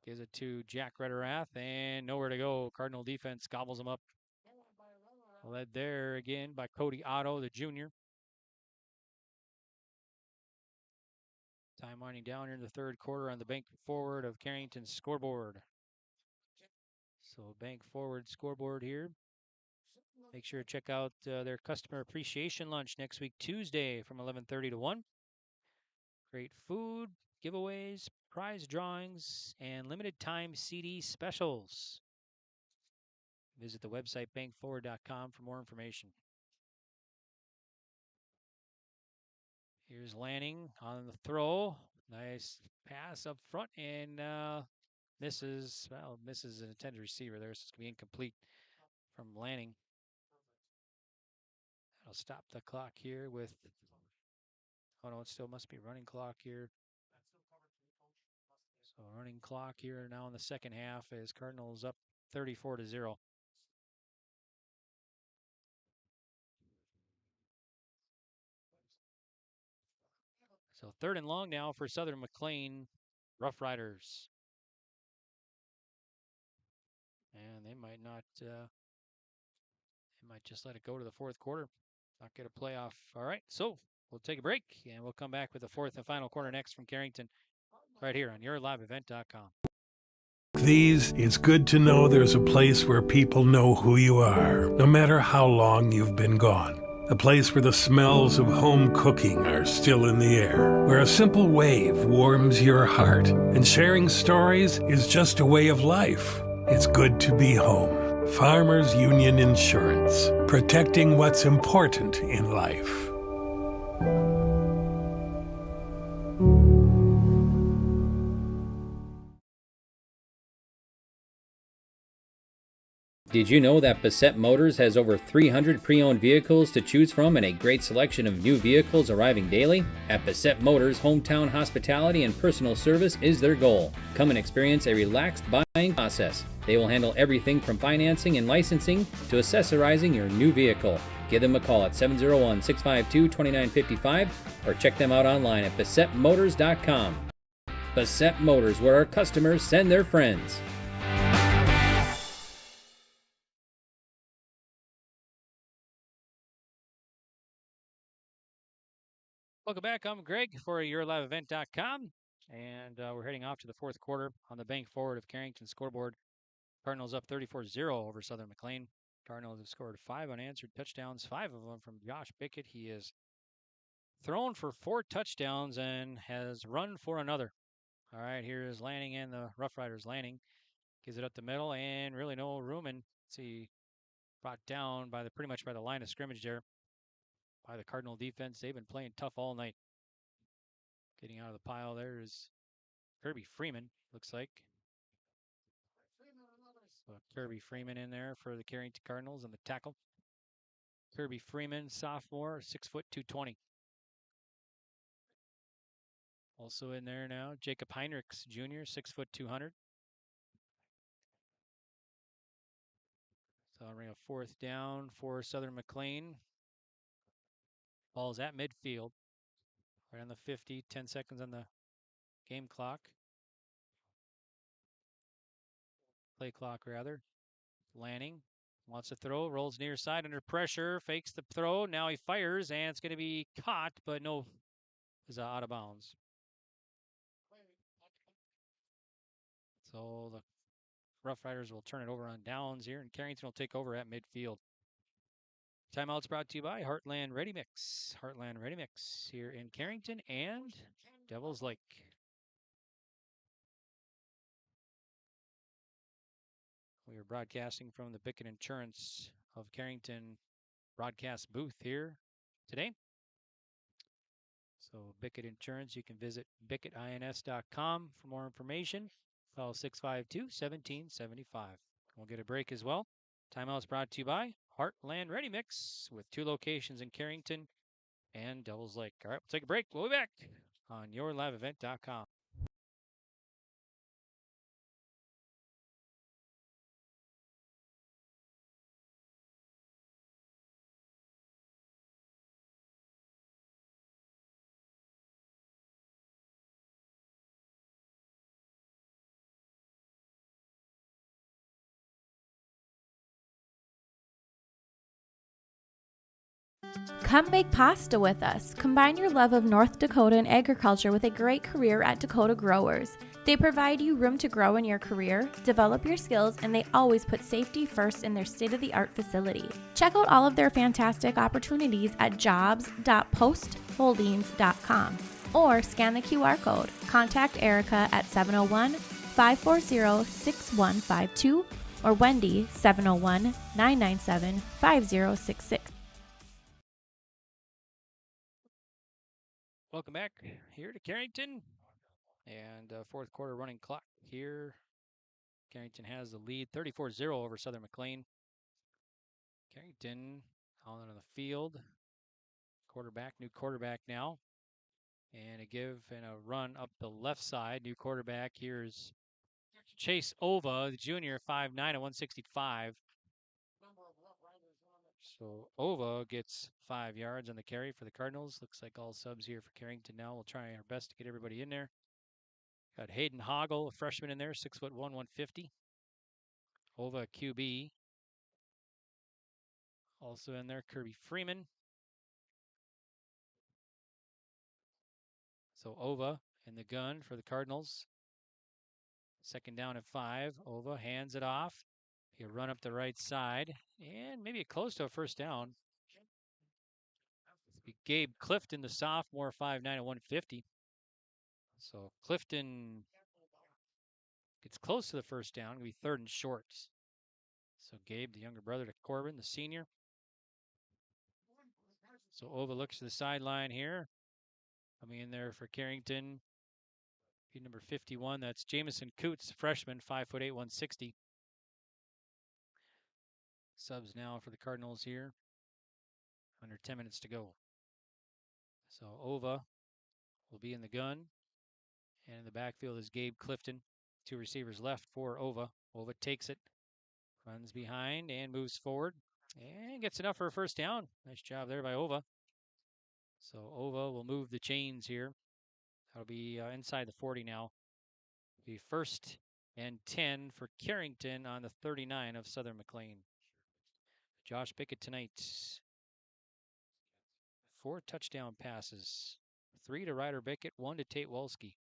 gives it to Jack Rederath, and nowhere to go. Cardinal defense gobbles him up. Led there again by Cody Otto, the junior. Time winding down here in the third quarter on the bank forward of Carrington's scoreboard. So bank forward scoreboard here. Make sure to check out their customer appreciation lunch next week, Tuesday from 11:30 to 1. Great food, giveaways, prize drawings, and limited time CD specials. Visit the website bankforward.com for more information. Here's Lanning on the throw. Nice pass up front and misses an intended receiver there, so it's going to be incomplete from Lanning. That'll stop the clock here with, oh no, it still must be running clock here. So running clock here now in the second half as Cardinals up 34-0. So 3rd and long now for Southern McLean Rough Riders. And they might not, they might just let it go to the fourth quarter. Not get a playoff. All right, so we'll take a break, and we'll come back with the 4th and final quarter next from Carrington right here on YourLiveEvent.com. These, it's good to know there's a place where people know who you are, no matter how long you've been gone. A place where the smells of home cooking are still in the air, where a simple wave warms your heart, and sharing stories is just a way of life. It's good to be home. Farmers Union Insurance, protecting what's important in life. Did you know that Bassett Motors has over 300 pre-owned vehicles to choose from and a great selection of new vehicles arriving daily? At Bassett Motors, hometown hospitality and personal service is their goal. Come and experience a relaxed buying process. They will handle everything from financing and licensing to accessorizing your new vehicle. Give them a call at 701-652-2955 or check them out online at BassettMotors.com. Bassett Motors, where our customers send their friends. Welcome back. I'm Greg for YourLiveEvent.com, and we're heading off to the fourth quarter on the bank forward of Carrington scoreboard. Cardinals up 34-0 over Southern McLean. Cardinals have scored 5 unanswered touchdowns, 5 of them from Josh Bickett. He is thrown for 4 touchdowns and has run for another. All right, here is Lanning and the Rough Riders. Lanning gives it up the middle and really no room, and see brought down by pretty much by the line of scrimmage there by the Cardinal defense. They've been playing tough all night. Getting out of the pile there is Kirby Freeman, looks like. So Kirby Freeman in there for the Carrington Cardinals and the tackle. Kirby Freeman, sophomore, 6 foot 220. Also in there now, Jacob Heinrichs Jr., 6 foot 200. So I'll bring a fourth down for Southern McLean. Ball's at midfield, right on the 50, 10 seconds on the game clock. Play clock, rather. Lanning wants to throw, rolls near side under pressure, fakes the throw. Now he fires, and it's going to be caught, but no, is out of bounds. So the Rough Riders will turn it over on downs here, and Carrington will take over at midfield. Timeout's brought to you by Heartland Ready Mix. Heartland Ready Mix here in Carrington and Devil's Lake. We are broadcasting from the Bickett Insurance of Carrington broadcast booth here today. So Bickett Insurance, you can visit BickettINS.com for more information. Call 652-1775. We'll get a break as well. Timeout's brought to you by Heartland Ready Mix with 2 locations in Carrington and Devils Lake. All right, we'll take a break. We'll be back on YourLiveEvent.com. Come make pasta with us. Combine your love of North Dakota and agriculture with a great career at Dakota Growers. They provide you room to grow in your career, develop your skills, and they always put safety first in their state-of-the-art facility. Check out all of their fantastic opportunities at jobs.postholdings.com or scan the QR code. Contact Erica at 701-540-6152 or Wendy 701-997-5066. Welcome back here to Carrington, and fourth quarter running clock here. Carrington has the lead 34-0 over Southern McLean. Carrington on the field. New quarterback now. And a give and a run up the left side. New quarterback. Here's Chase Ova, the junior, 5'9" and 165. So Ova gets 5 yards on the carry for the Cardinals. Looks like all subs here for Carrington now. We'll try our best to get everybody in there. Got Hayden Hoggle, a freshman in there, 6'1", 150. Ova QB. Also in there, Kirby Freeman. So Ova in the gun for the Cardinals. Second down at 5. Ova hands it off. He'll run up the right side and maybe close to a first down. Gabe Clifton, the sophomore, 5'9" and 150. So Clifton gets close to the first down. It'll be 3rd and short. So Gabe, the younger brother to Corbin, the senior. So Ova looks to the sideline here. Coming in there for Carrington. Number 51, that's Jamison Coots, freshman, 5'8", 160. Subs now for the Cardinals here. Under 10 minutes to go. So Ova will be in the gun. And in the backfield is Gabe Clifton. 2 receivers left for Ova. Ova takes it, runs behind, and moves forward. And gets enough for a first down. Nice job there by Ova. So Ova will move the chains here. That'll be inside the 40 now. Be 1st and 10 for Carrington on the 39 of Southern McLean. Josh Bickett tonight. 4 touchdown passes. 3 to Ryder Bickett, 1 to Tate Wolski.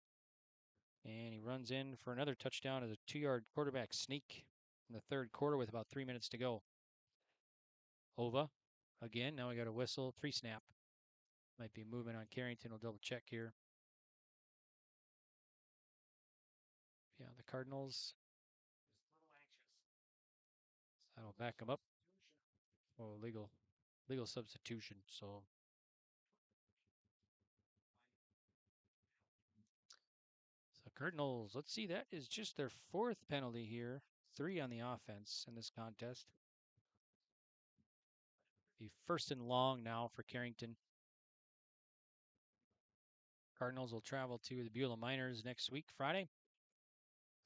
And he runs in for another touchdown as a 2-yard quarterback sneak in the third quarter with about 3 minutes to go. Ova, again, now we got a whistle, 3-snap. Might be movement on Carrington, we'll double check here. Yeah, the Cardinals. That'll back them up. Oh, legal substitution, so. So Cardinals, let's see, that is just their 4th penalty here. 3 on the offense in this contest. Be 1st and long now for Carrington. Cardinals will travel to the Beulah Miners next week, Friday.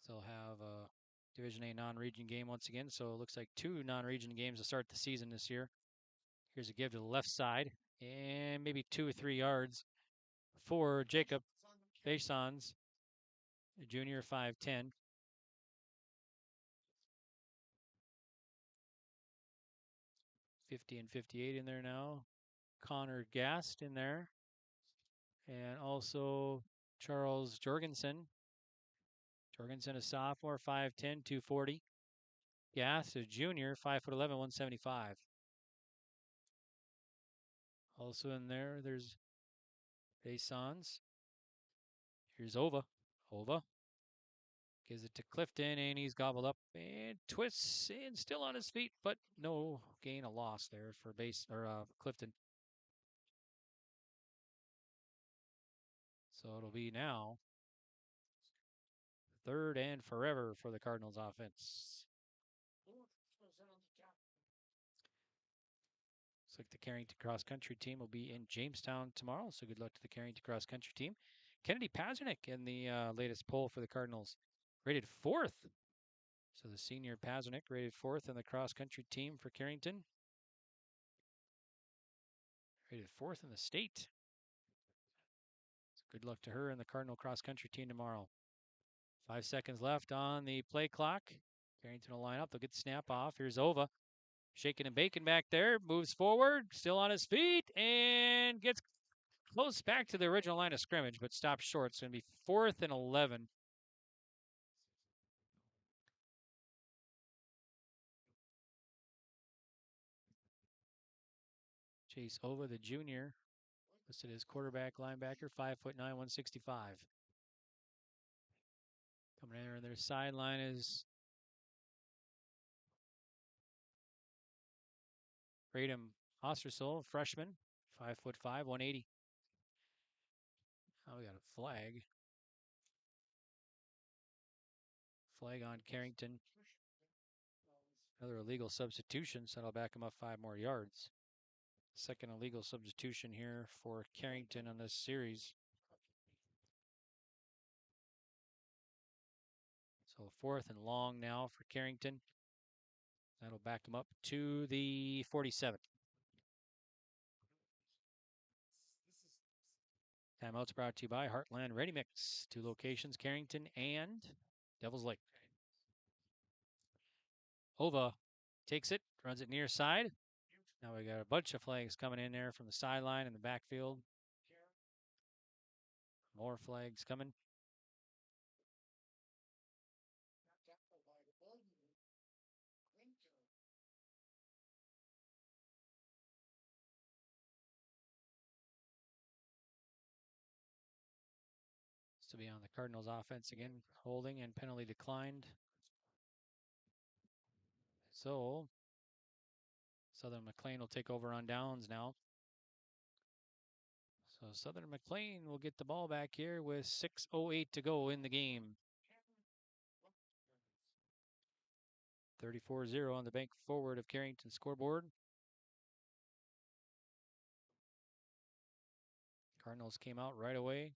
So they'll have a Division A non-region game once again. So it looks like 2 non-region games to start the season this year. Here's a give to the left side. And maybe 2 or 3 yards for Jacob Basons, junior, 5'10". .50 and 58 in there now. Connor Gast in there. And also Charles Jorgensen. Jorgensen, a sophomore, 5'10", 240. Gast, a junior, 5'11", 175. Also in there, there's Basons. Here's Ova. Ova gives it to Clifton, and he's gobbled up and twists and still on his feet, but no gain, a loss there for Clifton. So it'll be now 3rd and forever for the Cardinals offense. Looks like the Carrington cross country team will be in Jamestown tomorrow, so good luck to the Carrington cross country team. Kennedy Pazernick in the latest poll for the Cardinals, rated 4th. So the senior Pazernick rated 4th in the cross country team for Carrington. Rated 4th in the state. So good luck to her and the Cardinal cross country team tomorrow. 5 seconds left on the play clock. Carrington will line up. They'll get the snap off. Here's Ova. Shaking and baking back there. Moves forward. Still on his feet. And gets close back to the original line of scrimmage, but stops short. It's going to be 4th and 11. Chase Ova, the junior, listed as quarterback linebacker, 5'9", 165. Coming in there on their sideline is Radom Ostersol, freshman, 5'5", 180. Oh, we got a flag. Flag on Carrington. Another illegal substitution, so that'll back him up 5 more yards. Second illegal substitution here for Carrington on this series. So 4th and long now for Carrington. That'll back him up to the 47. Timeouts brought to you by Heartland Ready Mix. 2 locations, Carrington and Devil's Lake. Ova takes it, runs it near side. Now we got a bunch of flags coming in there from the sideline and the backfield. More flags coming. To be on the Cardinals offense again, holding and penalty declined. So Southern McLean will take over on downs now. So Southern McLean will get the ball back here with 6:08 to go in the game. 34-0 on the bank forward of Carrington scoreboard. Cardinals came out right away,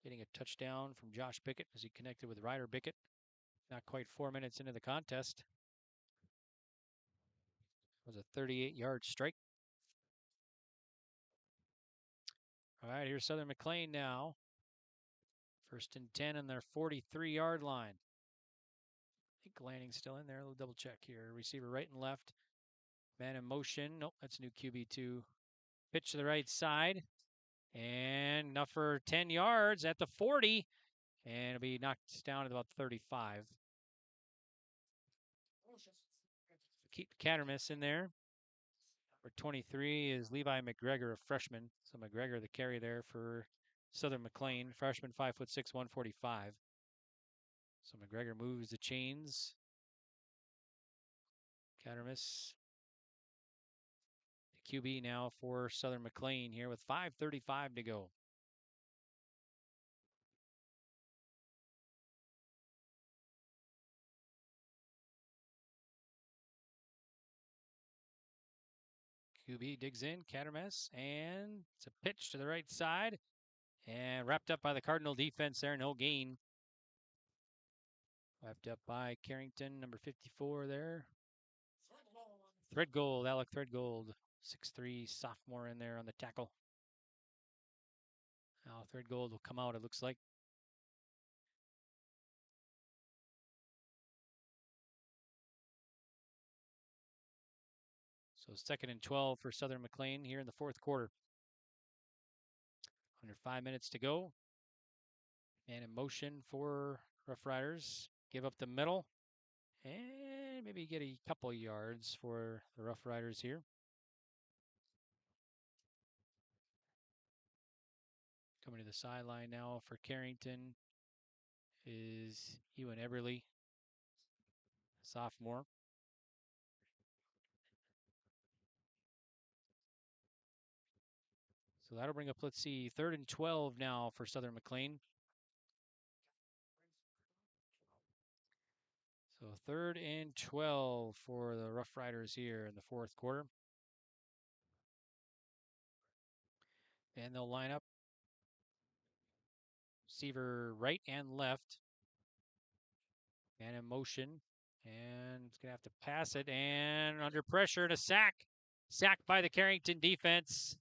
getting a touchdown from Josh Bickett as he connected with Ryder Bickett. Not quite 4 minutes into the contest. It was a 38-yard strike. All right, here's Southern McLean now. 1st and 10 on their 43-yard line. I think Lanning's still in there. We'll double check here. Receiver right and left. Man in motion. Nope, that's new QB2. Pitch to the right side. And enough for 10 yards at the 40. And it'll be knocked down at about 35. Keep Cattermas in there. For 23 is Levi McGregor, a freshman. So McGregor, the carry there for Southern McLean. Freshman, 5'6", 145. So McGregor moves the chains. Cattermas, the QB now for Southern McLean here with 5:35 to go. QB digs in, Cattermas, and it's a pitch to the right side. And wrapped up by the Cardinal defense there, no gain. Wrapped up by Carrington, number 54 there. Threadgold, Alec Threadgold, 6'3", sophomore in there on the tackle. Now Threadgold will come out, it looks like. So 2nd and 12 for Southern McLean here in the fourth quarter. Under 5 minutes to go. And in motion for Rough Riders. Give up the middle. And maybe get a couple yards for the Rough Riders here. Coming to the sideline now for Carrington is Ewan Eberly, sophomore. So that'll bring up, let's see, 3rd and 12 now for Southern McLean. So 3rd and 12 for the Rough Riders here in the fourth quarter. And they'll line up receiver right and left. And in motion. And it's going to have to pass it. And under pressure and a sack. Sacked by the Carrington defense.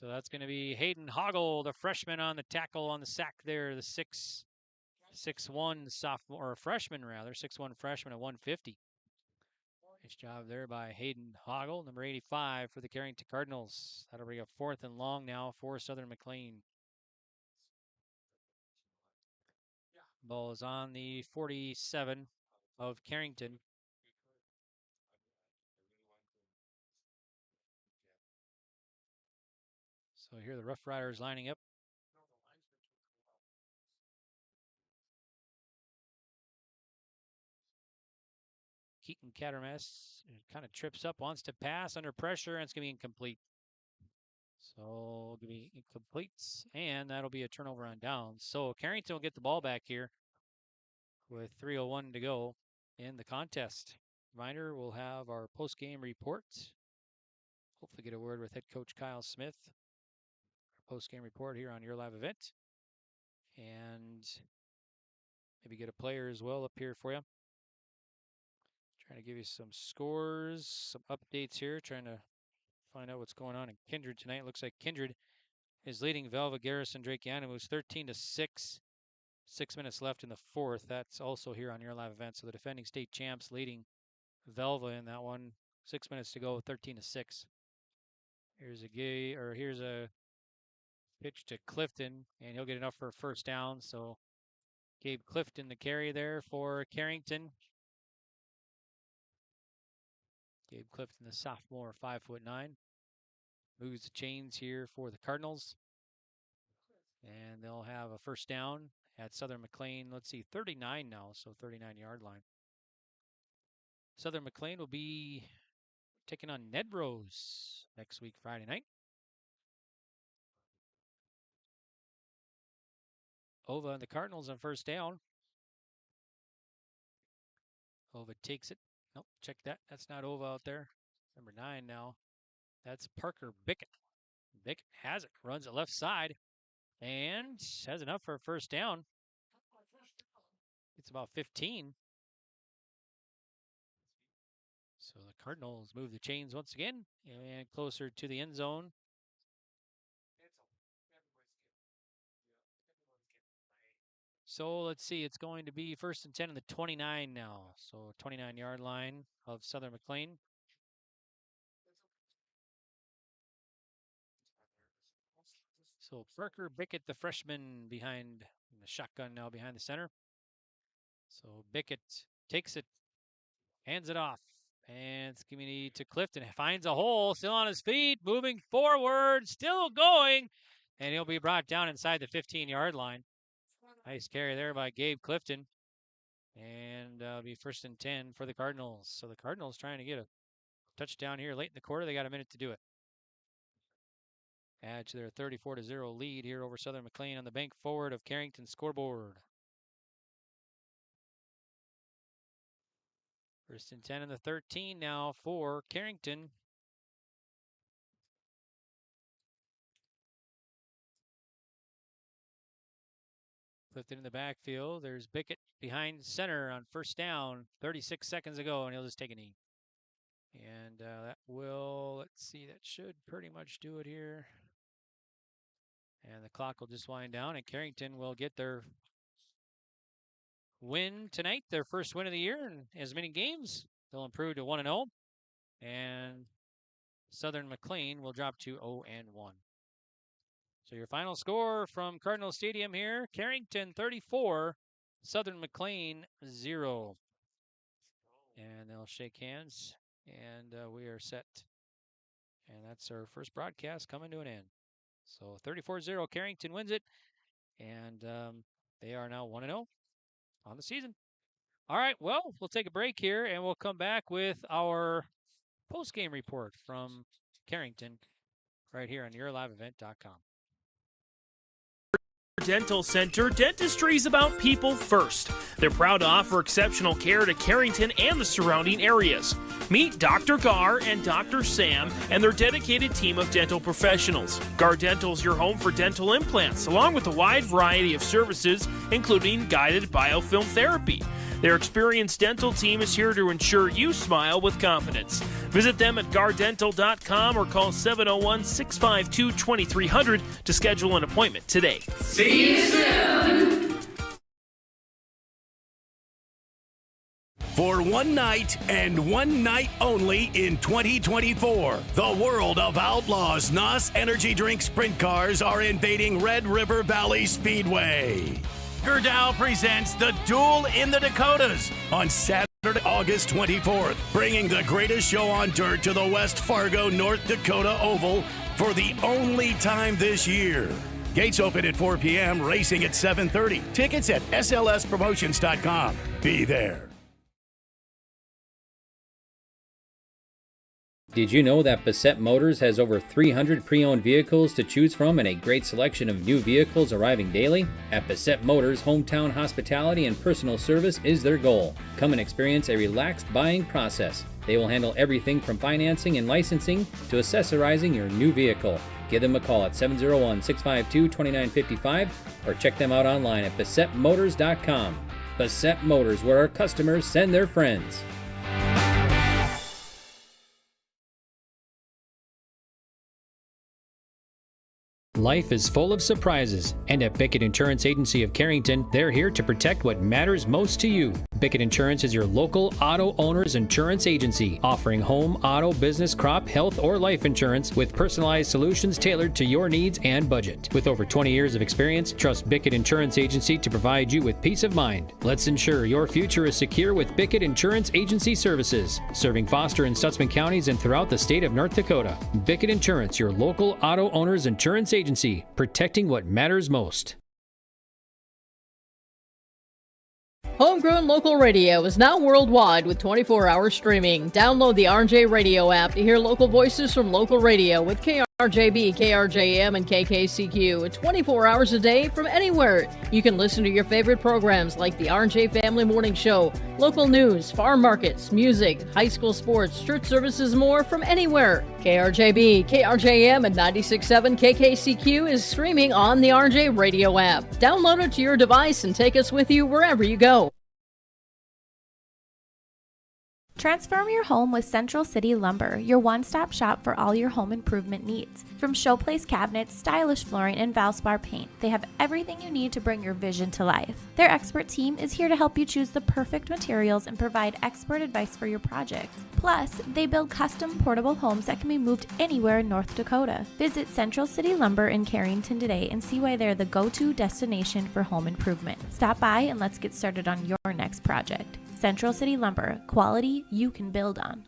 So that's going to be Hayden Hoggle, the freshman on the tackle on the sack there. The 6'1" sophomore, or freshman rather, 6'1" freshman at 150. Nice job there by Hayden Hoggle, number 85 for the Carrington Cardinals. That'll bring up 4th and long now for Southern McLean. Ball is on the 47 of Carrington. So here the Rough Riders lining up. Keaton Cattermas kind of trips up, wants to pass under pressure, and it's going to be incomplete. So it'll be incomplete, and that'll be a turnover on downs. So Carrington will get the ball back here with 3:01 to go in the contest. Reminder, we'll have our post-game report. Hopefully get a word with head coach Kyle Smith. Our post-game report here on your live event. And maybe get a player as well up here for you. Trying to give you some scores, some updates here, trying to find out what's going on in Kindred tonight. Looks like Kindred is leading Velva Garrison Drake Animus 13-6. 6 minutes left in the fourth. That's also here on your live event. So the defending state champs leading Velva in that one. 6 minutes to go, 13-6. Here's a pitch to Clifton, and he'll get enough for a first down. So Gabe Clifton the carry there for Carrington. Gabe Clifton, the sophomore, 5'9". Moves the chains here for the Cardinals. And they'll have a first down at Southern McLean. Let's see, 39 now, so 39-yard line. Southern McLean will be taking on Ned Rose next week, Friday night. Ova and the Cardinals on first down. Ova takes it. Nope, check that. That's not Ova out there. Number 9 now. That's Parker Bickett. Bickett has it. Runs it left side. And has enough for a first down. It's about 15. So the Cardinals move the chains once again and closer to the end zone. So let's see, it's going to be 1st and 10 on the 29 now. So 29-yard line of Southern McLean. So Parker Bickett, the freshman, behind the shotgun now behind the center. So Bickett takes it, hands it off, and it's giving to Clifton. Finds a hole, still on his feet, moving forward, still going, and he'll be brought down inside the 15-yard line. Nice carry there by Gabe Clifton, and be 1st and 10 for the Cardinals. So the Cardinals trying to get a touchdown here late in the quarter. They got a minute to do it. Add to their 34-0 lead here over Southern McLean on the bank forward of Carrington scoreboard. 1st and 10 and the 13 now for Carrington. Clifton in the backfield. There's Bickett behind center on 1st down. 36 seconds ago, and he'll just take a knee. And that will, let's see, that should pretty much do it here. And the clock will just wind down, and Carrington will get their win tonight, their first win of the year in as many games. They'll improve to 1-0, and Southern McLean will drop to 0-1. So your final score from Cardinal Stadium here, Carrington 34, Southern McLean 0. And they'll shake hands, and we are set. And that's our first broadcast coming to an end. So 34-0, Carrington wins it, and they are now 1-0 on the season. All right, well, we'll take a break here, and we'll come back with our post-game report from Carrington right here on YourLiveEvent.com. Dental Center, dentistry is about people first. They're proud to offer exceptional care to Carrington and the surrounding areas. Meet Dr. Gar and Dr. Sam and their dedicated team of dental professionals. Gar Dental is your home for dental implants, along with a wide variety of services, including guided biofilm therapy. Their experienced dental team is here to ensure you smile with confidence. Visit them at gardental.com or call 701-652-2300 to schedule an appointment today. See you soon. For one night and one night only in 2024, the world of Outlaws NOS Energy Drink Sprint Cars are invading Red River Valley Speedway. Gerdau presents the Duel in the Dakotas on Saturday, August 24th, bringing the greatest show on dirt to the West Fargo, North Dakota Oval for the only time this year. Gates open at 4 p.m., racing at 7:30. Tickets at slspromotions.com. Be there. Did you know that Bassett Motors has over 300 pre-owned vehicles to choose from and a great selection of new vehicles arriving daily? At Bassett Motors, hometown hospitality and personal service is their goal. Come and experience a relaxed buying process. They will handle everything from financing and licensing to accessorizing your new vehicle. Give them a call at 701-652-2955 or check them out online at BassettMotors.com. Bassett Motors, where our customers send their friends. Life is full of surprises, and at Bickett Insurance Agency of Carrington, they're here to protect what matters most to you. Bickett Insurance is your local auto owner's insurance agency, offering home, auto, business, crop, health, or life insurance with personalized solutions tailored to your needs and budget. With over 20 years of experience, trust Bickett Insurance Agency to provide you with peace of mind. Let's ensure your future is secure with Bickett Insurance Agency services, serving Foster and Stutsman counties and throughout the state of North Dakota. Bickett Insurance, your local auto owner's insurance agency, protecting what matters most. Homegrown local radio is now worldwide with 24-hour streaming. Download the RJ Radio app to hear local voices from local radio with KRJB, KRJM, and KKCQ 24 hours a day from anywhere. You can listen to your favorite programs like the RJ Family Morning Show, local news, farm markets, music, high school sports, church services, more from anywhere. KRJB, KRJM, and 96.7 KKCQ is streaming on the RJ Radio app. Download it to your device and take us with you wherever you go. Transform your home with Central City Lumber, your one-stop shop for all your home improvement needs. From showplace cabinets, stylish flooring, and Valspar paint, they have everything you need to bring your vision to life. Their expert team is here to help you choose the perfect materials and provide expert advice for your project. Plus, they build custom portable homes that can be moved anywhere in North Dakota. Visit Central City Lumber in Carrington today and see why they're the go-to destination for home improvement. Stop by and let's get started on your next project. Central City Lumber, quality you can build on.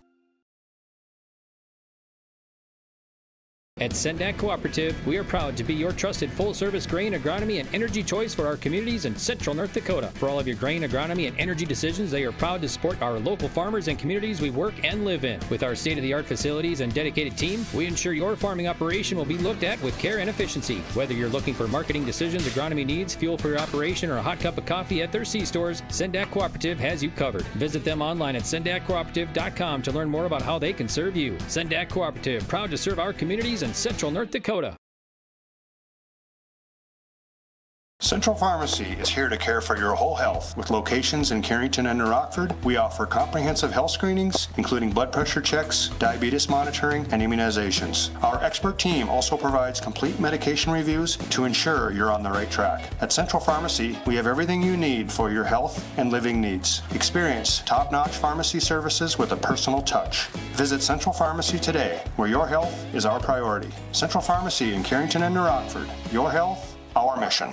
At Sendak Cooperative, we are proud to be your trusted full-service grain, agronomy, and energy choice for our communities in central North Dakota. For all of your grain, agronomy, and energy decisions, they are proud to support our local farmers and communities we work and live in. With our state-of-the-art facilities and dedicated team, we ensure your farming operation will be looked at with care and efficiency. Whether you're looking for marketing decisions, agronomy needs, fuel for your operation, or a hot cup of coffee at their C-stores, Sendak Cooperative has you covered. Visit them online at sendakcooperative.com to learn more about how they can serve you. Sendak Cooperative, proud to serve our communities in central North Dakota. Central Pharmacy is here to care for your whole health. With locations in Carrington and New Rockford, we offer comprehensive health screenings, including blood pressure checks, diabetes monitoring, and immunizations. Our expert team also provides complete medication reviews to ensure you're on the right track. At Central Pharmacy, we have everything you need for your health and living needs. Experience top-notch pharmacy services with a personal touch. Visit Central Pharmacy today, where your health is our priority. Central Pharmacy in Carrington and New Rockford. Your health, our mission.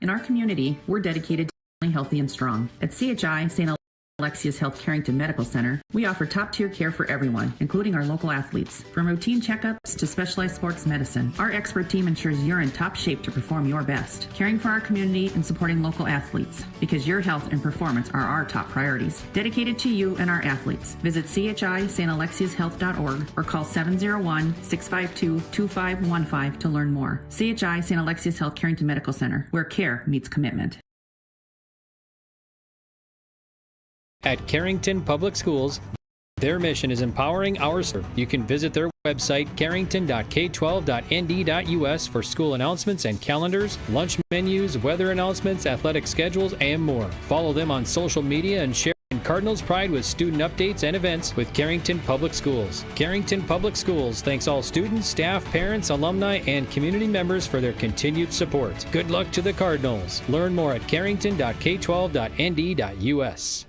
In our community, we're dedicated to being healthy and strong. At CHI, St. Alexius Health Carrington Medical Center, we offer top-tier care for everyone, including our local athletes. From routine checkups to specialized sports medicine, our expert team ensures you're in top shape to perform your best, caring for our community and supporting local athletes, because your health and performance are our top priorities. Dedicated to you and our athletes. Visit chistalexiushealth.org or call 701-652-2515 to learn more. CHI St. Alexius Health Carrington Medical Center, where care meets commitment. At Carrington Public Schools, their mission is empowering our students. You can visit their website, carrington.k12.nd.us, for school announcements and calendars, lunch menus, weather announcements, athletic schedules, and more. Follow them on social media and share in Cardinals pride with student updates and events with Carrington Public Schools. Carrington Public Schools thanks all students, staff, parents, alumni, and community members for their continued support. Good luck to the Cardinals. Learn more at carrington.k12.nd.us.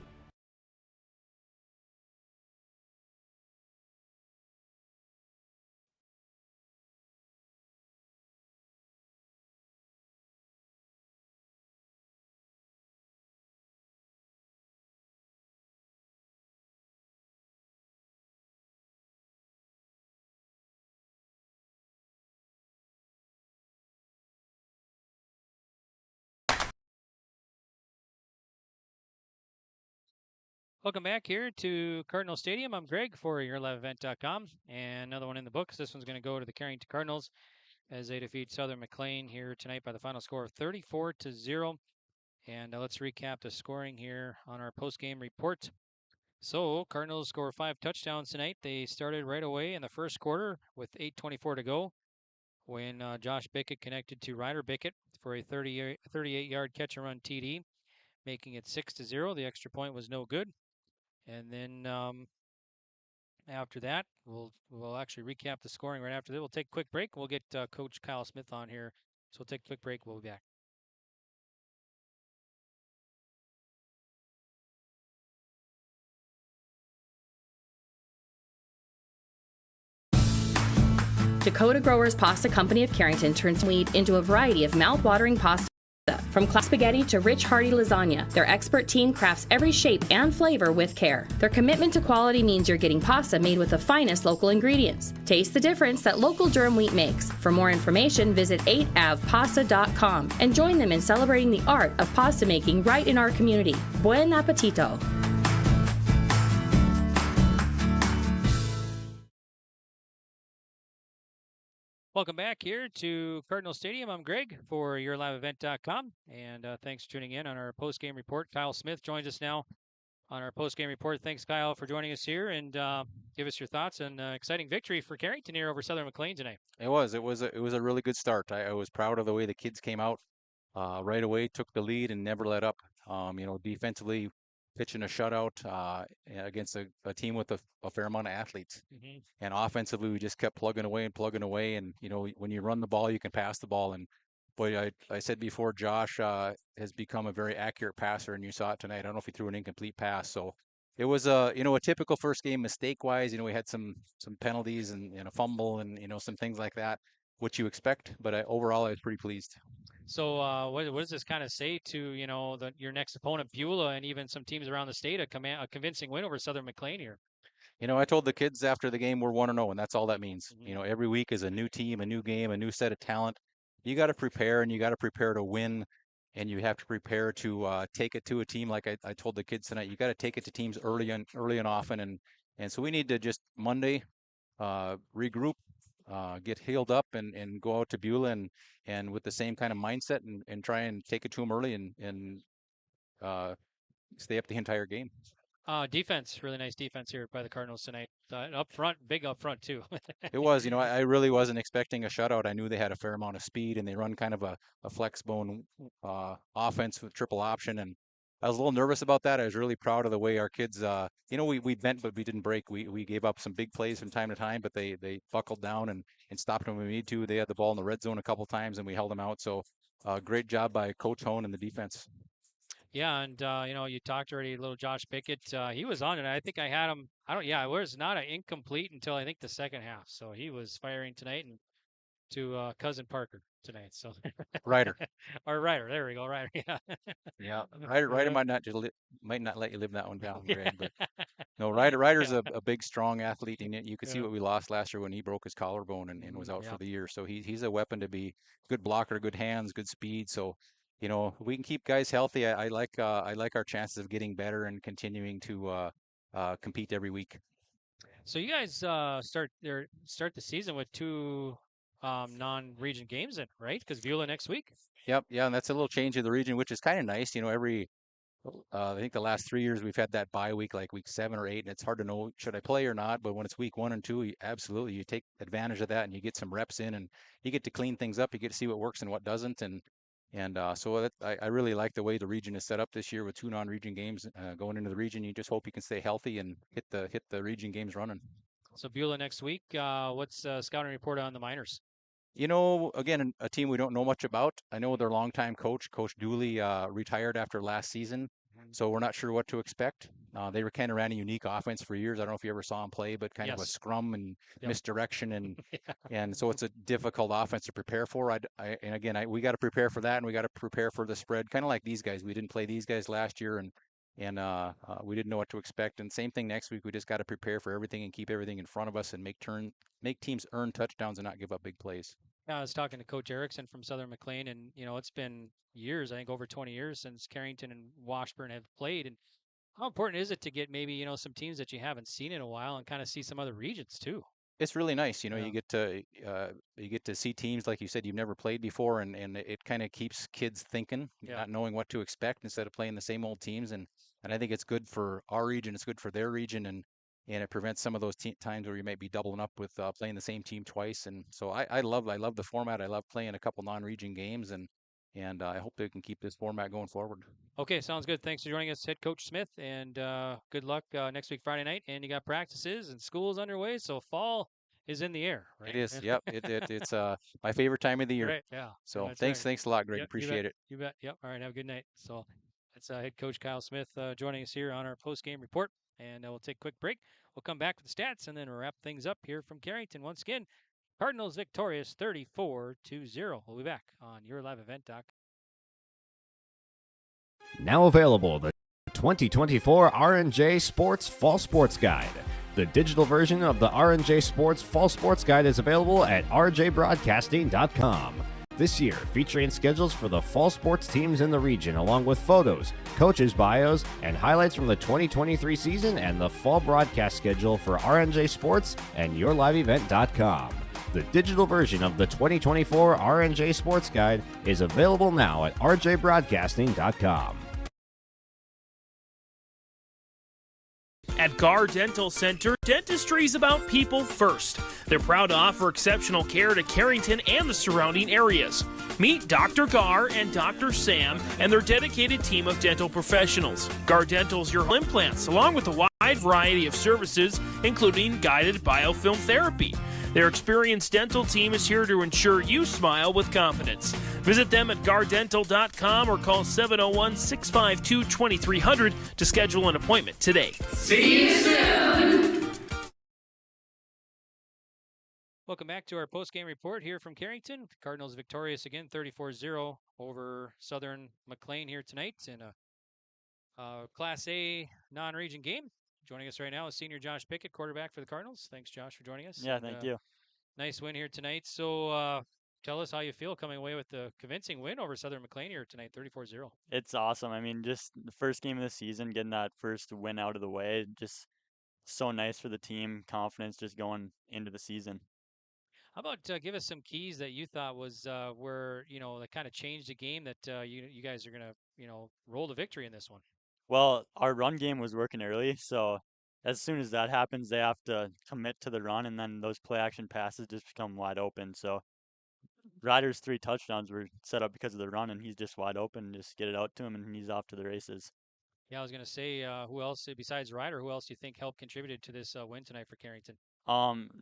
Welcome back here to Cardinal Stadium. I'm Greg for YourLiveEvent.com, and another one in the books. This one's going to go to the Carrington Cardinals as they defeat Southern McLean here tonight by the final score of 34-0. And let's recap the scoring here on our post-game report. So Cardinals score 5 touchdowns tonight. They started right away in the first quarter with 8:24 to go when Josh Bickett connected to Ryder Bickett for a 38-yard catch-and-run TD, making it 6-0. The extra point was no good. And then after that, we'll actually recap the scoring right after that. We'll take a quick break. We'll get Coach Kyle Smith on here. So we'll take a quick break. We'll be back. Dakota Growers Pasta Company of Carrington turns wheat into a variety of mouth-watering pasta. From classic spaghetti to rich, hearty lasagna, their expert team crafts every shape and flavor with care. Their commitment to quality means you're getting pasta made with the finest local ingredients. Taste the difference that local durum wheat makes. For more information, visit 8avpasta.com and join them in celebrating the art of pasta making right in our community. Buen appetito! Welcome back here to Cardinal Stadium. I'm Greg for YourLiveEvent.com, and thanks for tuning in on our post-game report. Kyle Smith joins us now on our post-game report. Thanks, Kyle, for joining us here, and give us your thoughts on exciting victory for Carrington here over Southern McLean tonight. It was a really good start. I was proud of the way the kids came out. right away, took the lead and never let up. Defensively pitching a shutout against a team with a fair amount of athletes. Mm-hmm. And offensively, we just kept plugging away. And, when you run the ball, you can pass the ball. And boy, I said before, Josh has become a very accurate passer, and you saw it tonight. I don't know if he threw an incomplete pass. So it was a typical first game mistake wise. We had some penalties and a fumble and some things like that, which you expect. But overall, I was pretty pleased. So what does this kind of say to your next opponent, Beulah, and even some teams around the state? A convincing win over Southern McLean here. I told the kids after the game we're 1-0, and that's all that means. Mm-hmm. Every week is a new team, a new game, a new set of talent. You got to prepare, and you got to prepare to win, and you have to prepare to take it to a team. Like I told the kids tonight, you got to take it to teams early and often, and so we need to just Monday regroup, get healed up, and go out to Beulah and with the same kind of mindset and try and take it to them early and stay up the entire game. Defense, really nice defense here by the Cardinals tonight. Up front, big up front too. It was, I really wasn't expecting a shutout. I knew they had a fair amount of speed, and they run kind of a flex bone offense with triple option. And I was a little nervous about that. I was really proud of the way our kids, we bent, but we didn't break. We gave up some big plays from time to time, but they buckled down and stopped when we needed to. They had the ball in the red zone a couple times, and we held them out. So great job by Coach Hone and the defense. Yeah, and you talked already, little Josh Pickett. He was on it. I think I had him. It was not an incomplete until I think the second half. So he was firing tonight and to cousin Parker tonight. So Ryder. Or Ryder. There we go. Ryder. Yeah. Yeah. Ryder might not let you live that one down, Greg. But no, Ryder's a big, strong athlete, and you could see what we lost last year when he broke his collarbone and was out for the year. So he's a weapon to be good blocker, good hands, good speed. So. We can keep guys healthy. I like our chances of getting better and continuing to compete every week. So you guys start the season with two non-region games in, right? Because Beulah next week. Yep, yeah, and that's a little change of the region, which is kind of nice. I think the last 3 years we've had that bye week, like week 7 or 8, and it's hard to know should I play or not. But when it's week 1 and 2, you take advantage of that and you get some reps in, and you get to clean things up. You get to see what works and what doesn't, so I really like the way the region is set up this year with 2 non-region games going into the region. You just hope you can stay healthy and hit the region games running. So Beulah next week. What's scouting report on the Miners? Again, a team we don't know much about. I know their longtime coach, Coach Dooley, retired after last season, so we're not sure what to expect. They were kind of ran a unique offense for years. I don't know if you ever saw them play, but kind of a scrum and misdirection, and so it's a difficult offense to prepare for. We got to prepare for that, and we got to prepare for the spread. Kind of like these guys. We didn't play these guys last year, and we didn't know what to expect. And same thing next week. We just got to prepare for everything and keep everything in front of us and make teams earn touchdowns and not give up big plays. Yeah, I was talking to Coach Erickson from Southern McLean, and it's been years, I think over 20 years since Carrington and Washburn have played. And how important is it to get maybe some teams that you haven't seen in a while and kind of see some other regions too? It's really nice, you get to see teams like you said you've never played before, and it kind of keeps kids thinking, not knowing what to expect instead of playing the same old teams. And I think it's good for our region, it's good for their region, and it prevents some of those times where you might be doubling up with playing the same team twice. And so I love the format. I love playing a couple non-region games, and I hope they can keep this format going forward. Okay, sounds good. Thanks for joining us, Head Coach Smith, and good luck next week Friday night. And you got practices and school's underway, so fall is in the air. Right? It is. Yep. It's my favorite time of the year. Right. Yeah. So thanks a lot, Greg. Appreciate it. You bet. Yep. All right. Have a good night. So that's Head Coach Kyle Smith joining us here on our post-game report, and we'll take a quick break. We'll come back with the stats and then wrap things up here from Carrington. Once again, Cardinals victorious 34-0. We'll be back on YourLiveEvent.com. Now available, the 2024 R&J Sports Fall Sports Guide. The digital version of the R&J Sports Fall Sports Guide is available at rjbroadcasting.com. This year, featuring schedules for the fall sports teams in the region, along with photos, coaches' bios, and highlights from the 2023 season and the fall broadcast schedule for R&J Sports and YourLiveEvent.com. The digital version of the 2024 R&J Sports Guide is available now at rjbroadcasting.com. At Gar Dental Center, dentistry is about people first. They're proud to offer exceptional care to Carrington and the surrounding areas. Meet Dr. Gar and Dr. Sam and their dedicated team of dental professionals. Gar Dental's your implants, along with a wide variety of services, including guided biofilm therapy. Their experienced dental team is here to ensure you smile with confidence. Visit them at gardental.com or call 701-652-2300 to schedule an appointment today. See you soon. Welcome back to our post-game report here from Carrington. The Cardinals victorious again, 34-0 over Southern McLean here tonight in a Class A non-region game. Joining us right now is senior Josh Pickett, quarterback for the Cardinals. Thanks, Josh, for joining us. Yeah, thank you. Nice win here tonight. So tell us how you feel coming away with the convincing win over Southern McLean here tonight, 34-0. It's awesome. I mean, just the first game of the season, getting that first win out of the way, just so nice for the team, confidence just going into the season. How about give us some keys that you thought was where, that kind of changed the game that you guys are going to, roll the victory in this one? Well, our run game was working early, so as soon as that happens, they have to commit to the run, and then those play action passes just become wide open. So Ryder's 3 touchdowns were set up because of the run, and he's just wide open. Just get it out to him, and he's off to the races. Yeah, I was going to say, who else besides Ryder? Who else do you think helped contributed to this win tonight for Carrington?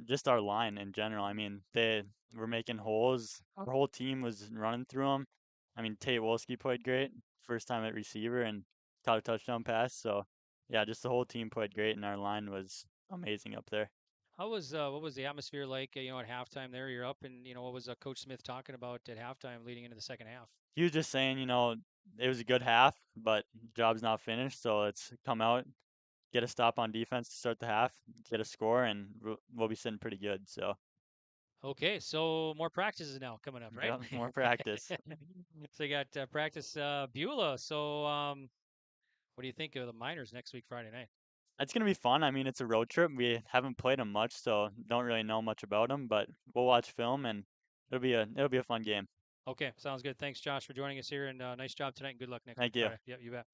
Just our line in general. I mean, they were making holes. Our whole team was running through them. I mean, Tate Wolski played great, first time at receiver, and caught a touchdown pass. So, yeah, just the whole team played great, and our line was amazing up there. What was the atmosphere like? At halftime there, you're up, and what was Coach Smith talking about at halftime, leading into the second half? He was just saying, it was a good half, but the job's not finished. So let's come out, get a stop on defense to start the half, get a score, and we'll be sitting pretty good. So. Okay, so more practices now coming up, right? Yep, more practice. So you got practice Beulah. So what do you think of the Miners next week, Friday night? It's going to be fun. I mean, it's a road trip. We haven't played them much, so don't really know much about them, but we'll watch film, and it'll be a fun game. Okay, sounds good. Thanks, Josh, for joining us here, and nice job tonight, and good luck next week. Thank you. Friday. Yep, you bet.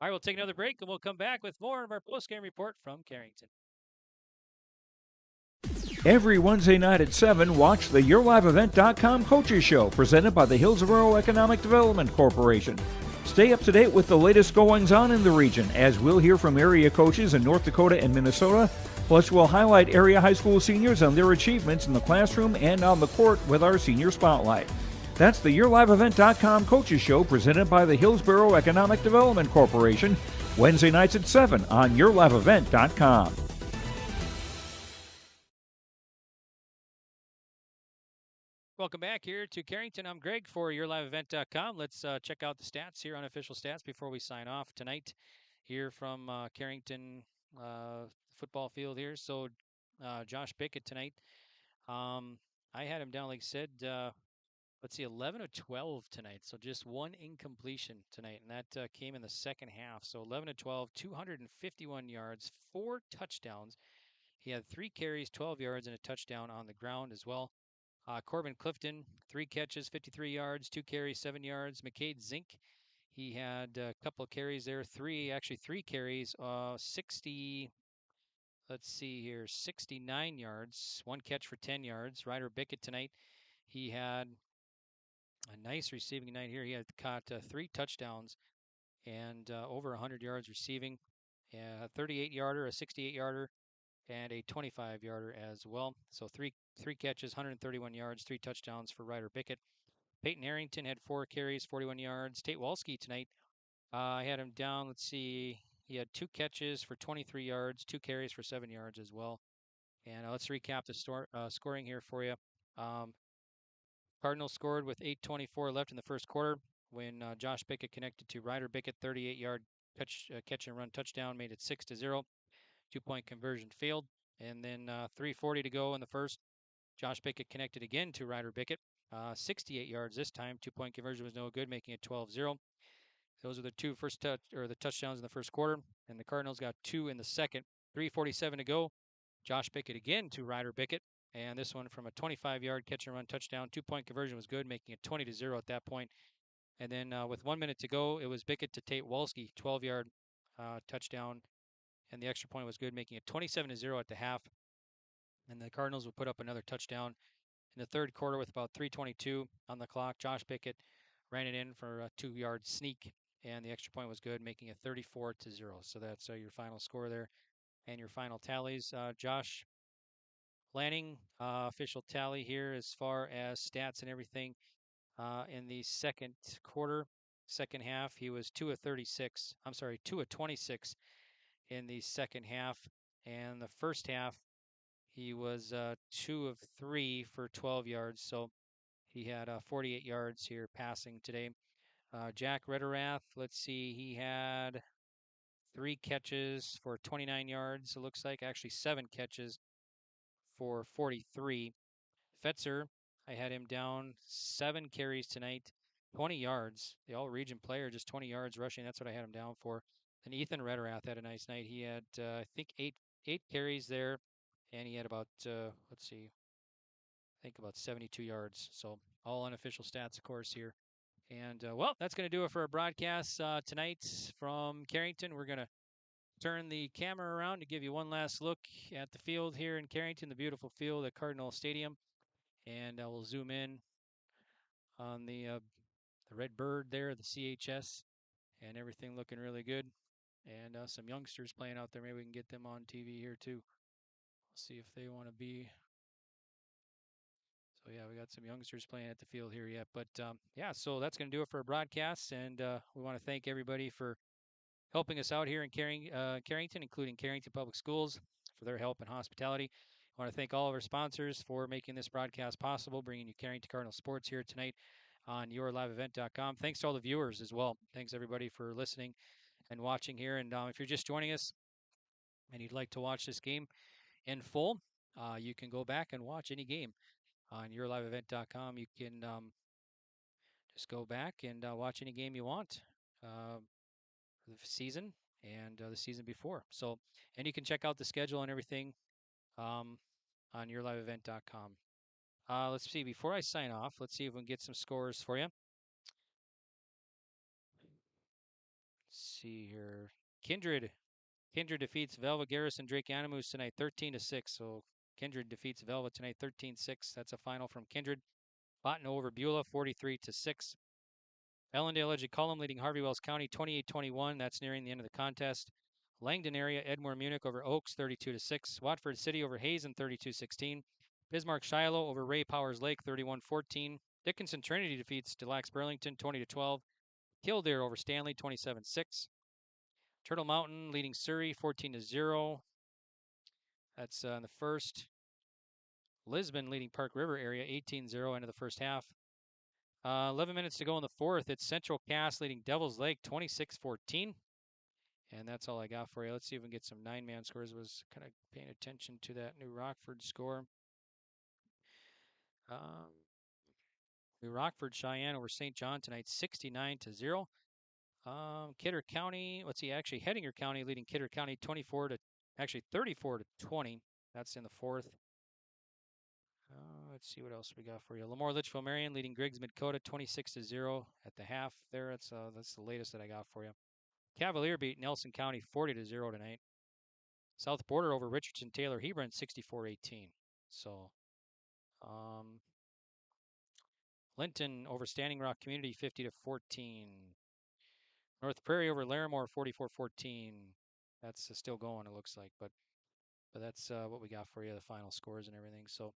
All right, we'll take another break, and we'll come back with more of our post-game report from Carrington. Every Wednesday night at 7, watch the YourLiveEvent.com Coaches Show, presented by the Hillsborough Economic Development Corporation. Stay up to date with the latest goings-on in the region, as we'll hear from area coaches in North Dakota and Minnesota. Plus, we'll highlight area high school seniors and their achievements in the classroom and on the court with our Senior Spotlight. That's the YourLiveEvent.com Coaches Show, presented by the Hillsborough Economic Development Corporation, Wednesday nights at 7 on YourLiveEvent.com. Welcome back here to Carrington. I'm Greg for YourLiveEvent.com. Let's check out the stats here, unofficial stats, before we sign off tonight here from Carrington football field here. So Josh Pickett tonight, I had him down, like I said, let's see, 11 of 12 tonight. So just one incompletion tonight, and that came in the second half. So 11 of 12, 251 yards, 4 touchdowns. He had 3 carries, 12 yards, and a touchdown on the ground as well. Corbin Clifton, 3 catches, 53 yards, 2 carries, 7 yards. McCade Zink, he had a couple of carries there, 3 carries, 69 yards, 1 catch for 10 yards. Ryder Bickett tonight, he had a nice receiving night here. He had caught 3 touchdowns and over 100 yards receiving, a 38-yarder, a 68-yarder, and a 25-yarder as well. So three catches, 131 yards, 3 touchdowns for Ryder Bickett. Peyton Harrington had 4 carries, 41 yards. Tate Wolski tonight, I had him down. Let's see. He had 2 catches for 23 yards, 2 carries for 7 yards as well. And let's recap the scoring here for you. Cardinals scored with 8:24 left in the first quarter when Josh Pickett connected to Ryder Bickett, 38-yard catch and run touchdown, made it 6-0. 2-point conversion failed. And then 3:40 to go in the first. Josh Pickett connected again to Ryder Bickett. 68 yards this time. 2-point conversion was no good, making it 12-0. Those are the the touchdowns in the first quarter. And the Cardinals got 2 in the second. 3:47 to go. Josh Pickett again to Ryder Bickett. And this one from a 25-yard catch and run touchdown. 2-point conversion was good, making it 20-0 at that point. And then with 1 minute to go, it was Bickett to Tate Wolski, 12-yard touchdown. and the extra point was good, making it 27-0 at the half. And the Cardinals would put up another touchdown in the third quarter with about 3:22 on the clock. Josh Pickett ran it in for a 2-yard sneak, and the extra point was good, making it 34-0. So that's your final score there and your final tallies. Josh Lanning, official tally here as far as stats and everything. In the second quarter, second half, he was 2 of 36. I'm sorry, 2 of 26 in the second half. And the first half, he was 2 of 3 for 12 yards. So he had 48 yards here passing today. Jack Rederath, let's see, he had 3 catches for 29 yards, it looks like. Actually, 7 catches for 43. Fetzer, I had him down 7 carries tonight, 20 yards. The all-region player, just 20 yards rushing. That's what I had him down for. And Ethan Rederath had a nice night. He had, I think, eight carries there, and he had about, let's see, I think about 72 yards. So all unofficial stats, of course, here. And, well, that's going to do it for our broadcast tonight from Carrington. We're going to turn the camera around to give you one last look at the field here in Carrington, the beautiful field at Cardinal Stadium. And we'll zoom in on the Red Bird there, the CHS, and everything looking really good. And some youngsters playing out there. Maybe we can get them on TV here too. We'll see if they want to be. So yeah, we got some youngsters playing at the field here yet. But yeah, so that's going to do it for our broadcast. And we want to thank everybody for helping us out here in Carrington, including Carrington Public Schools, for their help and hospitality. I want to thank all of our sponsors for making this broadcast possible, bringing you Carrington Cardinal Sports here tonight on yourliveevent.com. Thanks to all the viewers as well. Thanks, everybody, for listening and watching here. And if you're just joining us and you'd like to watch this game in full, you can go back and watch any game on yourliveevent.com. You can just go back and watch any game you want for the season and the season before. So, and you can check out the schedule and everything on yourliveevent.com. Let's see, before I sign off, let's see if we can get some scores for you. Let's see here. Kindred defeats Velva Garrison Drake Animus tonight 13-6. So Kindred defeats Velva tonight 13-6. That's a final from Kindred. Botno over Beulah 43-6. Ellendale Edgy Cullum leading Harvey Wells County 28-21. That's nearing the end of the contest. Langdon area Edmore Munich over Oaks 32-6. Watford City over Hazen 32-16. Bismarck Shiloh over Ray Powers Lake 31-14. Dickinson Trinity defeats Delax Burlington 20-12. Kildare over Stanley 27-6. Turtle Mountain leading Surrey 14-0. That's in the first. Lisbon leading Park River area 18-0 into the first half. 11 minutes to go in the fourth. It's Central Cass leading Devil's Lake 26-14. And that's all I got for you. Let's see if we can get some 9-man scores. Was kind of paying attention to that New Rockford score. New Rockford Cheyenne over St. John tonight 69-0. Kidder County, let's see, actually Hettinger County leading Kidder County 34-20. That's in the fourth. Let's see what else we got for you. Lemoore Litchfield Marion leading Griggs Dakota 26-0 at the half there. That's the latest that I got for you. Cavalier beat Nelson County 40-0 tonight. South Border over Richardson Taylor Hebron 64-18. So Linton over Standing Rock Community 50-14. North Prairie over Larimore 44-14. That's still going, it looks like, but that's what we got for you, the final scores and everything. So,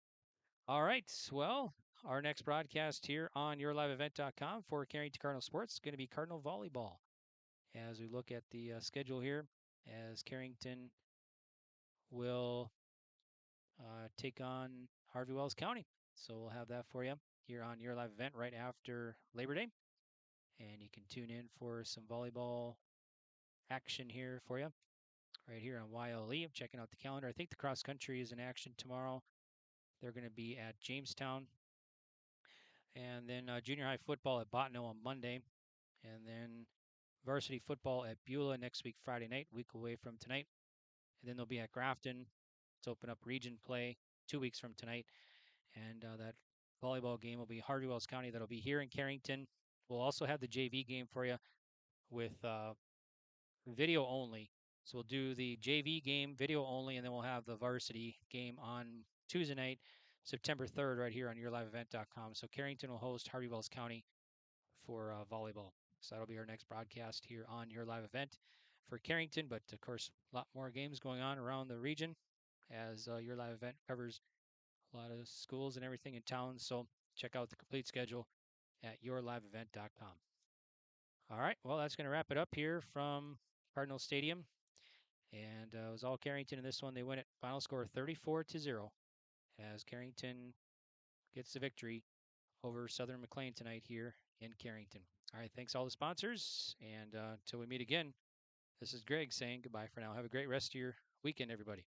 all right, well, our next broadcast here on yourliveevent.com for Carrington Cardinal Sports is going to be Cardinal Volleyball. As we look at the schedule here, as Carrington will take on Harvey Wells County. So we'll have that for you here on Your Live Event right after Labor Day. And you can tune in for some volleyball action here for you right here on YLE. I'm checking out the calendar. I think the cross country is in action tomorrow. They're going to be at Jamestown. And then junior high football at Botno on Monday. And then varsity football at Beulah next week, Friday night, week away from tonight. And then they'll be at Grafton to open up region play 2 weeks from tonight. And that volleyball game will be Harvey Wells County. That'll be here in Carrington. We'll also have the JV game for you with video only. So we'll do the JV game video only, and then we'll have the varsity game on Tuesday night, September 3rd, right here on yourliveevent.com. So Carrington will host Harvey Wells County for volleyball. So that'll be our next broadcast here on Your Live Event for Carrington. But of course, a lot more games going on around the region as Your Live Event covers a lot of schools and everything in town. So check out the complete schedule at yourliveevent.com. All right, well, that's going to wrap it up here from Cardinal Stadium. And it was all Carrington in this one. They win it final score 34-0 as Carrington gets the victory over Southern McLean tonight here in Carrington. All right, thanks all the sponsors. And until we meet again, this is Greg saying goodbye for now. Have a great rest of your weekend, everybody.